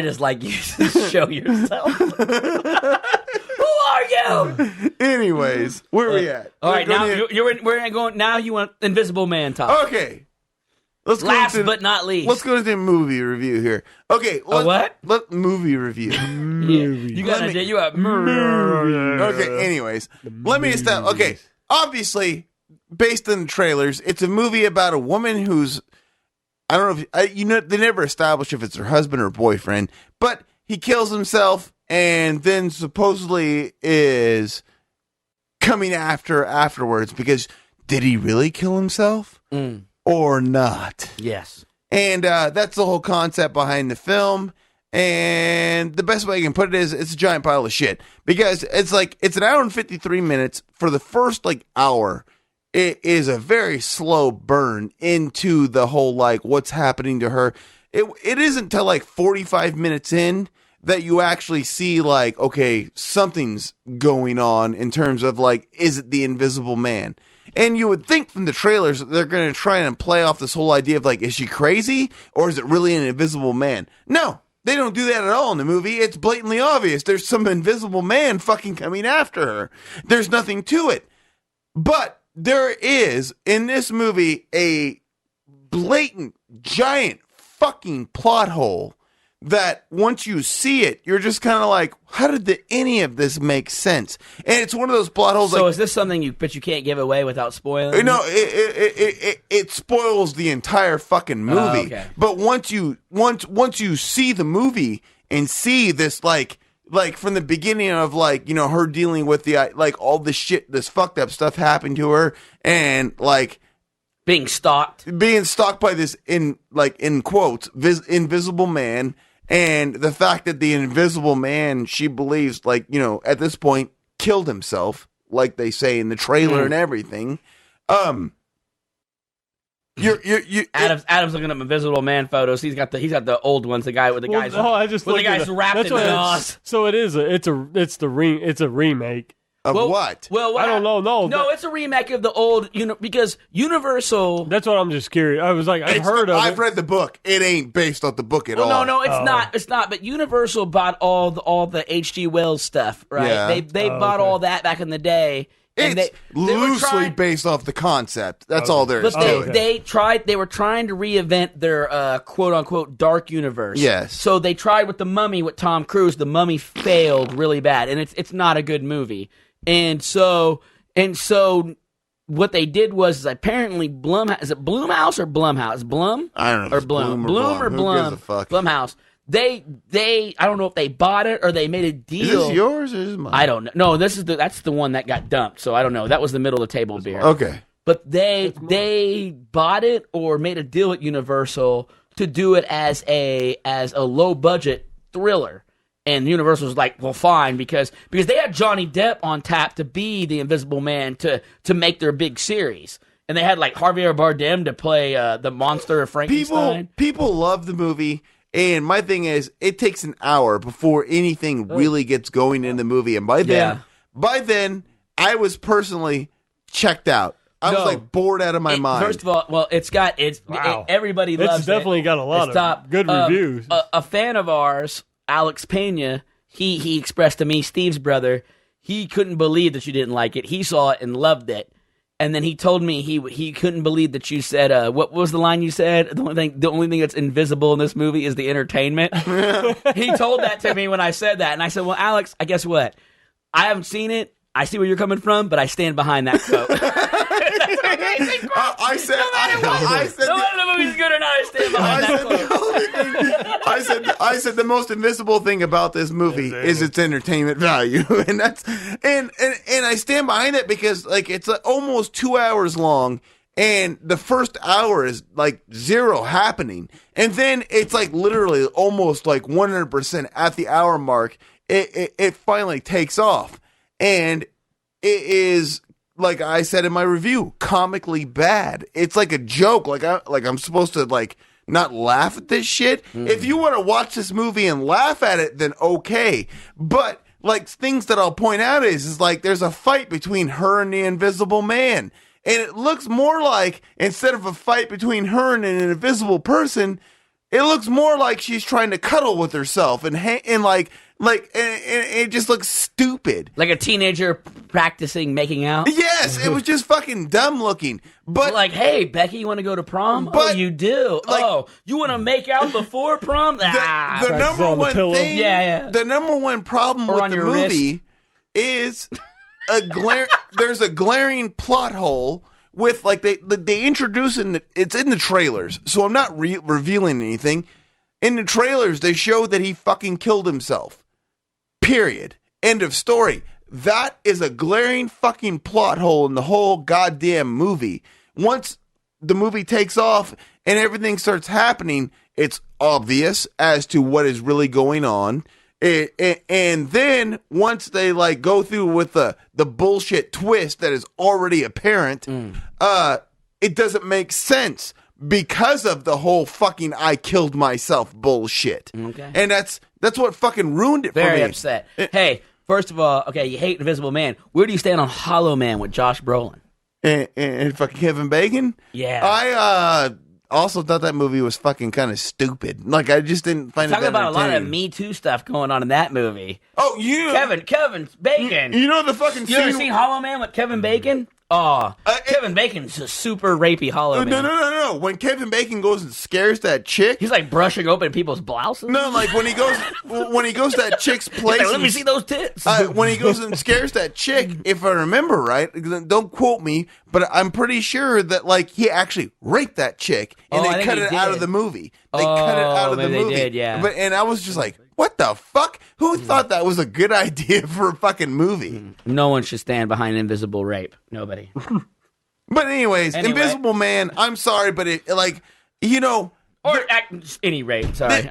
just like you to show yourself. Who are you? Anyways, where are we at? All right, now we're going. Now you want Invisible Man talk. Okay. Last but not least, let's go to the movie review here. Okay, what? Movie review. You got Okay, anyways, let me establish. Okay, obviously, based on the trailers, it's a movie about a woman who's, I don't know if they never establish if it's her husband or boyfriend, but he kills himself and then supposedly is coming afterwards because did he really kill himself? Or not. Yes. And that's the whole concept behind the film. And the best way I can put it is it's a giant pile of shit. Because it's an hour and 53 minutes. For the first hour, it is a very slow burn into the whole what's happening to her. It isn't till 45 minutes in that you actually see okay, something's going on in terms of is it the Invisible Man? And you would think from the trailers that they're going to try and play off this whole idea of is she crazy or is it really an invisible man? No, They don't do that at all in the movie. It's blatantly obvious. There's some invisible man fucking coming after her. There's nothing to it. But there is, in this movie, a blatant, giant fucking plot hole that once you see it, you're just kind of like, how did any of this make sense? And it's one of those plot holes. So is this something you can't give away without spoiling? No, it spoils the entire fucking movie. Okay. But once you see the movie and see this like from the beginning of like, you know, her dealing with the like all this shit, this fucked up stuff happened to her, and like being stalked by this in quotes invisible man. And the fact that the invisible man, she believes, like, you know, at this point, killed himself, like they say in the trailer and everything. Adam's looking up invisible man photos. He's got the old ones. The guy with the guys. No, I just with the guys wrapped in gauze. So it's a remake. Of what? Well, I don't know. No, it's a remake of the old, because Universal. That's what I'm just curious. I was like, I've read the book. It ain't based off the book at all. No, it's not. It's not. But Universal bought all the H.G. Wells stuff, right? Yeah. They bought all that back in the day. And it's loosely based off the concept. That's all there is. But they were trying to reinvent their quote unquote dark universe. Yes. So they tried with The Mummy with Tom Cruise. The Mummy failed really bad, and it's not a good movie. And so what they did was apparently is it Blumhouse or Blumhouse? Blum? I don't know. Or Blum. Blum or Blum. Blum. Who gives a fuck? Blumhouse. They I don't know if they bought it or they made a deal. Is this yours or is this mine? I don't know. No, that's the one that got dumped. So I don't know. That was the middle of the table beer. Okay. But they bought it or made a deal at Universal to do it as a low budget thriller. And Universal was like, well, fine, because they had Johnny Depp on tap to be the Invisible Man to make their big series. And they had like Javier Bardem to play the monster of Frankenstein. People love the movie, and my thing is, it takes an hour before anything really gets going in the movie. And by then, I was personally checked out. I was like bored out of my mind. First of all, well, everybody loves it. It's definitely got a lot of good reviews. A fan of ours, Alex Pena, he expressed to me, Steve's brother, he couldn't believe that you didn't like it. He saw it and loved it. And then he told me he couldn't believe that you said, what was the line you said? The only thing that's invisible in this movie is the entertainment. He told that to me when I said that. And I said, well, Alex, I guess what? I haven't seen it. I see where you're coming from, but I stand behind that quote. I said, no matter the movie's good or not, I stand behind that quote. I said the most invisible thing about this movie is its entertainment value, and I stand behind it because like it's almost 2 hours long, and the first hour is like zero happening, and then it's like literally almost like 100% at the hour mark. It finally takes off, and it is, like I said in my review, comically bad. It's like a joke. Like I'm supposed to like not laugh at this shit. If you want to watch this movie and laugh at it, then okay. But like things that I'll point out is like there's a fight between her and the Invisible Man, and it looks more like, instead of a fight between her and an invisible person, it looks more like she's trying to cuddle with herself and it just looks stupid. Like a teenager practicing making out? Yes, it was just fucking dumb looking. But like, hey, Becky, you want to go to prom? Oh, you do? Like, you want to make out before prom? The number one thing, the number one problem with the movie is there's a glaring plot hole with, like, they introduce it's in the trailers, so I'm not revealing anything. In the trailers, they show that he fucking killed himself. Period. End of story. That is a glaring fucking plot hole in the whole goddamn movie. Once the movie takes off and everything starts happening, it's obvious as to what is really going on. And then once they like go through with the bullshit twist that is already apparent, it doesn't make sense because of the whole fucking I killed myself bullshit. Okay. And that's what fucking ruined it for me. Very upset. Hey, first of all, okay, you hate Invisible Man. Where do you stand on Hollow Man with Josh Brolin? And fucking Kevin Bacon? Yeah. also thought that movie was fucking kind of stupid. Like, I just didn't find it Talking about a lot of entertaining. Me Too stuff going on in that movie. Oh, Kevin Bacon. You know the fucking You ever scene? seen Hollow Man with Kevin Bacon? Oh, Kevin Bacon's a super rapey Hollow Man. No. When Kevin Bacon goes and scares that chick, He's like brushing open people's blouses. no, like when he goes to that chick's place. Like, let me see those tits. When he goes and scares that chick, if I remember right, don't quote me, but I'm pretty sure that like he actually raped that chick, and Oh, I they think cut he it out did. of the movie. They cut it out of the maybe they movie. did, yeah. And I was just like, what the fuck? Who thought that was a good idea for a fucking movie? No one should stand behind invisible rape. Nobody. But anyways, Anyway. Invisible Man. I'm sorry, but it like Or any rape. Sorry.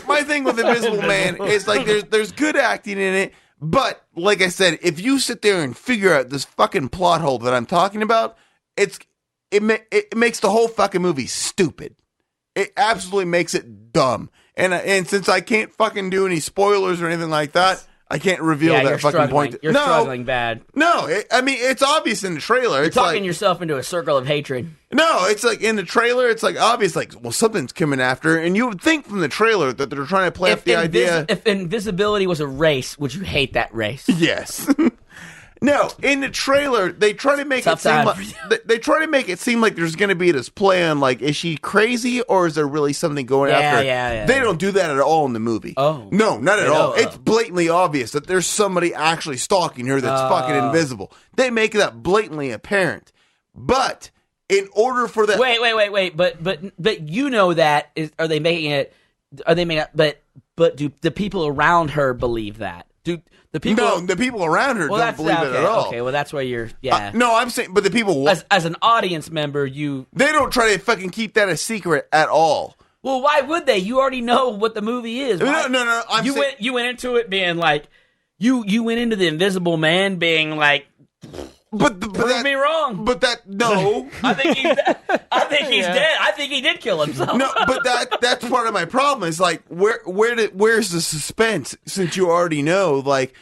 my thing with Invisible Man is like there's good acting in it, but like I said, if you sit there and figure out this fucking plot hole that I'm talking about, it makes the whole fucking movie stupid. It absolutely makes it dumb. And since I can't fucking do any spoilers or anything like that, I can't reveal yeah, that you're fucking struggling. point. You're struggling bad. No, I mean it's obvious in the trailer. You're It's talking like, yourself into a circle of hatred. no, it's like in the trailer, it's like obvious, like, well, something's coming after, and you would think from the trailer that they're trying to play up the idea. If invisibility was a race, would you hate that race? Yes. No, in the trailer, they try to make Tough it seem time like for they try to make it seem like there's going to be this play on like, is she crazy or is there really something going after her? Yeah. They don't do that at all in the movie. Oh. No, not at They all. don't? It's blatantly obvious that there's somebody actually stalking her that's fucking invisible. They make that blatantly apparent. But in order for that, Wait. But you know that are they making it? Are they making it? But do the people around her believe that? Do the people? no, the people around her don't believe it at all. Okay, well that's where you're. Yeah. No, I'm saying, but the people As an audience member, you. they don't try to fucking keep that a secret at all. Well, why would they? You already know what the movie is. Why- No. You went into it being like, you went into the Invisible Man being like, but prove me wrong. But that no. I think he's dead. I think he did kill himself. No, but that's part of my problem. Is like where's the suspense since you already know? Like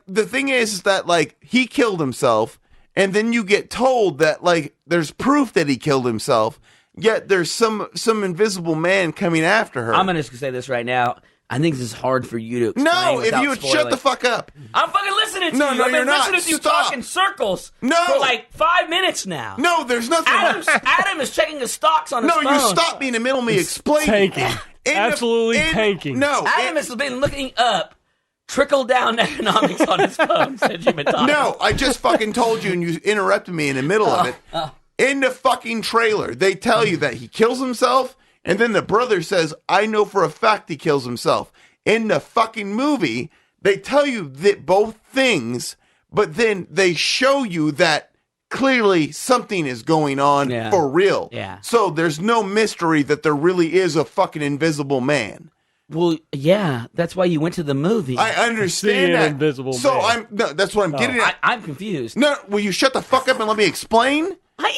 the thing is that like he killed himself, and then you get told that like there's proof that he killed himself. Yet there's some invisible man coming after her. I'm gonna just say this right now. I think this is hard for you to explain. no, if without you would spoiling. shut the fuck up. I'm fucking listening to No, you. no, I've you're been not. listening to you Stop. talk in circles No. for like 5 minutes now. No, there's nothing. Adam is checking his stocks on his No, phone. you stop me in the middle of me explaining. tanking. Absolutely tanking. No, Adam has been looking up trickle down economics on his phone since you've been talking. No, I just fucking told you and you interrupted me in the middle of it. In the fucking trailer, they tell you that he kills himself, and then the brother says, I know for a fact he kills himself. In the fucking movie, they tell you that both things, but then they show you that clearly something is going on for real. Yeah. So there's no mystery that there really is a fucking invisible man. Well, yeah, that's why you went to the movie. I understand See an that. invisible so man. that's what I'm getting at. I'm confused. No, will you shut the fuck up and let me explain? I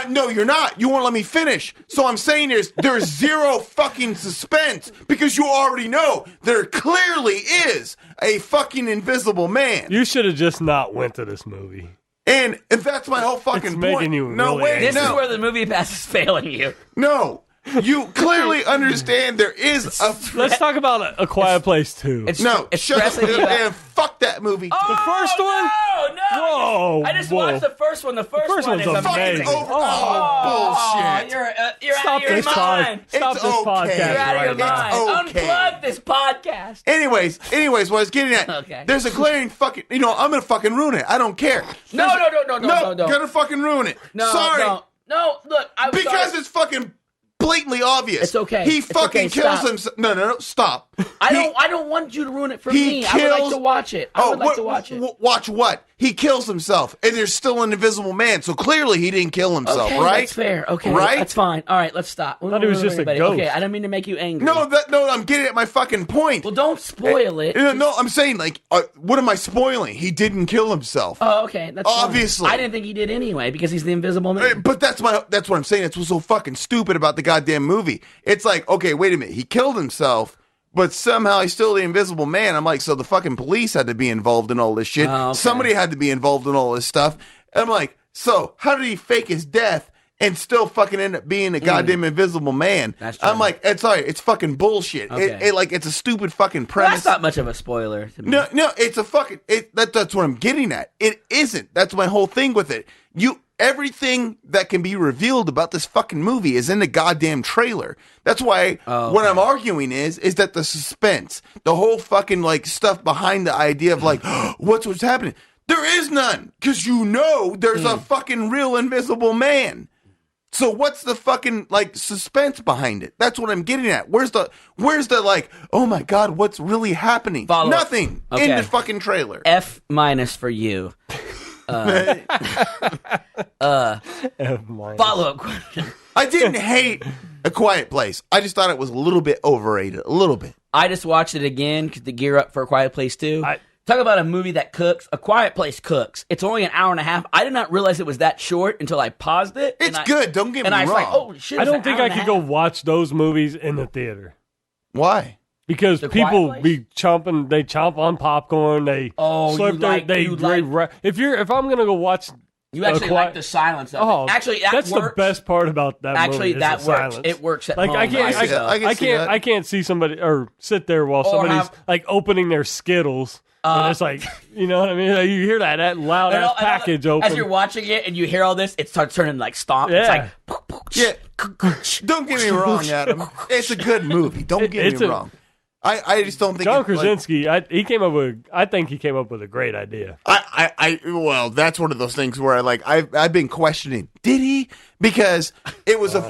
am. No, you're not. You won't let me finish. So I'm saying there's zero fucking suspense because you already know there clearly is a fucking invisible man. You should have just not went to this movie. And that's my whole fucking It's point. making you no, really wait, angry. This is no, where the movie pass is failing you. no. You clearly understand there is a. Let's talk about A Quiet Place 2. No, it's shut stressing up you out. and fuck that movie. The first one? No. Whoa, I just whoa. watched the first one. The first first one one's is amazing. amazing. Fucking over. Oh, bullshit. You're Stop out of your this mind. Stop It's this okay. podcast You're out of your right now. mind. okay. Unplug this podcast. Anyways, what I was getting at, Okay. there's a glaring fucking, I'm gonna fucking ruin it. I don't care. No, No, don't. gonna fucking ruin it. Sorry. No, look, I'm Because sorry. it's fucking blatantly obvious. It's okay. He It's fucking okay. kills Stop. himself. No, stop. I don't want you to ruin it for He me. I would like kills- to watch it. I would like to watch it. Watch what? He kills himself, and there's still an invisible man, so clearly he didn't kill himself, Okay, right? that's fair. Okay, Right? that's fine. All right, let's stop. I thought he was just a ghost. Okay, I don't mean to make you angry. No, I'm getting at my fucking point. Well, don't spoil it. No, I'm saying, like, what am I spoiling? He didn't kill himself. Oh, okay. That's fine. Obviously. I didn't think he did anyway because he's the Invisible Man. But that's what I'm saying. It's what's so fucking stupid about the goddamn movie. It's like, okay, wait a minute. He killed himself, but somehow he's still the Invisible Man. I'm like, so the fucking police had to be involved in all this shit. Oh, okay. Somebody had to be involved in all this stuff. I'm like, so how did he fake his death and still fucking end up being a goddamn Invisible Man. That's true. I'm like, it's fucking bullshit. Okay. It's a stupid fucking premise. That's not much of a spoiler to me. No, it's a fucking, that's what I'm getting at. It isn't. That's my whole thing with it. Everything that can be revealed about this fucking movie is in the goddamn trailer. That's why what I'm arguing is that the suspense, the whole fucking like stuff behind the idea of like, what's happening? There is none, because there's a fucking real Invisible Man. So what's the fucking like suspense behind it? That's what I'm getting at. Where's the like, oh my God, what's really happening? Nothing in the fucking trailer. F- for you. Follow-up question. I didn't hate A Quiet Place. I just thought it was a little bit overrated. A little bit. I just watched it again to gear up for A Quiet Place 2. Talk about a movie that cooks. A Quiet Place cooks. It's only an hour and a half. I did not realize it was that short until I paused it. It's good. Don't get me wrong. And I was like, oh, shit. I don't think I could go watch those movies in the theater. Why? Because people be chomping, they chomp on popcorn, they slurp if I'm gonna go watch, you actually like the silence of it. Actually, that's works. The best part about that movie. Actually, that works. Silence. It works at like home. I can't see somebody or sit there while somebody's like opening their Skittles. And it's like, you know what I mean? You hear that loud ass package open. As you're watching it and you hear all this, it starts turning like stomp. Yeah. It's like, Don't get me wrong, Adam. It's a good movie. Don't get me wrong. I just don't think John Krasinski. I think he came up with a great idea. Well, that's one of those things where I've been questioning. Did he? Because it was no.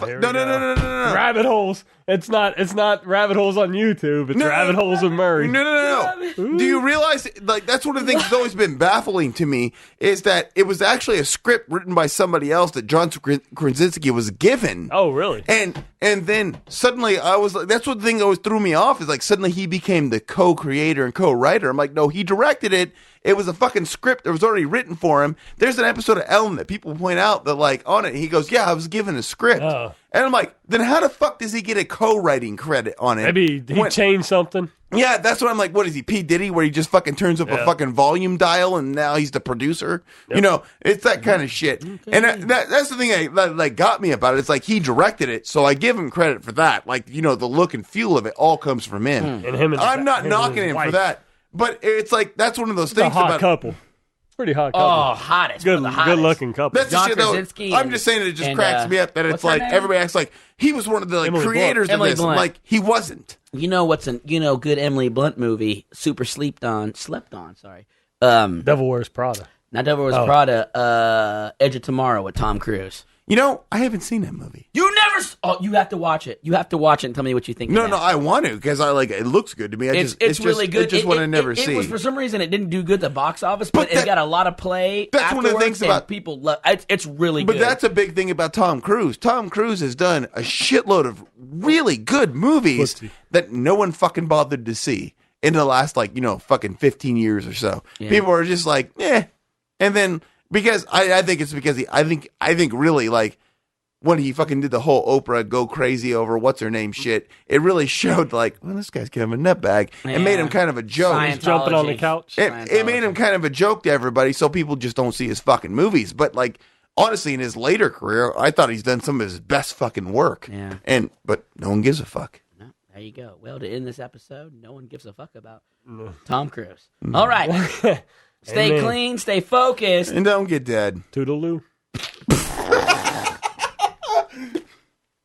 Rabbit holes. It's not rabbit holes on YouTube. It's rabbit holes of Murray. No. Do you realize that's one of the things that's always been baffling to me is that it was actually a script written by somebody else that John Krasinski was given. Oh, really? And then suddenly I was like, that's what the thing that always threw me off is like suddenly he became the co-creator and co-writer. I'm like, no, he directed it. It was a fucking script that was already written for him. There's an episode of Ellen that people point out that like on it, he goes, yeah, I was given a script. Oh. And I'm like, then how the fuck does he get a co-writing credit on it? Maybe he changed something. Yeah, that's what I'm like. What is he, P. Diddy, where he just fucking turns up a fucking volume dial and now he's the producer? Yep. You know, it's that kind of shit. Okay. And that's the thing that got me about it. It's like he directed it, so I give him credit for that. Like, you know, the look and feel of it all comes from him. And him and I'm not knocking him for that. But it's like, that's one of those things a hot couple. Pretty hot couple. Oh, hottest. Good looking couple. That's John the shit, though. Krasinski I'm just saying it just cracks me up that it's like everybody acts like he was one of the creators of this. Like he wasn't. You know what's good Emily Blunt movie? Super slept on. Sorry. Devil Wears Prada. Not Devil Wears Prada. Edge of Tomorrow with Tom Cruise. You know, I haven't seen that movie. You never. You have to watch it. You have to watch it and tell me what you think. No, I want to because I like it. Looks good to me. It's really good. It's just what I never see. It was for some reason it didn't do good at the box office, but it got a lot of play. That's one of the things about people love. It's really good. But that's a big thing about Tom Cruise. Tom Cruise has done a shitload of really good movies that no one fucking bothered to see in the last fucking 15 years or so. Yeah. People are just like, and then because I think it's because I think really like. When he fucking did the whole Oprah go crazy over what's her name shit, it really showed like, well, this guy's kind of a nutbag. It made him kind of a joke. He's jumping on the couch. It made him kind of a joke to everybody, so people just don't see his fucking movies. But like, honestly, in his later career, I thought he's done some of his best fucking work. Yeah. But no one gives a fuck. No, there you go. Well, to end this episode, no one gives a fuck about Tom Cruise. All right. Stay clean, stay focused. And don't get dead. Toodaloo.